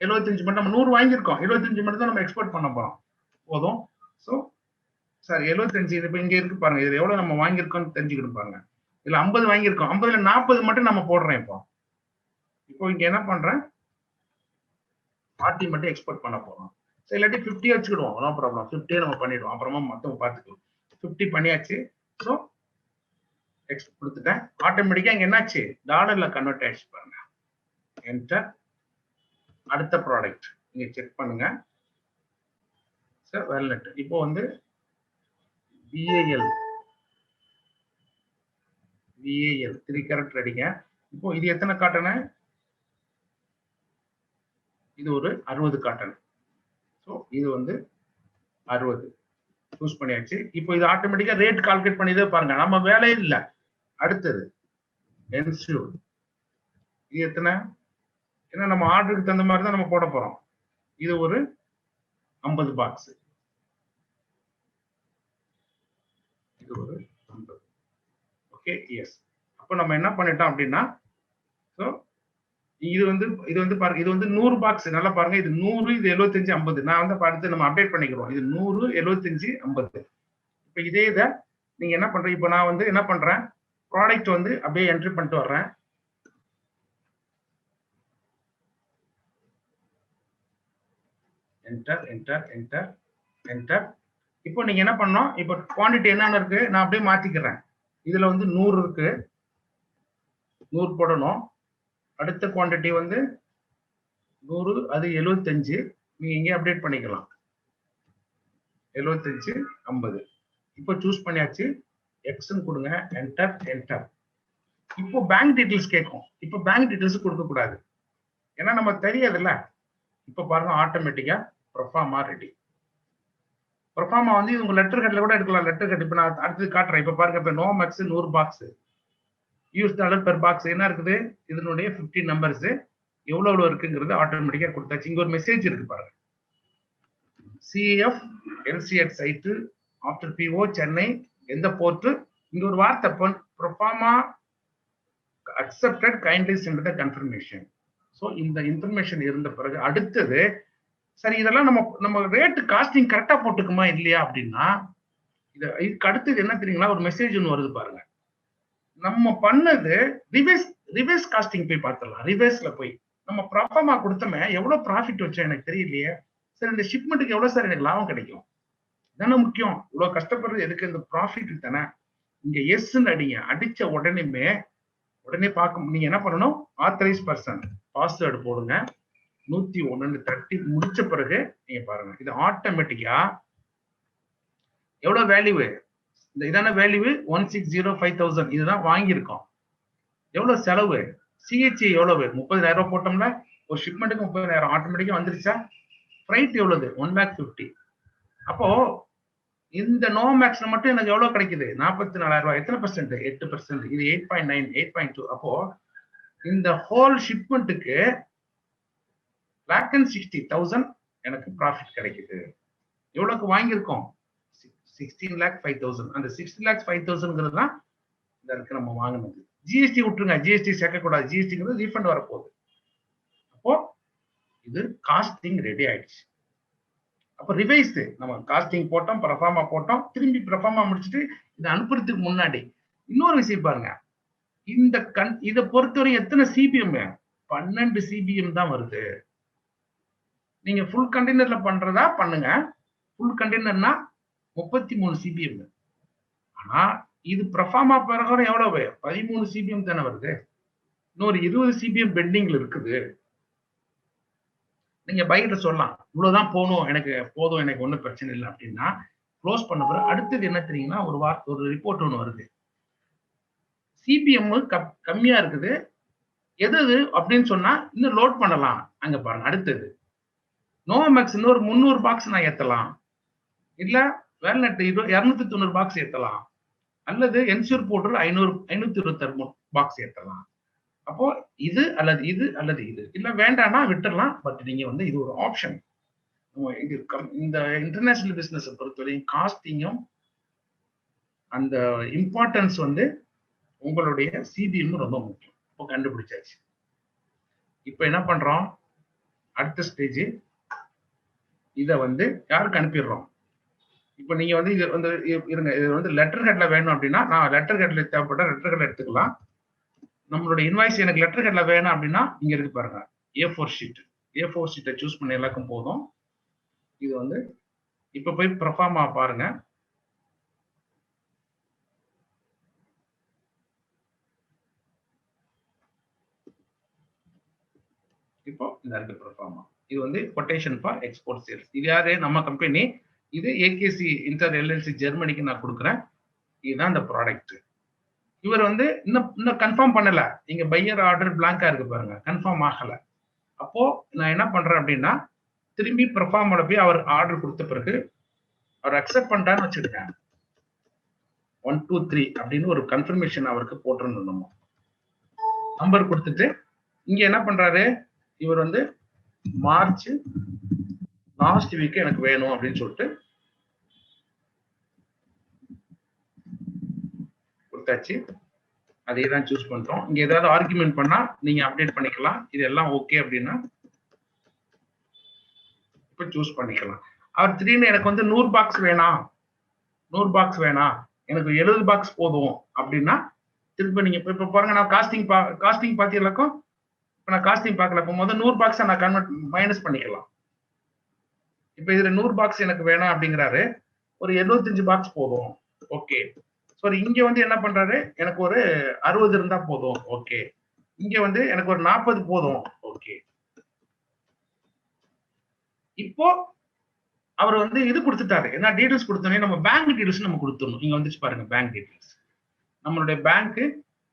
75 மட்டும் நம்ம 100 வாங்கியிருக்கோம், 75 மட்டும் தான் நம்ம எக்ஸ்போர்ட் பண்ண போறோம். போதும். ஸோ சார் 75 இது இப்போ இங்க இருக்கு பாருங்க. இது எவ்வளவு நம்ம வாங்கியிருக்கோம்னு தெரிஞ்சுக்கிட்டு பாருங்க. இதுல 50 வாங்கியிருக்கோம். 50ல 40 மட்டும் நம்ம போடுறேன். இப்போ இங்க என்ன பண்றேன், 40 மட்டும் எக்ஸ்போர்ட் பண்ண போறோம். சரி, இல்லாட்டி 50 வச்சுக்கிடுவோம், நோ ப்ராப்ளம். 50 நம்ம பண்ணிடுவோம், அப்புறமா மொத்தம் பார்த்துக்கலாம். 50 பண்ணியாச்சு. ஸோ எக்ஸ்போர்ட் கொடுத்துட்டேன். ஆட்டோமேட்டிக்கா இங்க என்னாச்சு, டாலர்ல கன்வெர்ட் ஆயிடுச்சு பாருங்க. என்டர். அடுத்த ப்ராடக்ட் நீங்க செக் பண்ணுங்க சார். வேல்நட் இப்போ வந்து விஏஎல் 3 கேரக்டர் அடிங்க. இப்போ இது எத்தனை காட்டன, இது ஒரு 60 காட்டன். ஸோ இது வந்து 60 சூஸ் பண்ணியாச்சு. இப்போ இது ஆட்டோமேட்டிக்கா ரேட் கால்குலேட் பண்ணிதே பாருங்க, நம்ம வேலையே இல்லை. அடுத்தது என்ஷூர். இது எத்தனை, ஏன்னா நம்ம ஆர்டருக்கு தகுந்த மாதிரி தான் நம்ம போட போறோம். இது ஒரு 50 பாக்ஸ். இது ஒரு 50. Okay, yes. அப்போ நம்ம என்ன பண்ணிட்டோம் அப்படின்னா, ஸோ இது வந்து பாருங்க, இது வந்து 100 பாக்ஸ். நல்லா பாருங்க, இது 100, இது 75, 50. நான் வந்து பார்த்து நம்ம அப்டேட் பண்ணிக்கிறோம். இது 100, 75, 50. இப்போ இதே இதை நீங்க என்ன பண்றீங்க, இப்போ நான் வந்து என்ன பண்றேன், ப்ராடக்ட் வந்து அப்படியே என்ட்ரி பண்ணிட்டு வர்றேன். Enter enter enter enter. இப்போ நீங்க என்ன பண்ணணும், இப்போ குவான்டிட்டி என்னன்னு இருக்கு, நான் அப்படியே மாத்திக்கிறேன். இதுல வந்து 100 இருக்கு, 100 போடணும். அடுத்த குவான்டிட்டி வந்து 100, அது 75. நீங்க இங்கே அப்டேட் பண்ணிக்கலாம். 75, 50. இப்போ சூஸ் பண்ணியாச்சு. எக்ஸ்ன்னு கொடுங்க. Enter enter. இப்போ பேங்க் டீடைல்ஸ் கேட்கும். இப்போ பேங்க் டீடைல்ஸ் கொடுக்க கூடாது, ஏன்னா நம்ம தெரியாதுல்ல. இப்போ பாருங்க, ஆட்டோமேட்டிக்கா ப்ரொஃபார்மா ரெடி. ப்ரொஃபார்மா வந்து உங்க லெட்டர் ஹெட்ல கூட எடுக்கலாம். லெட்டர் ஹெட் இப்போ நான் அடுத்தது காட்டுறேன். இப்போ பாருங்க, இப்போ நோவாமேக்ஸ் 100 box, US dollar per box என்ன இருக்குது, இதனுடைய 15 நம்பர்ஸ் எவ்வளவு இருக்குங்கிறது ஆட்டோமேட்டிக்கா கொடுத்தாச்சு. இங்க ஒரு மெசேஜ் இருக்கு பாருங்க, சிஎஃப் எல்சிஎட் சைட்டு ஆஃப்டர் பிஓ சென்னை, எந்த போர்ட். இங்க ஒரு வார்த்தை, proforma accepted, kindly send the confirmation. So இந்த இன்ஃபர்மேஷன் இருந்த பிறகு அடுத்தது, சரி இதெல்லாம் நம்ம ரேட்டு காஸ்டிங் கரெக்டா போட்டுக்குமா இல்லையா அப்படின்னா, இதுக்கு அடுத்தது என்ன தெரியுங்களா, ஒரு மெசேஜ் ஒன்று வருது பாருங்க. நம்ம பண்ணது ரிவர்ஸ் காஸ்டிங் போய் பார்த்துடலாம். ரிவர்ஸ்ல போய் நம்ம ப்ராஃபர்மா கொடுத்தோமே, எவ்வளவு ப்ராஃபிட் வச்சோம் எனக்கு தெரியலையே, சரி இந்த ஷிப்மெண்ட்டுக்கு எவ்வளவு சார் எனக்கு லாபம் கிடைக்கும், தானே முக்கியம். இவ்வளவு கஷ்டப்படுறது எதுக்கு, இந்த ப்ராஃபிட் தானே. இங்க எஸ்ன்னு அடிங்க. அடிச்ச உடனே பார்க்க நீங்க என்ன பண்ணணும், ஆத்தரைஸ் பர்சன் பாஸ்வேர்டு போடுங்க. 101 தட்டி முடிச்ச பிறகு நீங்க பாருங்க, இது ஆட்டோமேட்டிக்கா எவ்வளவு வேல்யூ, இந்த இதான வேல்யூ 1605000. இதுதான் வாங்கியிருக்கோம். எவ்வளவு செலவு, சிஹெச்ஏ எவ்வளவு, 30,000 போட்டோம்ல, ஒரு ஷிப்மெண்ட்டுக்கு 30,000 ஆட்டோமேட்டிக்கா வந்துருச்சா. ஃப்ரைட் எவ்வளவு 1,50,000. அப்போ இந்த நோ மேக்ஸ்ல மட்டும் எனக்கு எவ்வளவு கிடைக்குது 44,000 ரூபாய். எத்தனை பர்சன்ட்? 8%. இது 8.9 8.2. அப்போ இந்த ஹோல் ஷிப்மெண்ட்டுக்கு 1,60,000 எனக்கு ப்ராஃபிட் கிடைக்குது. எவ்வளவுக்கு வாங்கியிருக்கோம்? 16,05,000. அந்த 16,05,000 தான் இந்த இருக்கு நம்ம வாங்கினது. ஜிஎஸ்டி விட்டுருங்க, ஜிஎஸ்டி சேர்க்கக்கூடாது, ஜிஎஸ்டிங்கிறது ரீஃபண்ட் வரப்போகுது. அப்போ இது காஸ்டிங் ரெடி ஆயிடுச்சு. அப்போ ரிவைஸ் நம்ம காஸ்டிங் போட்டோம், ப்ரொஃபார்மா போட்டோம், திரும்பி ப்ரொஃபார்மா முடிச்சுட்டு இதை அனுப்புறதுக்கு முன்னாடி இன்னொரு விஷயம் பாருங்க. இந்த இதை பொறுத்தவரை எத்தனை சிபிஎம்? 12 சிபிஎம் தான் வருது. நீங்க ஃபுல் கண்டெய்னர்ல பண்றதா பண்ணுங்க. ஃபுல் கண்டெய்னர்னா 33 சிபிஎம். ஆனா இது ப்ரொஃபார்மா பிரகாரம் எவ்வளவு? 13 சிபிஎம் தானே வருது. இன்னொரு 20 சிபிஎம் பெண்டிங்ல இருக்குது. நீங்க பையில சொல்லலாம், இவ்வளவுதான் போகணும், எனக்கு போதும், எனக்கு ஒன்றும் பிரச்சனை இல்லை அப்படின்னா க்ளோஸ் பண்ண பிறகு அடுத்தது என்ன தெரியுங்கன்னா ஒரு ரிப்போர்ட் ஒன்று வருது. சிபிஎம் கம்மியா இருக்குது, எது அப்படின்னு சொன்னா இன்னும் லோட் பண்ணலாம். அங்க பாருங்க அடுத்தது நோவாமேக்ஸ் இன்னொரு 300 பாக்ஸ் நான் ஏத்தலாம், இல்ல வேல்நட் 290 பாக்ஸ் ஏத்தலாம், அல்லது என்சூர் போட்டு 526 பாக்ஸ் ஏத்தலாம். அப்போ இது அல்லது இது அல்லது இது இல்ல வேண்டாம்னா விட்டுறலாம். பட் நீங்க வந்து இது ஒரு ஆப்ஷன். இந்த இன்டர்நேஷனல் பிசினஸ் பொறுத்தவரையும் காஸ்டிங்கும் அந்த இம்பார்ட்டன்ஸ் வந்து உங்களுடைய சிபிஎம் ரொம்ப முக்கியம். இப்போ கண்டுபிடிச்சாச்சு. இப்போ என்ன பண்றோம்? அடுத்த ஸ்டேஜ் இதை வந்து யாருக்கு அனுப்பிடுறோம்? இப்போ நீங்க வந்து இது வந்து இருங்க, இது வந்து லெட்டர் ஹெட்ல வேணும் அப்படின்னா நான் லெட்டர் ஹெட்ல தேவைப்பட்ட லெட்டர் ஹெட்ல எடுத்துக்கலாம். நம்மளுடைய இன்வாய்ஸ் எனக்கு லெட்டர் ஹெட்ல வேணும் அப்படின்னா இங்க இருக்கு பாருங்க, A4 ஷீட். A4 ஷீட்டை சூஸ் பண்ண எல்லாருக்கும் போதும். இது வந்து இப்ப போய் ப்ரொஃபார்மா பாருங்க. இப்போ இந்த இருக்கு ப்ரொஃபார்மா. இது வந்து கொட்டேஷன் ஃபார் எக்ஸ்போர்ட் சேல்ஸ். இது யாரு? நம்ம கம்பெனி. இது ஏகேசி இன்டர் எல்எல்சி ஜெர்மனிக்கு நான் கொடுக்குறேன். இதுதான் இந்த ப்ராடக்ட். இவர் வந்து இன்னும் கன்ஃபார்ம் பண்ணல. இங்க பையர் ஆர்டர் பிளாங்கா இருக்கு பாருங்க, கன்ஃபார்ம் ஆகல. அப்போ நான் என்ன பண்றேன் அப்படின்னா திரும்பி ப்ரொஃபார்மோட போய் அவர் ஆர்டர் கொடுத்த பிறகு அவர் அக்செப்ட் பண்ணிட்டான்னு வச்சுருக்கேன். 1 2 3 அப்படின்னு ஒரு கன்ஃபர்மேஷன் அவருக்கு போட்டுருந்தோம். நம்பர் கொடுத்துட்டு இங்க என்ன பண்றாரு இவர் வந்து மார்ச் லாஸ்ட் வீக் எனக்கு வேணும் அப்படின்னு சொல்லிட்டு கொடுத்தாச்சு. அதே தான் சூஸ் பண்றோம். இங்க ஏதாவது ஆர்குமெண்ட் பண்ணா நீங்க அப்டேட் பண்ணிக்கலாம். இது எல்லாம் ஓகே அப்படின்னா இப்ப சூஸ் பண்ணிக்கலாம். அவர் திடீர்னு எனக்கு வந்து 100 பாக்ஸ் வேணாம், 100 பாக்ஸ் வேணாம், எனக்கு 70 பாக்ஸ் போதும் அப்படின்னா திரும்ப நீங்க இப்ப பாருங்க, நான் காஸ்டிங் பாத்தீங்களாக்கும் இப்ப நான் காஸ்டிங் பார்க்கல. இப்போ முதல் 100 பாக்ஸ் நான் கன்வெர்ட் மைனஸ் பண்ணிக்கலாம். இப்ப இதுல 100 பாக்ஸ் எனக்கு வேணாம் அப்படிங்கிறாரு, ஒரு 75 பாக்ஸ் போதும், ஓகே. சாரி, இங்க வந்து என்ன பண்றாரு, எனக்கு ஒரு 60 இருந்தா போதும், ஓகே. இங்க வந்து எனக்கு ஒரு 40 போதும், ஓகே. இப்போ அவர் வந்து இது கொடுத்துட்டாரு, என்ன டீடைல்ஸ் கொடுத்தோன்னே நம்ம பேங்க் டீடைல்ஸ் நம்ம கொடுத்துடணும். இங்க வந்துச்சு பாருங்க பேங்க் டீடைல்ஸ். நம்மளுடைய பேங்க்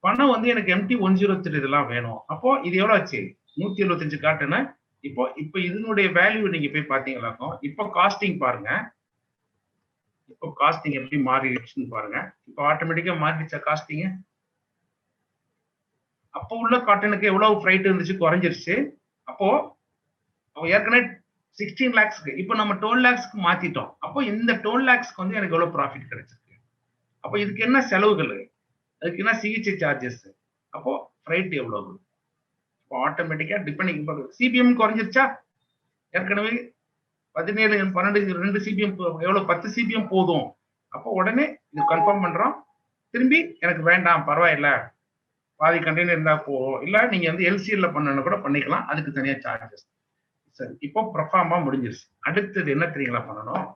பணம் வந்து எனக்கு MT 103 இதெல்லாம் வேணும். அப்போ இது எவ்வளவு ஆச்சு? 175 காட்டுன. இப்போ இதனுடைய வேல்யூ நீங்க போய் பாத்தீங்களாக்கும் இப்போ காஸ்டிங் பாருங்க. இப்போ காஸ்டிங் எப்படி மாறிடுச்சுன்னு பாருங்க. இப்போ ஆட்டோமேட்டிக்கா மாறிடுச்சா காஸ்டிங்? அப்போ உள்ள காட்டனுக்கு எவ்வளவு ஃப்ரைட் இருந்துச்சு, குறைஞ்சிருச்சு. அப்போ ஏற்கனவே 16 lakhsக்கு இப்போ நம்ம 12 lakhsக்கு மாத்திட்டோம். அப்போ இந்த 12 lakhsக்கு வந்து எனக்கு எவ்வளவு ப்ராஃபிட் கிடைச்சிருக்கு. அப்போ இதுக்கு என்ன செலவுகள், அதுக்கு என்ன சிகிச்சை சார்ஜஸ், அப்போ ஃப்ரைட் எவ்வளவு? இப்போ ஆட்டோமேட்டிக்கா டிபெண்டிங் சிபிஎம் குறைஞ்சிருச்சா? ஏற்கனவே 17 12 2 சிபிஎம் எவ்வளவு 10 சிபிஎம் போதும். அப்போ உடனே இது கன்ஃபார்ம் பண்றோம். திரும்பி எனக்கு வேண்டாம், பரவாயில்ல, பாதி கண்டெய்னர் இருந்தா போதும், இல்ல நீங்க வந்து எல்சிஎல்ல பண்ணணும் கூட பண்ணிக்கலாம், அதுக்கு தனியா சார்ஜஸ். சரி, இப்போ ப்ரொஃபார்மா முடிஞ்சிருச்சு. அடுத்தது என்ன தெரியுங்களா பண்ணணும்?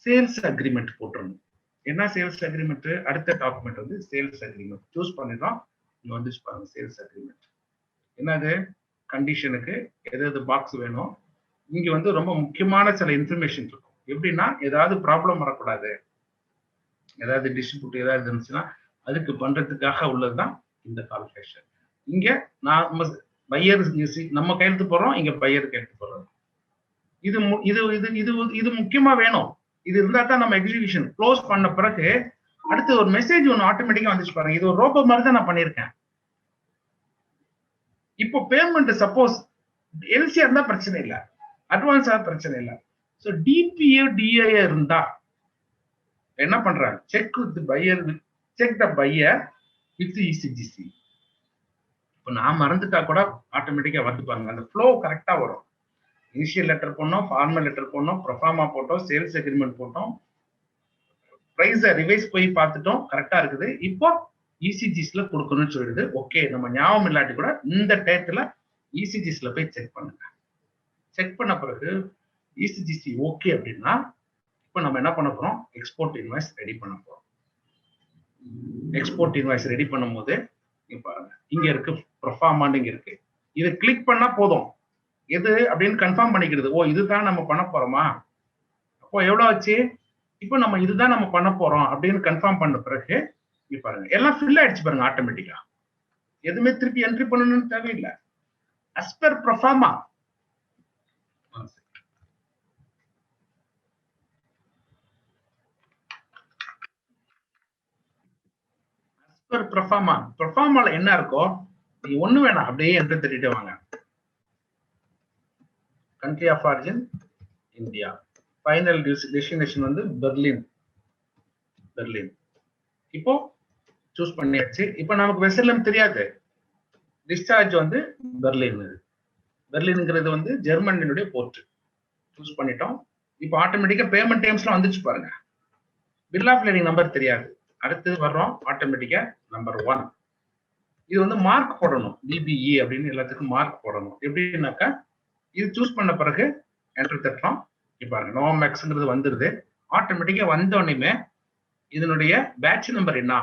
சேல்ஸ் அக்ரிமெண்ட் போட்டுருணும். என்ன சேல்ஸ் அக்ரிமெண்ட்? அடுத்த டாக்குமெண்ட் வந்து சேல்ஸ் அக்ரிமெண்ட். சூஸ் பண்ணிடுறோம். இங்க வந்து பாருங்க சேல்ஸ் அக்ரிமெண்ட். என்னது? கண்டிஷனுக்கு எது பாக்ஸ் வேணும். இங்க வந்து ரொம்ப முக்கியமான சில இன்ஃபர்மேஷன் இருக்கும். எப்படின்னா ஏதாவது ப்ராப்ளம் வரக்கூடாது, ஏதாவது டிஸ்ட்ரிபியூட் ஏதாவது இருந்துச்சுன்னா அதுக்கு பண்றதுக்காக உள்ளதுதான் இந்த கால்குலேஷன். இங்க நான் பையர் நம்ம கையெழுத்து போடுறோம், இங்க பையர் கையெழுத்து போடுறோம். இது இது இது இது இது முக்கியமா வேணும். இது இருந்தா தான் நம்ம எக்ஸிகியூஷன் க்ளோஸ் பண்ண பிறகு அடுத்து ஒரு மெசேஜ் ஒன்று ஆட்டோமேட்டிக்கா வந்துச்சு பாருங்க. இது ஒரு ரோபோ மாதிரி தான் நான் பண்ணியிருக்கேன். இப்போ பேமெண்ட் சப்போஸ் எல்சியா இருந்தா பிரச்சனை இல்லை, அட்வான்ஸா பிரச்சனை இல்லை. ஸோ டிபிஏ டிஐ இருந்தா என்ன பண்றாங்க, check with buyer, check the buyer with ECGC. இப்போ நான் மறந்துட்டா கூட ஆட்டோமேட்டிக்கா வந்து பாருங்க, அந்த ஃப்ளோ கரெக்டா வரும். இனிஷியல் லெட்டர் போனோம், ஃபார்மல் லெட்டர் போனோம், ப்ரொஃபார்மா போட்டோம், சேல்ஸ் அக்ரிமெண்ட் போட்டோம், பிரைஸை ரிவைஸ் போய் பார்த்துட்டோம், கரெக்டா இருக்குது. இப்போ இசிஜிஸ்ல கொடுக்கணும்னு சொல்லிடுது. ஓகே, நம்ம ஞாபகம் இல்லாட்டி கூட இந்த டயத்துல இசிஜிஸ்ல போய் செக் பண்ணுங்க. செக் பண்ண பிறகு இசிஜிசி ஓகே அப்படின்னா இப்போ நம்ம என்ன பண்ண போறோம், எக்ஸ்போர்ட் இன்வாய்ஸ் ரெடி பண்ண போறோம். எக்ஸ்போர்ட் இன்வாய்ஸ் ரெடி பண்ணும்போது பாருங்க, இங்க இருக்கு ப்ரொஃபார்மான்னு இங்க இருக்கு. இதை கிளிக் பண்ணா போதும், எது அப்படின்னு கன்ஃபார்ம் பண்ணிக்கிறது. ஓ, இதுதான் நம்ம பண்ண போறோமா, அப்போ எவ்வளவு ஆச்சு, இப்போ நம்ம இதுதான் நம்ம பண்ண போறோம் அப்படின்னு கன்ஃபார்ம் பண்ண பிறகு பாருங்க எல்லாம் ஃபில் ஆயிடுச்சு பாருங்க. ஆட்டோமேட்டிக்கா எதுவுமே திருப்பி என்ட்ரி பண்ணணும்னு தேவையில்லை. அஸ் பெர் ப்ரொஃபார்மா, ப்ரொஃபார்மால என்ன இருக்கோ நீ ஒண்ணு வேணாம் அப்படியே என்ட்ரி தட்டிட்டு வாங்க. Country of origin India, final destination வந்து பெர்லின். இப்போ சூஸ் பண்ணியாச்சு. இப்போ நமக்கு வெசலம் தெரியாது, டிஸ்சார்ஜ் வந்து பெர்லின்ங்கிறது வந்து ஜெர்மனியுடைய போர்ட். சூஸ் பண்ணிட்டோம். இப்போ ஆட்டோமேட்டிக்கா பேமெண்ட் டைம்ஸ்லாம் வந்துச்சு பாருங்க. பில் ஆஃப் லேடிங் நம்பர் தெரியாது, அடுத்து வர்றோம் ஆட்டோமேட்டிக்கா நம்பர் 1. இது வந்து மார்க் போடணும், டிபிஇ அப்படின்னு எல்லாத்துக்கும் மார்க் போடணும். எப்படின்னாக்கா இது சூஸ் பண்ண பிறகு என்டர் தட்டுறோம். இப்போ பாருங்க நோமேக்ஸ்ங்கிறது வந்துருது. ஆட்டோமேட்டிக்கா வந்த உடனே இதனுடைய பேட்ச் நம்பர் என்ன,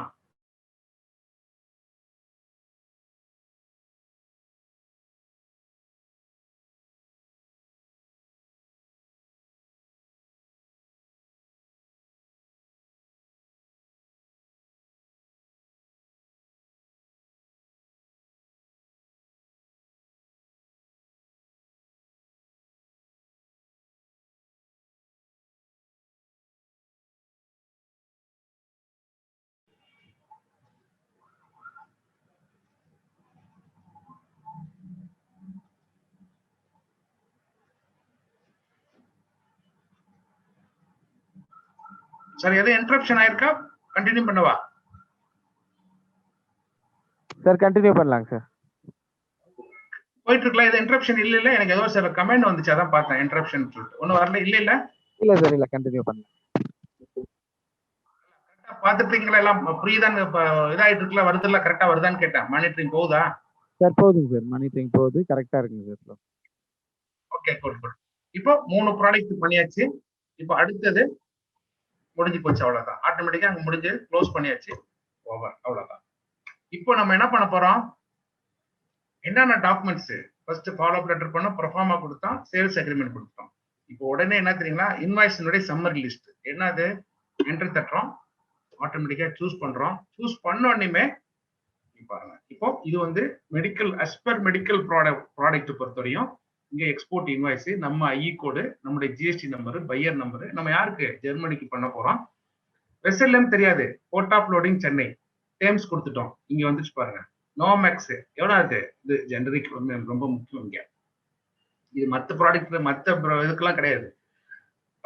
சார் எது இன்டரப்ஷன் ஆயிருக்கா, கண்டினியூ பண்ணவா? சார் கண்டினியூ பண்ணலாங்க சார். போயிட்டு இருக்கலாம். இது இன்டரப்ஷன் இல்ல, எனக்கு ஏதோ சார் கமெண்ட் வந்துச்சு, அதான் பார்த்தேன் இன்டரப்ஷன் சொல்லிட்டு. ஒன்னும் வரல, இல்ல சார், இல்ல கண்டினியூ பண்ணலாம். பாத்துட்டீங்களா, எல்லாம் புரியுதான்னு இதாயிட்டு இருக்குல்ல, வருதுல்ல, கரெக்டா வருதான்னு கேட்டேன். மானிட்டரிங் போகுதா சார்? போகுதுங்க சார், மானிட்டரிங் போகுது, கரெக்டா இருக்குங்க சார். Okay, good. இப்போ 3 ப்ராடக்ட் பண்ணியாச்சு. இப்போ அடுத்தது முடிஞ்சு போச்சு, அவ்வளவுதான். ஆட்டோமேட்டிக்கா அங்க முடிஞ்சு க்ளோஸ் பண்ணியாச்சு, ஓவர், அவ்வளவுதான். இப்போ நம்ம என்ன பண்ண போறோம், என்னென்ன documents first follow up letter பண்ணோம், ப்ரொஃபார்மா கொடுத்தோம், சேல்ஸ் அக்ரிமெண்ட் கொடுத்தோம். இப்போ உடனே என்ன தெரியுங்களா, இன்வாய்ஸினுடைய சம்மரி லிஸ்ட் என்னது, என்டர் தட்டுறோம், ஆட்டோமேட்டிக்கா சூஸ் பண்றோம். சூஸ் பண்ண உடனே பாருங்க, இப்போ இது வந்து மெடிக்கல் அஸ்பர் மெடிக்கல் ப்ராடக்ட் பொறுத்தவரையும் இங்க எக்ஸ்போர்ட் இன்வாய்ஸ், நம்ம ஐஇ கோடு, நம்மளுடைய ஜிஎஸ்டி நம்பர், பையர் நம்பர், நம்ம யாருக்கு ஜெர்மனிக்கு பண்ண போறோம். வெசல்லம் தெரியாது, போர்ட் ஆஃப் லோடிங் சென்னை, டேம்ஸ் கொடுத்துட்டோம். இங்க வந்துச்சு பாருங்க, நோமேக்ஸ் எவ்வளவு இருக்கு, இது ஜெனரிக் ரொம்ப முக்கியம். இங்க இது மற்ற ப்ராடக்ட் மற்ற இதுக்கெல்லாம் கிடையாது,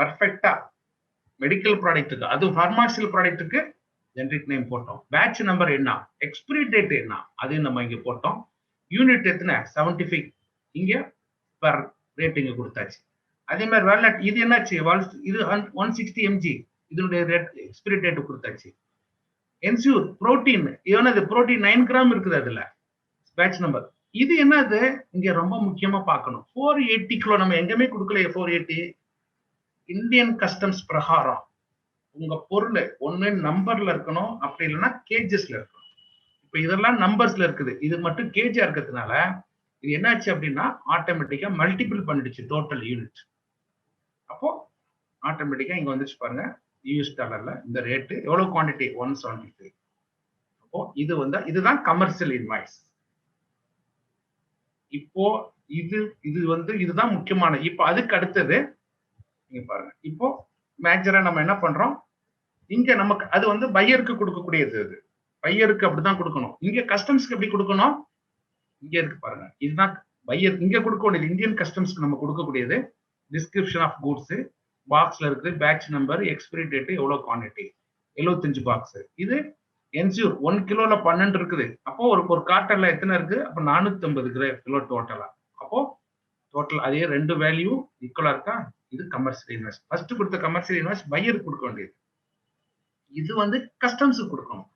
பர்ஃபெக்டா மெடிக்கல் ப்ராடக்ட்டுக்கு, அதுவும் ஃபார்மாசியல் ப்ராடக்ட்டுக்கு ஜெனரிக் நேம் போட்டோம். பேட்ச் நம்பர் என்ன, எக்ஸ்பிரி டேட் என்ன, அதையும் நம்ம இங்க போட்டோம். யூனிட் எத்தனை 75, இங்க பர் ரேட் இங்க கொடுத்தாச்சு. அதே மாதிரி வேலட் இது என்னாச்சு, இது 160 mg, இதனுடைய ரேட் எக்ஸ்பிரி டேட் கொடுத்தாச்சு. என்சூர் புரோட்டீன், ஏன்னா புரோட்டீன் 9 கிராம் இருக்குது அதுல, பேட்ச் நம்பர். இது என்னது இங்க ரொம்ப முக்கியமா பார்க்கணும், 480 கிலோ. நம்ம எங்கேயுமே கொடுக்கலையே 480. இந்தியன் கஸ்டம்ஸ் பிரகாரம் உங்க பொருள் ஒண்ணு நம்பர்ல இருக்கணும், அப்படி இல்லைன்னா கேஜஸ்ல இருக்கணும். இப்ப இதெல்லாம் நம்பர்ஸ்ல இருக்குது, இது மட்டும் கேஜா இருக்கிறதுனால இது என்னாச்சு அப்படின்னா ஆட்டோமேட்டிக்கா மல்டிபிள் பண்ணிடுச்சு டோட்டல் யூனிட். அப்போ ஆட்டோமேட்டிக்கா இங்க வந்துச்சு பாருங்க, யூஎஸ் டாலர்ல இந்த ரேட்டு எவ்வளவு, குவான்டிட்டி 173. அப்போ இது வந்து இதுதான் கமர்ஷியல் இன்வாய்ஸ். இப்போ இதுதான் முக்கியமான. இப்போ அதுக்கு அடுத்தது நீங்க பாருங்க. இப்போ மேஜரா நம்ம என்ன பண்றோம், இங்க நமக்கு அது வந்து பையருக்கு கொடுக்கக்கூடியது. அது பையருக்கு அப்படிதான் கொடுக்கணும். இங்க கஸ்டம்ஸ்க்கு எப்படி கொடுக்கணும், இங்க இருக்கு பாருங்க. இதுதான் பையர் இங்க கொடுக்க வேண்டியது. இந்தியன் கஸ்டம்ஸ்க்கு நம்ம கொடுக்கக்கூடியது டிஸ்கிரிப்ஷன் ஆஃப் கூட்ஸ், பாக்ஸ்ல இருக்கு பேட்ச் நம்பர், எக்ஸ்பிரி டேட், எவ்வளவு குவான்டிட்டி, 75 பாக்ஸ். இது என்சூர் 1 கிலோல 12 இருக்குது. அப்போ ஒரு கார்ட்டன்ல எத்தனை இருக்கு, அப்ப 450 கிலோ டோட்டலா. அப்போ டோட்டல் அதே 2 வேல்யூ ஈக்குவலா இருக்கா. இது கமர்ஷியல் இன்வாய்ஸ். ஃபர்ஸ்ட் கொடுத்த கமர்ஷியல் இன்வாய்ஸ் பையருக்கு கொடுக்க வேண்டியது. இது வந்து கஸ்டம்ஸ்க்கு கொடுக்கணும்.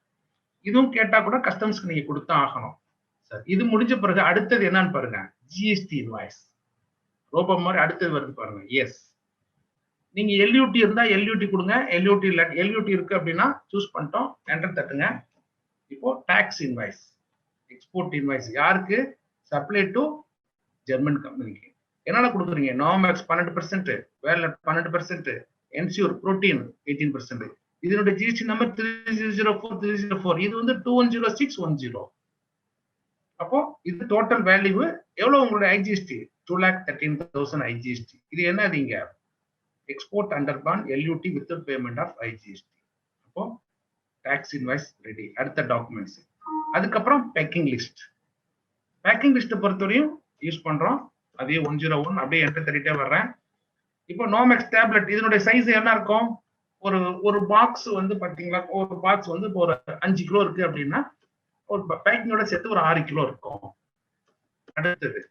இதுவும் கேட்டா கூட கஸ்டம்ஸ்க்கு நீங்க கொடுத்தா ஆகணும். சார் இது முடிஞ்ச பிறகு அடுத்தது என்னன்னு பாருங்க, ஜிஎஸ்டி இன்வாய்ஸ். ரோபோ மாதிரி அடுத்தது வருது பாருங்க. எஸ், நீங்க எல்யூடி இருந்தா எல்யூடி கொடுங்க. எல்யூடி இருக்கு அப்படின்னா சூஸ் பண்ணிட்டோம், என்டர் தட்டுங்க. இப்போ டாக்ஸ் இன்வாய்ஸ், எக்ஸ்போர்ட் இன்வாய்ஸ் யாருக்கு, சப்ளை டு ஜெர்மன் கம்பெனிக்கு. என்னென்ன கொடுக்குறீங்க, நோமேக்ஸ் 12%, வேலட் 12%, என்சூர் புரோட்டீன் 18%. இதனுடைய ஜிஎஸ்டி நம்பர் 3004. இது வந்து 210610. அப்போ இது டோட்டல் வேல்யூ எவ்வளவு, உங்களுடைய ஐஜிஎஸ்டி 2,13,000 ஐஜிஎஸ்டி. இது என்னதுங்க, export under bond LUT without payment of IGST. அப்போ டாக்ஸ் இன்வாய்ஸ் ரெடி. அடுத்த டாக்குமெண்ட்ஸ். அதுக்கப்புறம் பேக்கிங் லிஸ்ட். பேக்கிங் லிஸ்ட் பொறுத்தவரையும் யூஸ் பண்றோம் அதே 101. அப்படியே என்டர் தட்டிட்டே வர்றேன். இப்போ நோமேக்ஸ் டேப்லெட் இதனுடைய சைஸ் என்ன இருக்கும், ஒரு பாக்ஸ் வந்து பாத்தீங்களா, ஒரு பாக்ஸ் வந்து இப்போ ஒரு 5 கிலோ இருக்கு அப்படின்னா ஒரு பேக்கிங்கோட சேர்த்து ஒரு 6 கிலோ இருக்கும். அடுத்தது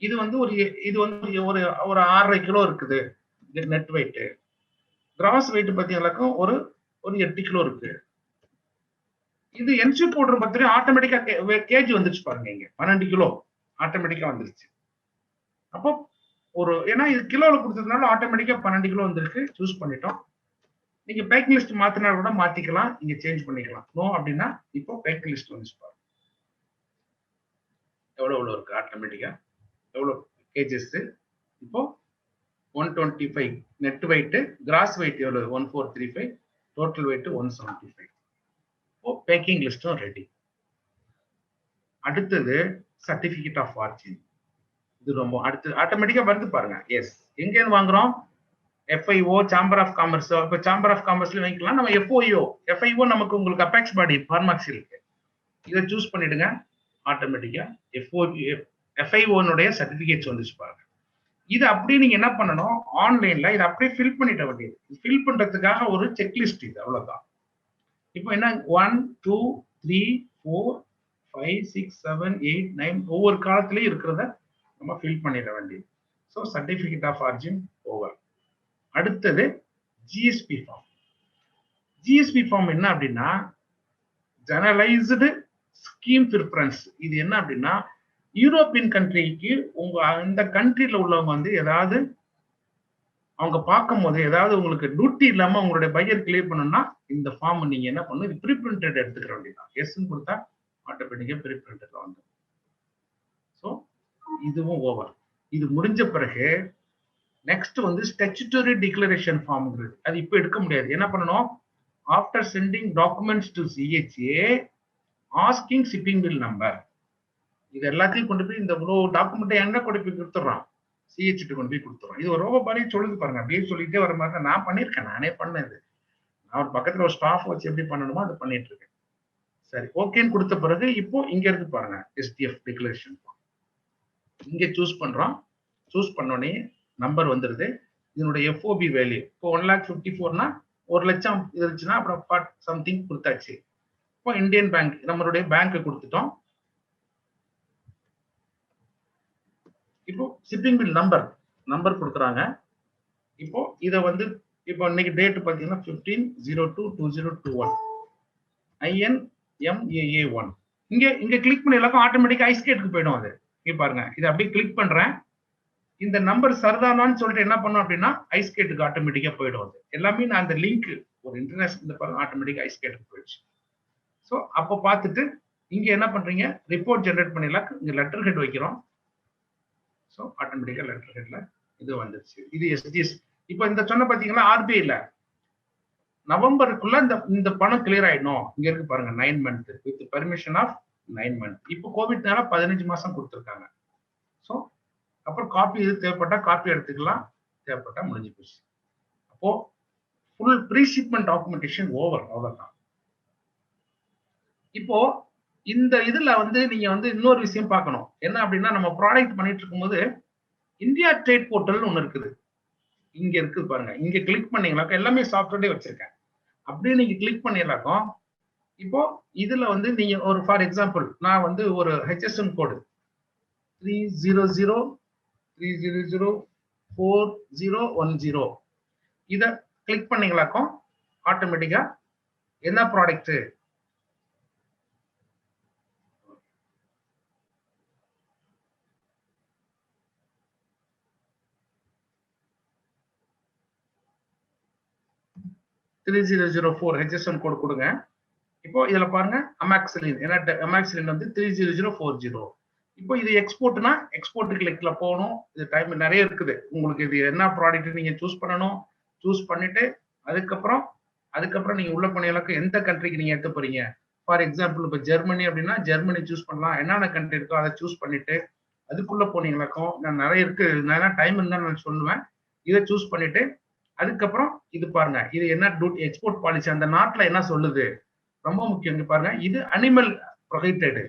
இது வந்து ஒரு 6.5 கிலோ இருக்குது நெட் வெயிட். கிராஸ் வெயிட் பாத்தீங்கன்னாக்கும் ஒரு 8 கிலோ இருக்கு. இது என்சி பவுடர் பத்திரி ஆட்டோமேட்டிக்கா கேஜி வந்துருச்சு பாருங்க. இங்க 12 கிலோ ஆட்டோமேட்டிக்கா வந்துருச்சு. அப்போ ஏன்னா இது கிலோல கொடுத்ததுனால ஆட்டோமேட்டிக்கா 12 கிலோ வந்திருக்கு. சூஸ் பண்ணிட்டோம். நீங்க பேக்கிங் லிஸ்ட் மாத்தினா கூட மாத்திக்கலாம், நீங்க சேஞ்ச் பண்ணிக்கலாம். நோ அப்படின்னா இப்போ பேக்கிங் லிஸ்ட் வந்துச்சு பாருங்க. எவ்வளவு இருக்கு ஆட்டோமேட்டிக்கா, எவ்வளவு கேஜஸ். இப்போ 125 நெட் வெயிட், கிராஸ் வெயிட் எவ்வளவு 1435, டோட்டல் வெயிட் 175. இப்போ பேக்கிங் லிஸ்டும் ரெடி. அடுத்தது சர்டிபிகேட் ஆஃப் ஆர்ஜின். இது ரொம்ப அடுத்து ஆட்டோமேட்டிக்கா வருது பாருங்க. எஸ், எங்க இருந்து வாங்குறோம், எஃப்ஐஓ, சாம்பர் ஆஃப் காமர்ஸ். இப்போ சாம்பர் ஆஃப் காமர்ஸ்ல வைக்கலாம். நம்ம எஃப்ஐஓ நமக்கு உங்களுக்கு அபெக்ஸ் பாடி ஃபார்மாக்ஸ் இருக்கு. இதை சூஸ் பண்ணிடுங்க. ஆட்டோமேட்டிக்கா எஃப்ஐஓனுடைய சர்டிபிகேட்ஸ் வந்துச்சு பாருங்க. இது அப்படியே நீங்க என்ன பண்ணணும், ஆன்லைன்ல இதை அப்படியே ஃபில் பண்ணிட வேண்டியது. ஃபில் பண்றதுக்காக ஒரு செக்லிஸ்ட் இது, அவ்வளவுதான். இப்போ என்ன 1 2 3 4 5 6 7 8 9 ஒவ்வொரு காலத்திலயும் இருக்கிறத நம்ம ஃபில் பண்ணிட வேண்டியது. So certificate of origin over. அடுத்தது ஜிஎஸ்பி ஃபார்ம். ஜிஎஸ்பி ஃபார்ம் என்ன அப்படின்னா ஜெனரலைஸ்டு ஸ்கீம் ப்ரிஃபரன்ஸ். இது என்ன அப்படின்னா யூரோப்பியன் கண்ட்ரிக்கு உங்க அந்த கண்ட்ரில உள்ளவங்க வந்து ஏதாவது அவங்க பார்க்கும் போது ஏதாவது உங்களுக்கு டியூட்டி இல்லாம உங்களுடைய பையர் கிளியர் பண்ணணும்னா இந்த ஃபார்ம் நீங்க என்ன பண்ணணும், இது ப்ரீ பிரிண்டட் எடுத்துக்கிற வேண்டியதான். எஸ்ன்னு கொடுத்தா ஆட்டோமேட்டிக்கா ப்ரீ பிரிண்டட்ல வந்துடும். ஸோ இதுவும் ஓவர். இது முடிஞ்ச பிறகு நெக்ஸ்ட் வந்து ஸ்டாச்சுட்டரி டிக்ளரேஷன் ஃபார்ம்ங்கிறது. அது இப்போ எடுக்க முடியாது. என்ன பண்ணணும், after sending documents to CHA asking shipping bill number. இது எல்லாத்தையும் கொண்டு போய் இந்த டாக்குமெண்ட்டை என்ன கொண்டு போய் கொடுத்துட்றான், சிஹெச்ட்டு கொண்டு போய் கொடுத்துறோம். இது ஒரு ரோபோ பாரி சொல்லுது பாருங்க. அப்படியே சொல்லிட்டே வர மாதிரி தான் நான் பண்ணியிருக்கேன். நானே பண்ணது. நான் ஒரு பக்கத்துல ஒரு ஸ்டாஃப் வச்சு எப்படி பண்ணணுமோ அதை பண்ணிட்டு இருக்கேன். சரி, ஓகேன்னு கொடுத்த பிறகு இப்போ இங்க இருக்கு பாருங்க எஸ்டிஎஃப் டிக்ளரேஷன். இங்க சூஸ் பண்றோம். சூஸ் பண்ணோடனே நம்பர் வந்துருது. இதனுடைய எஃப்ஓபி வேல்யூ இப்போ 1,54,000னா 1,00,000 இருந்துச்சுன்னா அப்புறம் சம்திங் கொடுத்தாச்சு. இப்போ இந்தியன் பேங்க் நம்மளுடைய பேங்க் கொடுத்துட்டோம். இப்போ ஷிப்பிங் பில் நம்பர் கொடுக்குறாங்க. இப்போ இதை வந்து இப்போ இன்னைக்கு டேட் பார்த்தீங்கன்னா 15/02/2021 INMAA1. இங்க கிளிக் பண்ணி எல்லாருக்கும் ஆட்டோமேட்டிக்கா ஐஸ்கேட்டுக்கு போயிடும். அது இங்க பாருங்க, இதை அப்படியே கிளிக் பண்றேன். இந்த நம்பர் சரிதானான்னு சொல்லிட்டு என்ன பண்ணும் அப்படின்னா ஐஸ்கேட்டுக்கு ஆட்டோமேட்டிக்கா போயிடும். அது எல்லாமே நான் அந்த லிங்க் ஒரு இன்டர்நேஷனல் இந்த பாருங்க ஆட்டோமேட்டிக்கா ஐஸ்கேட்டுக்கு போயிடுச்சு. ஸோ அப்போ பார்த்துட்டு இங்க என்ன பண்றீங்க, ரிப்போர்ட் ஜென்ரேட் பண்ணிடலாம். இங்க லெட்டர் ஹெட் வைக்கிறோம். ஸோ ஆட்டோமேட்டிக்கா லெட்டர் ஹெட்ல இது வந்துருச்சு. இது எஸ்டிஎஸ். இப்போ இந்த சொன்ன பாத்தீங்கன்னா ஆர்பிஐல நவம்பருக்குள்ள இந்த பணம் கிளியர் ஆயிடணும். இங்க இருக்கு பாருங்க 9 months with permission of 9 months. இப்போ கோவிட்னால 15 மாசம் கொடுத்துருக்காங்க. ஸோ அப்புறம் காப்பி இது தேவைப்பட்டா காப்பி எடுத்துக்கலாம், தேவைப்பட்டா முடிஞ்சு போச்சு. அப்போ ஃபுல் ப்ரீஷிப்மெண்ட் டாக்குமெண்டேஷன் ஓவர், அவ்வளவுதான். இப்போ இந்த இதுல வந்து நீங்க வந்து இன்னொரு விஷயம் பார்க்கணும். என்ன அப்படின்னா, நம்ம ப்ராடக்ட் பண்ணிட்டு இருக்கும்போது இந்தியா ட்ரேட் போர்ட்டல் ஒண்ணு இருக்குது. இங்க இருக்குது பாருங்க. இங்க கிளிக் பண்ணீங்களாக்கா எல்லாமே சாஃப்ட்வேர்லயே வச்சிருக்கேன். அப்படியே நீங்க கிளிக் பண்ணிடலாக்கோ, இப்போ இதுல வந்து நீங்க ஒரு ஃபார் எக்ஸாம்பிள் நான் வந்து ஒரு HSN கோடு 300300410 இத கிளிக் பண்ணீங்களாக்கோ ஆட்டோமேட்டிக்கா என்ன ப்ராடக்ட் 3004 HSN கோட் கொடுங்க. இப்போ இதுல பாருங்க அமாக்சிலின், ஏன்னா அமாக்சிலின் வந்து 30040. இப்போ இது எக்ஸ்போர்ட்னா எக்ஸ்போர்ட் கிளிக்ல போகணும். இது டைம் நிறைய இருக்குது. உங்களுக்கு இது என்ன ப்ராடக்ட் நீங்க சூஸ் பண்ணணும். சூஸ் பண்ணிட்டு அதுக்கப்புறம் நீங்க உள்ள போனீங்களாக்க எந்த கண்ட்ரிக்கு நீங்க எடுத்து போறீங்க. ஃபார் எக்ஸாம்பிள் இப்போ ஜெர்மனி அப்படின்னா ஜெர்மனி சூஸ் பண்ணலாம். என்னென்ன கண்ட்ரி இருக்கோ அதை சூஸ் பண்ணிட்டு அதுக்குள்ள போனீங்களாக்கும் நான் நிறைய இருக்கு, நான் டைம் இருந்தா நான் சொல்லுவேன். இதை சூஸ் பண்ணிட்டு அதுக்கப்புறம் இது பாருங்க, இது என்ன எக்ஸ்போர்ட் பாலிசி அந்த நாட்டுல என்ன சொல்லுது, ரொம்ப முக்கியம். இங்க பாருங்க, இது அனிமல் ப்ரொஹைட்டட்.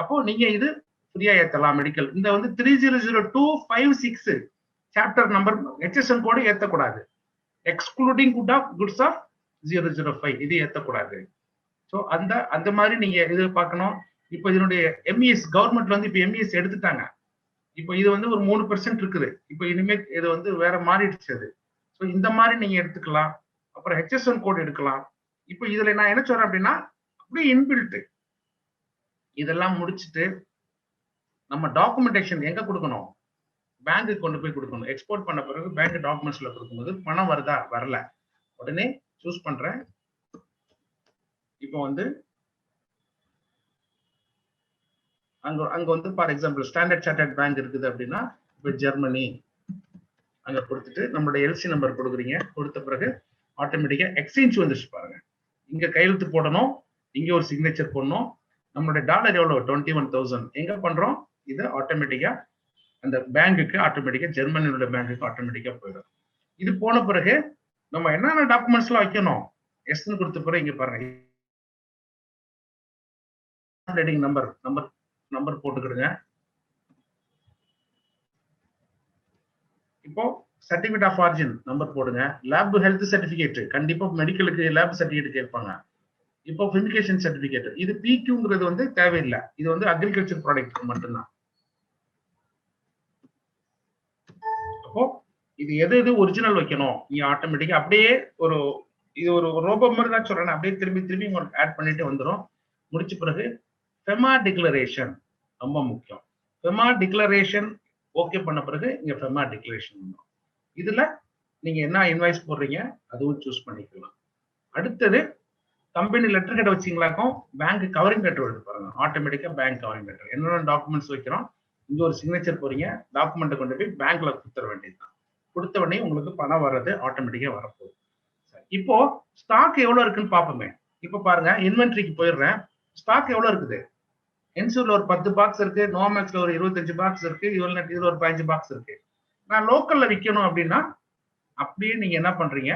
அப்போ நீங்க இது ஃப்ரீயா ஏத்தலாம் மெடிக்கல். இந்த வந்து 300256 சாப்டர் நம்பர் HSN கோடு ஏத்தக்கூடாது. எக்ஸ்க்ளூடிங் குட்ஸ் ஆஃப் 005 இது ஏத்தக்கூடாது. ஸோ அந்த மாதிரி நீங்க இது பார்க்கணும். இப்போ இதனுடைய MES கவர்மெண்ட்ல வந்து இப்போ MES எடுத்துட்டாங்க. இப்போ இது வந்து ஒரு 3% இருக்குது. இப்போ இனிமே இது வந்து வேற மாறிடுச்சு அது. ஸோ இந்த மாதிரி நீங்க எடுத்துக்கலாம். அப்புறம் HSN கோட் எடுக்கலாம். இப்போ இதுல நான் என்ன சொல்றேன் அப்படின்னா, அப்படியே இன்பில்ட் இதெல்லாம் முடிச்சுட்டு நம்ம டாக்குமெண்டேஷன் எங்க கொடுக்கணும், பேங்க்கு கொண்டு போய் கொடுக்கணும். எக்ஸ்போர்ட் பண்ண பிறகு பேங்க் டாக்குமெண்ட்ஸ்ல கொடுக்கும்போது பணம் வருதா வரல, உடனே சூஸ் பண்றேன். இப்போ வந்து அங்க வந்து for example standard chartered bank இருக்குது அப்படின்னா, இப்போ ஜெர்மனி அங்க கொடுத்துட்டு நம்மளுடைய LC நம்பர் கொடுக்குறீங்க. கொடுத்த பிறகு ஆட்டோமேட்டிக்கா எக்ஸ்சேஞ்ச் வந்துச்சு பாருங்க. இங்க கையெழுத்து போடணும், இங்க ஒரு சிக்னேச்சர் போடணும். நம்மளுடைய டாலர் எவ்வளவு 21,000 எங்க பண்றோம், இது ஆட்டோமேட்டிக்கா அந்த பேங்குக்கு ஆட்டோமேட்டிக்கா ஜெர்மனியோட பேங்குக்கு ஆட்டோமேட்டிக்கா போயிடும். இது போன பிறகு நம்ம என்னென்ன டாக்குமெண்ட்ஸ் எல்லாம் வைக்கணும், எஸ்ன்னு கொடுத்த பிறகு இங்க பாருங்க நம்பர் போட்டுக்கிடுங்க. இப்போ சர்டிபிகேட் ஆஃப் ஆரிஜின் நம்பர் போடுங்க. லேப் ஹெல்த் சர்டிபிகேட், கண்டிப்பா மெடிக்கலுக்கு லேப் சர்டிபிகேட் கேட்பாங்க. இப்போ ஃபெமிகேஷன் சர்டிபிகேட், இது PQங்கிறது வந்து தேவையில்லை. இது வந்து அக்ரிகல்ச்சர் ப்ராடக்ட் மட்டும்தான். அப்போ இது எது ஒரிஜினல் வைக்கணும், நீங்க ஆட்டோமேட்டிக்கா அப்படியே இது ஒரு ரோபோ மாதிரி தான் சொல்றேன், அப்படியே திரும்பி உங்களுக்கு ஆட் பண்ணிட்டு வந்துடும். முடிச்ச பிறகு ஃபெமா டிக்ளரேஷன் ரொம்ப முக்கியம். ஃபெமா டிக்ளரேஷன் ஓகே பண்ண பிறகு இங்க ஃபெமா டிக்ளரேஷன் வந்துடும். இதுல நீங்க என்ன இன்வாய்ஸ் போடுறீங்க அதுவும் சூஸ் பண்ணிக்கலாம். அடுத்தது கம்பெனி லெட்டர் ஹெட் வச்சிங்களாக்கும் பேங்க் கவரிங் லெட்டர் எடுத்து பாருங்க. ஆட்டோமேட்டிக்கா பேங்க் கவரிங் லெட்டர் என்னென்ன டாக்குமெண்ட்ஸ் வைக்கிறோம், இங்க ஒரு சிக்னேச்சர் போறீங்க, டாக்குமெண்ட்டை கொண்டு போய் பேங்க்ல கொடுத்துட வேண்டியதுதான். கொடுத்த உடனே உங்களுக்கு பணம் வர்றது ஆட்டோமேட்டிக்கா வரப்போகுது. இப்போ ஸ்டாக் எவ்வளவு இருக்குன்னு பாப்போமே. இப்போ பாருங்க, இன்வென்ட்ரிக்கு போயிடுறேன். ஸ்டாக் எவ்வளவு இருக்குது, என்சூர்ல ஒரு 10 பாக்ஸ் இருக்கு, நோமேக்ஸ்ல ஒரு 25 பாக்ஸ் இருக்கு, இதுல ஒரு 15 பாக்ஸ் இருக்கு. நான் லோக்கல்ல விற்கணும் அப்படின்னா அப்படியே நீங்க என்ன பண்றீங்க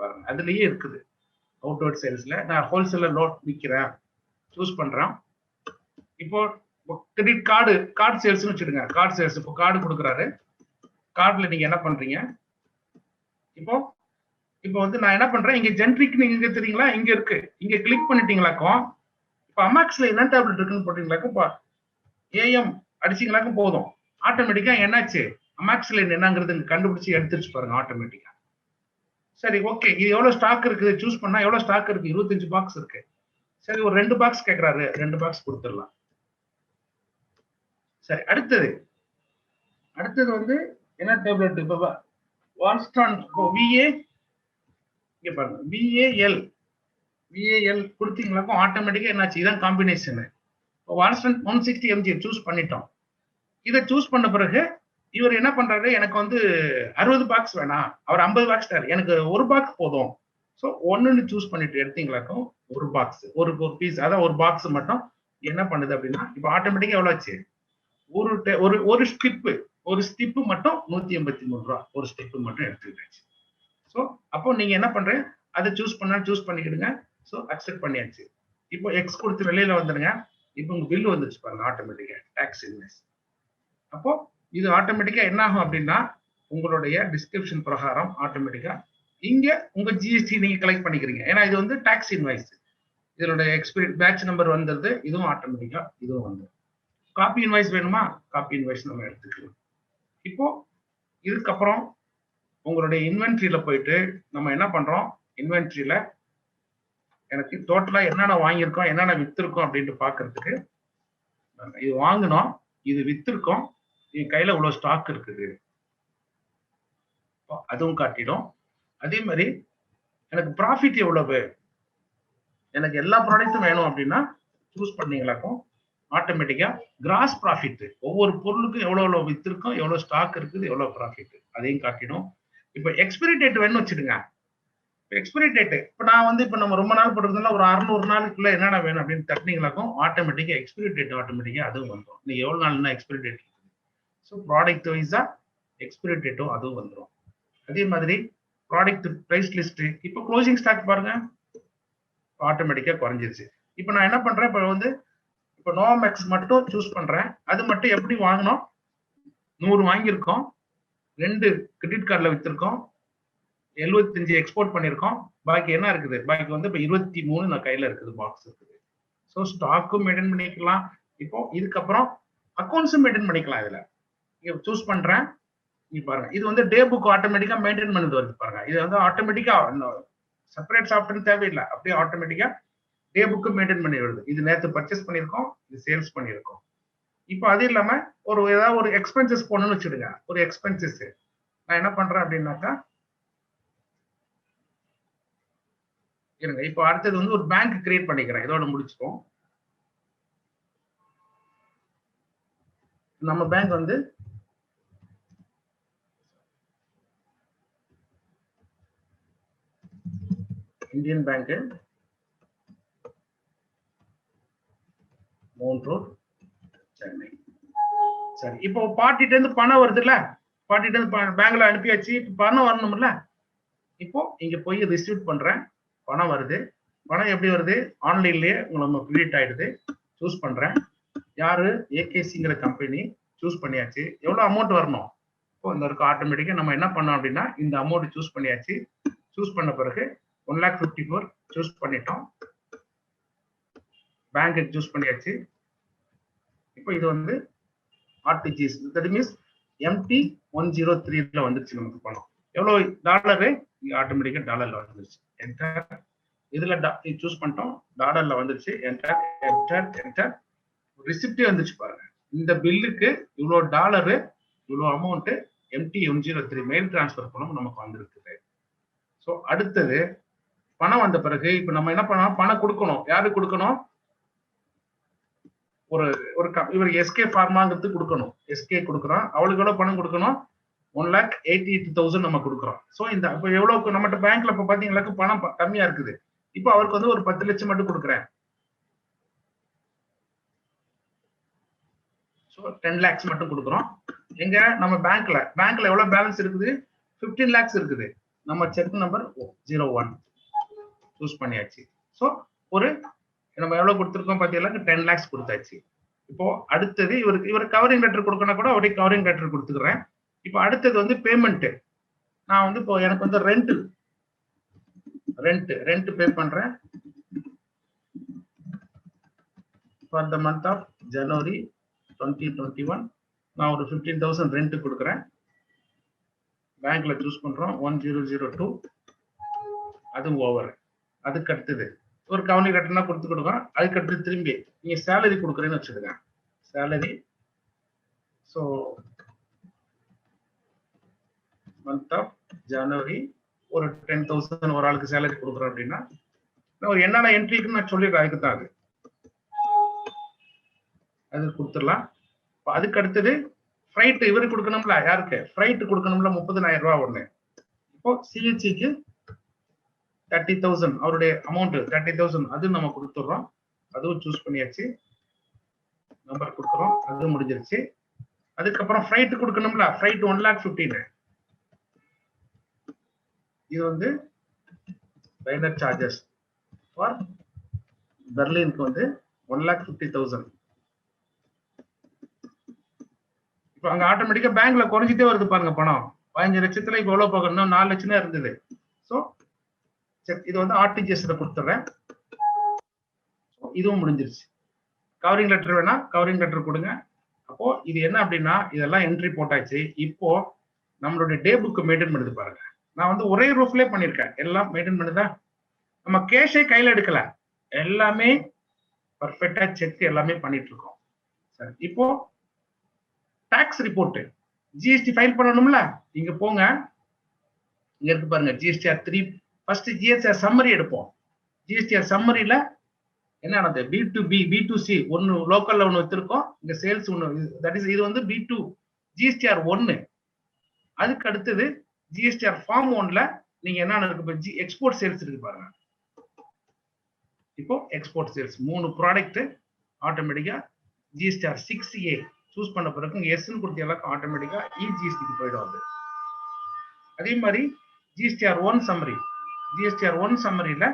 பாருங்க, அதுலயே இருக்குது. அவுட்வர்ட் சேல்ஸ்ல நான் ஹோல்சேல்ல லோட் விற்கிறேன், சூஸ் பண்றேன். இப்போ கிரெடிட் கார்டு சேல்ஸ்னு வச்சுடுங்க. கார்டு சேல்ஸ் இப்போ கார்டு கொடுக்குறாரு. கார்டுல நீங்க என்ன பண்றீங்க, இப்போ வந்து நான் என்ன பண்றேன், இங்க ஜென்ரிக் நீங்க தெரியுங்களா, இங்க இருக்கு. இங்க கிளிக் பண்ணிட்டீங்களாக்கும் இப்போ அமாக்ஸ்ல என்ன டேப்லெட் இருக்குன்னு போட்டீங்களாக்கும் AM அடிச்சீங்களாக்கும் போதும். ஆட்டோமேட்டிக்கா என்னாச்சு, அமாக்சிலின் என்னங்கிறது கண்டுபிடிச்சு எடுத்துருச்சு பாருங்க ஆட்டோமேட்டிக்கா. சரி ஓகே, இது எவ்வளவு ஸ்டாக் இருக்குது சூஸ் பண்ணா எவ்வளவு ஸ்டாக் இருக்கு, 25 பாக்ஸ் இருக்கு. சரி ஒரு 2 பாக்ஸ் கேட்கறாரு, 2 பாக்ஸ் கொடுத்துடலாம். சரி அடுத்தது வந்து என்ன டேப்லெட், இப்போ வால்ஸ்டான் VA இங்க பாருங்க, VAL கொடுத்தீங்களாக்கும் ஆட்டோமேட்டிக்கா என்னாச்சு, இதான் காம்பினேஷன். வால்ஸ்டான் 160 mg சூஸ் பண்ணிட்டோம். இதை சூஸ் பண்ண பிறகு இவர் என்ன பண்றாரு, எனக்கு வந்து 60 பாக்ஸ் வேணாம், அவர் 50 பாக்ஸ் தராரு, எனக்கு ஒரு பாக்ஸ் போதும். ஸோ ஒன்னு சூஸ் பண்ணிட்டு எடுத்தீங்களாக்கும் ஒரு பாக்ஸ் ஒரு பீஸ், அதான் ஒரு பாக்ஸ் மட்டும் என்ன பண்ணுது அப்படின்னா இப்ப ஆட்டோமேட்டிக்கா எவ்வளவு ஆச்சு, ஒரு ஸ்டிப்பு மட்டும் 183 ரூபா, ஒரு ஸ்டெப் மட்டும் எடுத்துக்கிட்டாச்சு. ஸோ அப்போ நீங்க என்ன பண்றீங்க, அதை சூஸ் பண்ணிக்கிடுங்க. ஸோ அக்செப்ட் பண்ணியாச்சு. இப்போ எக்ஸ் கொடுத்து வெளியில வந்துருங்க. இப்போ உங்க பில் வந்துருச்சு பாருங்க, ஆட்டோமேட்டிக்கா டாக்ஸ் இன்வாய்ஸ். அப்போ இது ஆட்டோமேட்டிக்கா என்ன ஆகும் அப்படின்னா, உங்களுடைய டிஸ்கிரிப்ஷன் பிரகாரம் ஆட்டோமேட்டிக்கா இங்க உங்க ஜிஎஸ்டி நீங்க கலெக்ட் பண்ணிக்கிறீங்க. ஏன்னா இது வந்து டாக்ஸ் இன்வாய்ஸ், இதனுடைய எக்ஸ்பீரியன்ஸ் பேட்ச் நம்பர் வந்துருது, இதுவும் ஆட்டோமேட்டிக்கா இதுவும் வந்து. காப்பி இன்வாய்ஸ் வேணுமா, காப்பி இன்வாய்ஸ் நம்ம எடுத்துக்கலாம். இப்போ இதுக்கப்புறம் உங்களுடைய இன்வென்ட்ரியில போயிட்டு நம்ம என்ன பண்றோம், இன்வென்ட்ரியில எனக்கு டோட்டலா என்னென்ன வாங்கியிருக்கோம் என்னென்ன வித்திருக்கோம் அப்படின்ட்டு பாக்குறதுக்கு, இது வாங்கினோம், இது வித்திருக்கோம், என் கையில இவ்வளவு ஸ்டாக் இருக்குது அதுவும் காட்டிடும். அதே மாதிரி எனக்கு ப்ராஃபிட் எவ்வளவு, எனக்கு எல்லா ப்ராடக்ட்டும் வேணும் அப்படின்னா சூஸ் பண்ணீங்களாக்கும் ஆட்டோமேட்டிக்கா கிராஸ் ப்ராஃபிட், ஒவ்வொரு பொருளுக்கும் எவ்வளவு வித்திருக்கோம், எவ்வளவு ஸ்டாக் இருக்குது, எவ்வளவு ப்ராஃபிட் அதையும் காட்டிடும். இப்ப எக்ஸ்பைரி டேட் வேணும்னு வச்சுடுங்க. எக்ஸ்பைரி டேட் இப்ப நான் வந்து இப்ப நம்ம ரொம்ப நாள் போட்டுருந்தோம்னா ஒரு 600 நாளுக்குள்ள என்னென்ன வேணும் அப்படின்னு தட்டினீங்களாக்கும் ஆட்டோமேட்டிக்கா எக்ஸ்பைரி டேட் ஆட்டோமேட்டிக்கா அதுவும் வந்துடும். நீங்க எவ்வளவு நாள்னா எக்ஸ்பைரி டேட். ஸோ ப்ராடக்ட் வைஸா எக்ஸ்பைரி டேட்டும் அதுவும் வந்துடும். அதே மாதிரி ப்ராடக்ட் பிரைஸ் லிஸ்ட், இப்போ க்ளோசிங் ஸ்டாக் பாருங்க ஆட்டோமேட்டிக்கா குறைஞ்சிருச்சு. இப்போ நான் என்ன பண்றேன், இப்போ வந்து இப்போ நோமேக்ஸ் மட்டும் சூஸ் பண்றேன். அது மட்டும் எப்படி வாங்கணும், 100 வாங்கியிருக்கோம், 2 கிரெடிட் கார்டில் வித்திருக்கோம், 75 எக்ஸ்போர்ட் பண்ணியிருக்கோம், பாக்கி என்ன இருக்குது, பாக்கி வந்து இப்போ 23 நான் கையில இருக்குது, பாக்ஸ் இருக்குது. ஸோ ஸ்டாக்கும் மெயின்டைன் பண்ணிக்கலாம். இப்போ இதுக்கப்புறம் அக்கௌண்ட்ஸும் மெயின்டைன் பண்ணிக்கலாம். இதுல இங்க சூஸ் பண்றேன், இங்க பாருங்க இது வந்து டே புக் ஆட்டோமேட்டிக்கா மெயின்டைன் பண்ணது வருது பாருங்க. இது வந்து ஆட்டோமேட்டிக்கா செப்பரேட் சாஃப்ட்வேர் தேவையில்லை, அப்படியே ஆட்டோமேட்டிக்கா டே புக்கு மெயின்டைன் பண்ணி வருது. இது நேற்று பர்ச்சேஸ் பண்ணியிருக்கோம், இது சேல்ஸ் பண்ணியிருக்கோம். இப்போ அது இல்லாம ஏதாவது ஒரு எக்ஸ்பென்சஸ் போடணும்னு வச்சுடுங்க, ஒரு எக்ஸ்பென்சஸ் நான் என்ன பண்றேன் அப்படின்னாக்கா இருங்க. இப்போ அடுத்தது வந்து ஒரு பேங்க் கிரியேட் பண்ணிக்கிறேன், இதோட முடிச்சுப்போம். நம்ம பேங்க் வந்து Indian bank, mount road, Chennai. சரி, இப்போ பார்ட்டிட்ட இருந்து பணம் வருது இல்ல, பார்ட்டிட்ட இருந்து பேங்க்ல அனுப்பியாச்சு, இப்போ பணம் வரணும்ல. இப்போ இங்க போய் ரிசீவ் பண்றேன், பணம் வருது. பணம் எப்படி வருது, ஆன்லைன்லயே உங்களுக்கு கிரெடிட் ஆயிடுது. சூஸ் பண்றேன், யாரு, ஏகேசிங்கிற கம்பெனி சூஸ் பண்ணியாச்சு. எவ்வளவு அமௌண்ட் வரணும், இப்போ இந்த இருக்க ஆட்டோமேட்டிக்கா நம்ம என்ன பண்ணோம் அப்படின்னா இந்த அமௌண்ட் சூஸ் பண்ணியாச்சு. சூஸ் பண்ண பிறகு 1,54,000 சூஸ் பண்ணிட்டோம், பேங்க் சூஸ் பண்ணியாச்சு. இப்போ இது வந்து ஆர்டிஜிஎஸ், தட் மீன்ஸ் MT103ல வந்துருச்சு நமக்கு பணம். எவ்வளவு டாலரு, ஆட்டோமேட்டிக்கா டாலர்ல வந்துருச்சு. என்டர், இதுல சூஸ் பண்ணிட்டோம், டாலர்ல வந்துருச்சு. என்டர் என்டர் என்டர், ரிசிப்டே வந்துச்சு பாருங்க. இந்த பில்லுக்கு இவ்வளவு டாலரு, இவ்வளவு அமௌண்ட் MT103 மெயில் டிரான்ஸ்பர் பணம் நமக்கு வந்திருக்குது. ஸோ அடுத்தது பணம் வந்த பிறகு இப்ப நம்ம என்ன பண்ணோம், பணம் கொடுக்கணும். யாருக்கு கொடுக்கணும், இவர் எஸ்கே ஃபார்மாங்கிறது கொடுக்கணும். எஸ்கே கொடுக்குறோம், அவளுக்கு எவ்வளவு பணம் கொடுக்கணும், 1,88,000 நம்ம கொடுக்குறோம். ஸோ இந்த இப்போ எவ்வளவு நம்மகிட்ட பேங்க்ல இப்ப பாத்தீங்கன்னா பணம் கம்மியா இருக்குது. இப்போ அவருக்கு வந்து ஒரு 10 லட்சம் மட்டும் கொடுக்குறேன். ஸோ 10 lakhs மட்டும் கொடுக்குறோம். எங்க நம்ம பேங்க்ல எவ்வளவு பேலன்ஸ் இருக்குது, 15 lakhs இருக்குது. நம்ம செக் நம்பர் 01 சூஸ் பண்ணியாச்சு. ஸோ நம்ம எவ்வளவு கொடுத்துருக்கோம் பாத்தீங்கன்னா 10 lakhs கொடுத்தாச்சு. இப்போ அடுத்தது இவர் கவரிங் லெட்டர் கொடுக்கணும் கூட அவருடைய கவரிங் லெட்டர் கொடுத்துக்கிறேன். இப்போ அடுத்தது வந்து பேமெண்ட். நான் வந்து இப்போ எனக்கு வந்து ரெண்ட் பே பண்றேன் for the month of January 2021. நான் ஒரு 15,000 ரெண்ட் கொடுக்குறேன். பேங்க்ல சூஸ் பண்றோம் 1002, அதுவும் ஓவர். அதுக்கு அடுத்தது ஒரு கவர்னிங் லெட்டர்னா கொடுக்குறோம். அதுக்கு அடுத்து திரும்பி நீங்க சேலரி கொடுக்குறேன்னு வச்சுடுங்க, salary. So month of January ஒரு 10,000 ஒரு ஆளுக்கு சேலரி கொடுக்குறோம் அப்படின்னா ஒரு என்னென்ன என்ட்ரிக்குன்னு நான் சொல்லிடுறேன். அதுக்கு தான் அது கொடுத்துடலாம். அதுக்கு அடுத்தது ஃப்ரைட் இவருக்கு கொடுக்கணும்ல, யாருக்கு ஃப்ரைட் கொடுக்கணும்ல, 30,000 ரூபாய் ஒண்ணு. இப்போ சிஹெச்சிக்கு 30,000 அவருடைய அமௌண்ட் 30,000 அது நம்ம கொடுத்துடுறோம். அதுவும் சூஸ் பண்ணியாச்சு. நம்பர் கொடுக்குறோம், அது முடிஞ்சிருச்சு. அதுக்கப்புறம் ஃப்ரைட் கொடுக்கணும்ல, ஃப்ரைட் 1,15,000. இது வந்து ரைடர் சார்ஜஸ் ஃபார் பெர்லினுக்கு வந்து 1,50,000. இப்போ அங்க ஆட்டோமேட்டிக்கா பேங்க்ல குறைஞ்சிட்டே வருது பாருங்க பணம். 15 லட்சத்துல இப்போ எவ்வளவு போகணும், 4 லட்சம் தான் இருந்தது. ஸோ இது வந்து ஆர்டிஜிஎஸ்ல கொடுத்துறேன். இதுவும் முடிஞ்சிருச்சு. கவரிங் லெட்டர் வேணா கவரிங் லெட்டர் கொடுங்க. அப்போ இது என்ன அப்படின்னா இதெல்லாம் என்ட்ரி போட்டாச்சு. இப்போ நம்மளுடைய டே புக் மெயின்டைன் பண்ணுது பாருங்க. நான் வந்து ஒரே ரூஃப்லேயே பண்ணியிருக்கேன், எல்லாம் மெயின்டைன் பண்ணுதா. நம்ம கேஷே கையில எடுக்கல, எல்லாமே பர்ஃபெக்டா செக் எல்லாமே பண்ணிட்டு இருக்கோம். சரி, இப்போ டாக்ஸ் ரிப்போர்ட் ஜிஎஸ்டி ஃபைல் பண்ணணும்ல. இங்க போங்க, இங்க இருக்கு பாருங்க ஜிஎஸ்டிஆர் 3. ஃபர்ஸ்ட் ஜிஎஸ்டிஆர் சம்மரி எடுப்போம். ஜிஎஸ்டிஆர் சம்மரியில என்ன B2B B2C ஒன்னு லோக்கல்ல ஒன்னு வச்சிருக்கோம், இங்க சேல்ஸ் ஒன்னு, தட் இஸ் இது வந்து B2 ஜிஎஸ்டிஆர் 1. அதுக்கு அடுத்தது ஜிஎஸ்டிஆர் ஃபார்ம் 1ல நீங்க என்ன இருக்கு, எக்ஸ்போர்ட் சேல்ஸ் இருக்கு பாருங்க. இப்போ எக்ஸ்போர்ட் சேல்ஸ் 3 ப்ராடக்ட் ஆட்டோமேட்டிக்கா ஜிஎஸ்டிஆர் 6A சூஸ் பண்ண பிறகு எஸ்ன்னு கொடுத்த எல்லாருக்கும் ஆட்டோமேட்டிக்கா இஜிஎஸ்டிக்கு போயிடும் அது. அதே மாதிரி ஜிஎஸ்டிஆர் 1 சம்மரி, ஜிஎஸ்டிஆர் 1 சம்மரியில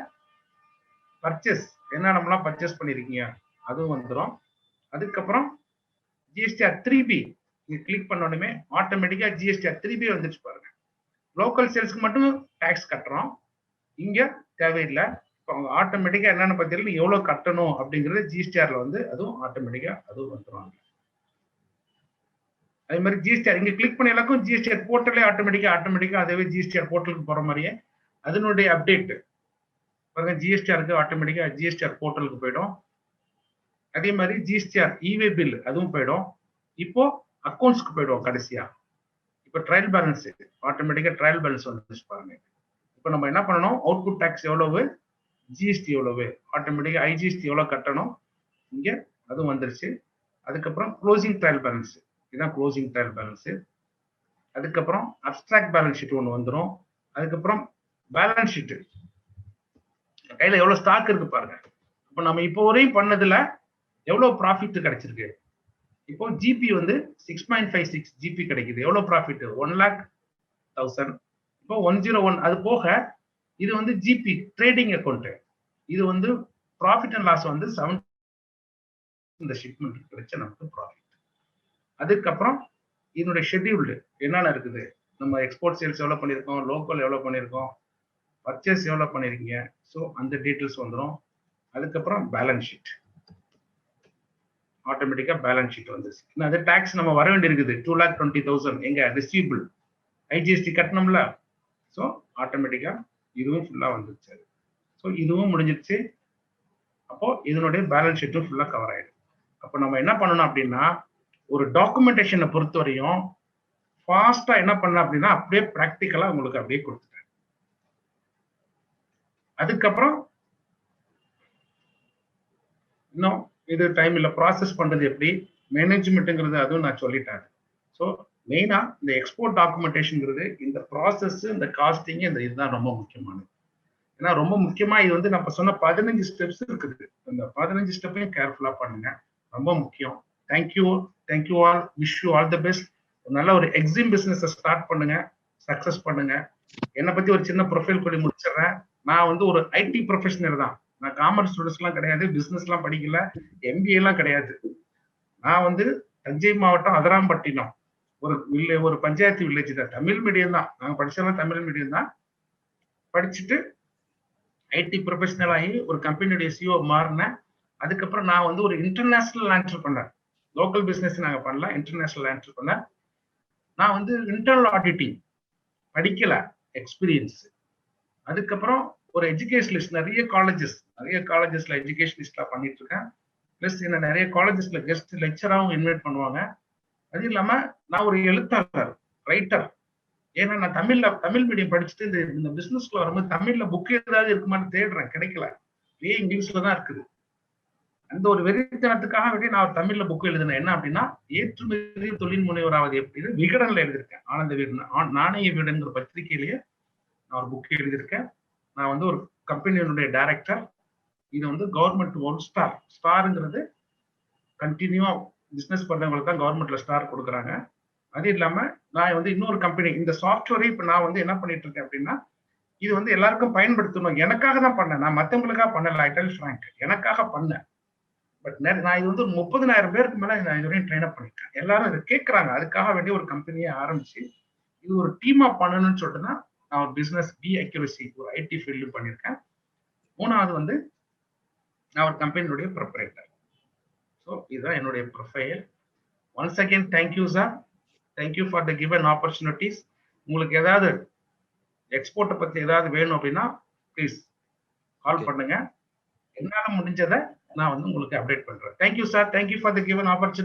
பர்ச்சேஸ் என்னென்னலாம் பர்ச்சேஸ் பண்ணிருக்கீங்க அதுவும் வந்துடும். அதுக்கப்புறம் ஜிஎஸ்டிஆர் 3B நீங்க கிளிக் பண்ண உடனே ஆட்டோமேட்டிக்கா ஜிஎஸ்டிஆர் 3B வந்துச்சு பாருங்க. லோக்கல் சேல்ஸ்க்கு மட்டும் டாக்ஸ் கட்டுறோம், இங்க தேவையில்லை. அவங்க ஆட்டோமேட்டிக்கா என்னென்ன பார்த்தீங்கன்னா எவ்வளவு கட்டணும் அப்படிங்கிறது ஜிஎஸ்டிஆர்ல வந்து அதுவும் ஆட்டோமேட்டிக்கா அதுவும் வந்துடும். அதே மாதிரி ஜிஎஸ்டிஆர் இங்க கிளிக் பண்ண எல்லாருக்கும் ஜிஎஸ்டிஆர் போர்ட்டலே ஆட்டோமேட்டிக்கா அதுவே ஜிஎஸ்டிஆர் போர்ட்டலுக்கு போற மாதிரியே அதனுடைய அப்டேட் பாருங்க. ஜிஎஸ்டிஆருக்கு ஆட்டோமேட்டிக்கா ஜிஎஸ்டிஆர் போர்ட்டலுக்கு போயிடும். அதே மாதிரி ஜிஎஸ்டிஆர் இவே பில் அதுவும் போயிடும். இப்போ அக்கௌண்ட்ஸ்க்கு போயிடும் கடைசியா. இப்போ ட்ரையல் பேலன்ஸ் ஆட்டோமேட்டிக்கா ட்ரையல் பேலன்ஸ் வந்துச்சு பாருங்க. இப்போ நம்ம என்ன பண்ணணும், அவுட்புட் டாக்ஸ் எவ்வளவு, ஜிஎஸ்டி எவ்வளவு, ஆட்டோமேட்டிக்கா ஐஜிஎஸ்டி எவ்வளவு கட்டணும், இங்க அதுவும் வந்துருச்சு. அதுக்கப்புறம் க்ளோசிங் ட்ரையல் பேலன்ஸ், இதுதான் க்ளோசிங் ட்ரையல் பேலன்ஸ். அதுக்கப்புறம் அப்ஸ்ட்ராக்ட் பேலன்ஸ் ஷீட் ஒன்று வந்துடும். அதுக்கப்புறம் பேலன்ஸ் ஷீட் கையில எவ்வளவு ஸ்டாக் இருக்கு பாருங்க. இப்போ நம்ம இப்போ வரையும் பண்ணதுல எவ்வளவு ப்ராஃபிட் கிடைச்சிருக்கு. இப்போ ஜிபி வந்து 6.56 ஜிபி கிடைக்குது. எவ்வளவு ப்ராஃபிட், 1,00,000. இப்போ 101 அது போக இது வந்து ஜிபி ட்ரேடிங் அக்கௌண்ட். இது வந்து ப்ராஃபிட் அண்ட் லாஸ் வந்து 7 இந்த ஷிப்மெண்ட் கிடைச்ச நமக்கு ப்ராஃபிட். அதுக்கப்புறம் இதனுடைய ஷெட்யூல்டு என்னென்ன இருக்குது, நம்ம எக்ஸ்போர்ட் சேல்ஸ் எவ்வளவு பண்ணியிருக்கோம், லோக்கல் எவ்வளவு பண்ணியிருக்கோம், பர்ச்சேஸ் எவ்வளவு பண்ணிருக்கீங்க, ஸோ அந்த டீட்டெயில்ஸ் வந்துடும். அதுக்கப்புறம் பேலன்ஸ் ஷீட் ஆட்டோமேட்டிக்கா பேலன்ஸ் ஷீட் வந்துச்சு. அது டாக்ஸ் நம்ம வர வேண்டி இருக்குது 2,20,000 எங்க ரிசீவபிள் ஐஜிஎஸ்டி கட்டணும்ல. ஸோ ஆட்டோமேட்டிக்கா இதுவும் ஃபுல்லா வந்துருச்சு. ஸோ இதுவும் முடிஞ்சிருச்சு. அப்போ இதனுடைய பேலன்ஸ் ஷீட்டும் ஃபுல்லா கவர் ஆயிடும். அப்போ நம்ம என்ன பண்ணணும் அப்படின்னா ஒரு டாக்குமெண்டேஷனை பொறுத்த வரையும் ஃபாஸ்டா என்ன பண்ண அப்படின்னா அப்படியே பிராக்டிக்கலா உங்களுக்கு அப்படியே கொடுத்துட்டேன். அதுக்கப்புறம் இன்னும் இது டைம் இல்லை, ப்ராசஸ் பண்றது எப்படி, மேனேஜ்மெண்ட்ங்கிறது அதுவும் நான் சொல்லிட்டேன். ஸோ மெயினா இந்த எக்ஸ்போர்ட் டாக்குமெண்டேஷன்ங்கிறது இந்த ப்ராசஸ், இந்த காஸ்டிங், இந்த இதுதான் ரொம்ப முக்கியமானது. ஏன்னா ரொம்ப முக்கியமா இது வந்து நம்ம சொன்ன 15 ஸ்டெப்ஸ் இருக்குது. இந்த 15 ஸ்டெப்பையும் கேர்ஃபுல்லா பண்ணுங்க, ரொம்ப முக்கியம். Thank you all, wish you all the best. நல்ல ஒரு எக்ஸிம் பிசினஸ் ஸ்டார்ட் பண்ணுங்க, சக்சஸ் பண்ணுங்க. என்னை பத்தி ஒரு சின்ன ப்ரொஃபைல் சொல்லி முடிச்சிடுறேன். நான் வந்து ஒரு ஐடி ப்ரொஃபஷனல் தான். நான் காமர்ஸ் ஸ்டூடெண்ட்ஸ் எல்லாம் கிடையாது, பிசினஸ் எல்லாம் படிக்கல, எம்பிஏ எல்லாம் கிடையாது. நான் வந்து தஞ்சை மாவட்டம் அதிராம்பட்டினம் ஒரு பஞ்சாயத்து வில்லேஜ் தான், தமிழ் மீடியம் தான். நாங்க படிச்சதெல்லாம் தமிழ் மீடியம் தான். படிச்சுட்டு ஐடி ப்ரொஃபஷனல் ஆகி ஒரு கம்பெனியுடைய சிஓ மாறினேன். அதுக்கப்புறம் நான் வந்து ஒரு இன்டர்நேஷனல் ஆண்டர்பிரனர், லோக்கல் பிசினஸ் நாங்க பண்ணல, இன்டர்நேஷனல் ஆண்டர்பிரனர். நான் வந்து இன்டர்னல் ஆடிட்டிங் படிக்கல, எக்ஸ்பீரியன்ஸ். அதுக்கப்புறம் ஒரு எஜுகேஷனிஸ்ட், நிறைய காலேஜஸ்ல எஜுகேஷனிஸ்டா பண்ணிட்டு இருக்கேன். பிளஸ் என்ன நிறைய காலேஜஸ்ல கெஸ்ட் லெக்சராகவும் இன்வைட் பண்ணுவாங்க. அது இல்லாம நான் ஒரு எழுத்தாளர், ரைட்டர். ஏன்னா நான் தமிழ் மீடியம் படிச்சுட்டு இந்த பிசினஸ்ல வரும்போது தமிழ்ல புக் ஏதாவது இருக்குமான்னு தேடுறேன், கிடைக்கல, இங்கிலீஷ்ல தான் இருக்குது. அந்த ஒரு வெறித்தனத்துக்காக வேண்டி நான் ஒரு தமிழ்ல புக் எழுதினேன். என்ன அப்படின்னா ஏற்றுமதி தொழில் முனைவராவது எப்படின்னு விகடன்ல எழுதியிருக்கேன். ஆனந்த வீரன் நாணய வீடுங்கிற பத்திரிகையிலேயே நான் ஒரு புக் எழுதியிருக்கேன். நான் வந்து ஒரு கம்பெனியினுடைய டைரக்டர். இது வந்து கவர்மெண்ட் ஒன் ஸ்டாருங்கிறது கண்டினியூவா பிசினஸ் பண்றவங்களுக்கு தான் கவர்மெண்ட்ல ஸ்டார் கொடுக்குறாங்க. அது இல்லாம நான் வந்து இன்னொரு கம்பெனி இந்த சாஃப்ட்வேரை இப்ப நான் வந்து என்ன பண்ணிட்டு இருக்கேன் அப்படின்னா, இது வந்து எல்லாருக்கும் பயன்படுத்தணும். எனக்காக தான் பண்ணேன். நான் மத்தவங்களுக்காக பண்ணல. I tell Frank. எனக்காக பண்ணேன். பட் நான் இது வந்து 30,000 பேருக்கு மேல நான் இதுவரையும் ட்ரெயின் அப் பண்ணிருக்கேன். எல்லாரும் இதை கேட்கறாங்க. அதுக்காக வேண்டிய ஒரு கம்பெனியை ஆரம்பிச்சு இது ஒரு டீமா பண்ணணும்னு சொல்லிட்டு தான் நான் ஒரு பிசினஸ் அக்யூரசி ஒரு ஐடி ஃபீல்டு பண்ணியிருக்கேன். 3வது வந்து நான் ஒரு கம்பெனியுடைய ப்ரொப்ரைட்டர். ஸோ இதுதான் என்னுடைய profile. Once again thank you sir. Thank you for the given opportunities. உங்களுக்கு ஏதாவது எக்ஸ்போர்ட்டை பத்தி ஏதாவது வேணும் அப்படின்னா ப்ளீஸ் கால் பண்ணுங்க. என்னால முடிஞ்சதை நான் வந்து உங்களுக்கு அப்டேட் பண்றேன். Thank you sir. Thank you for the given opportunity.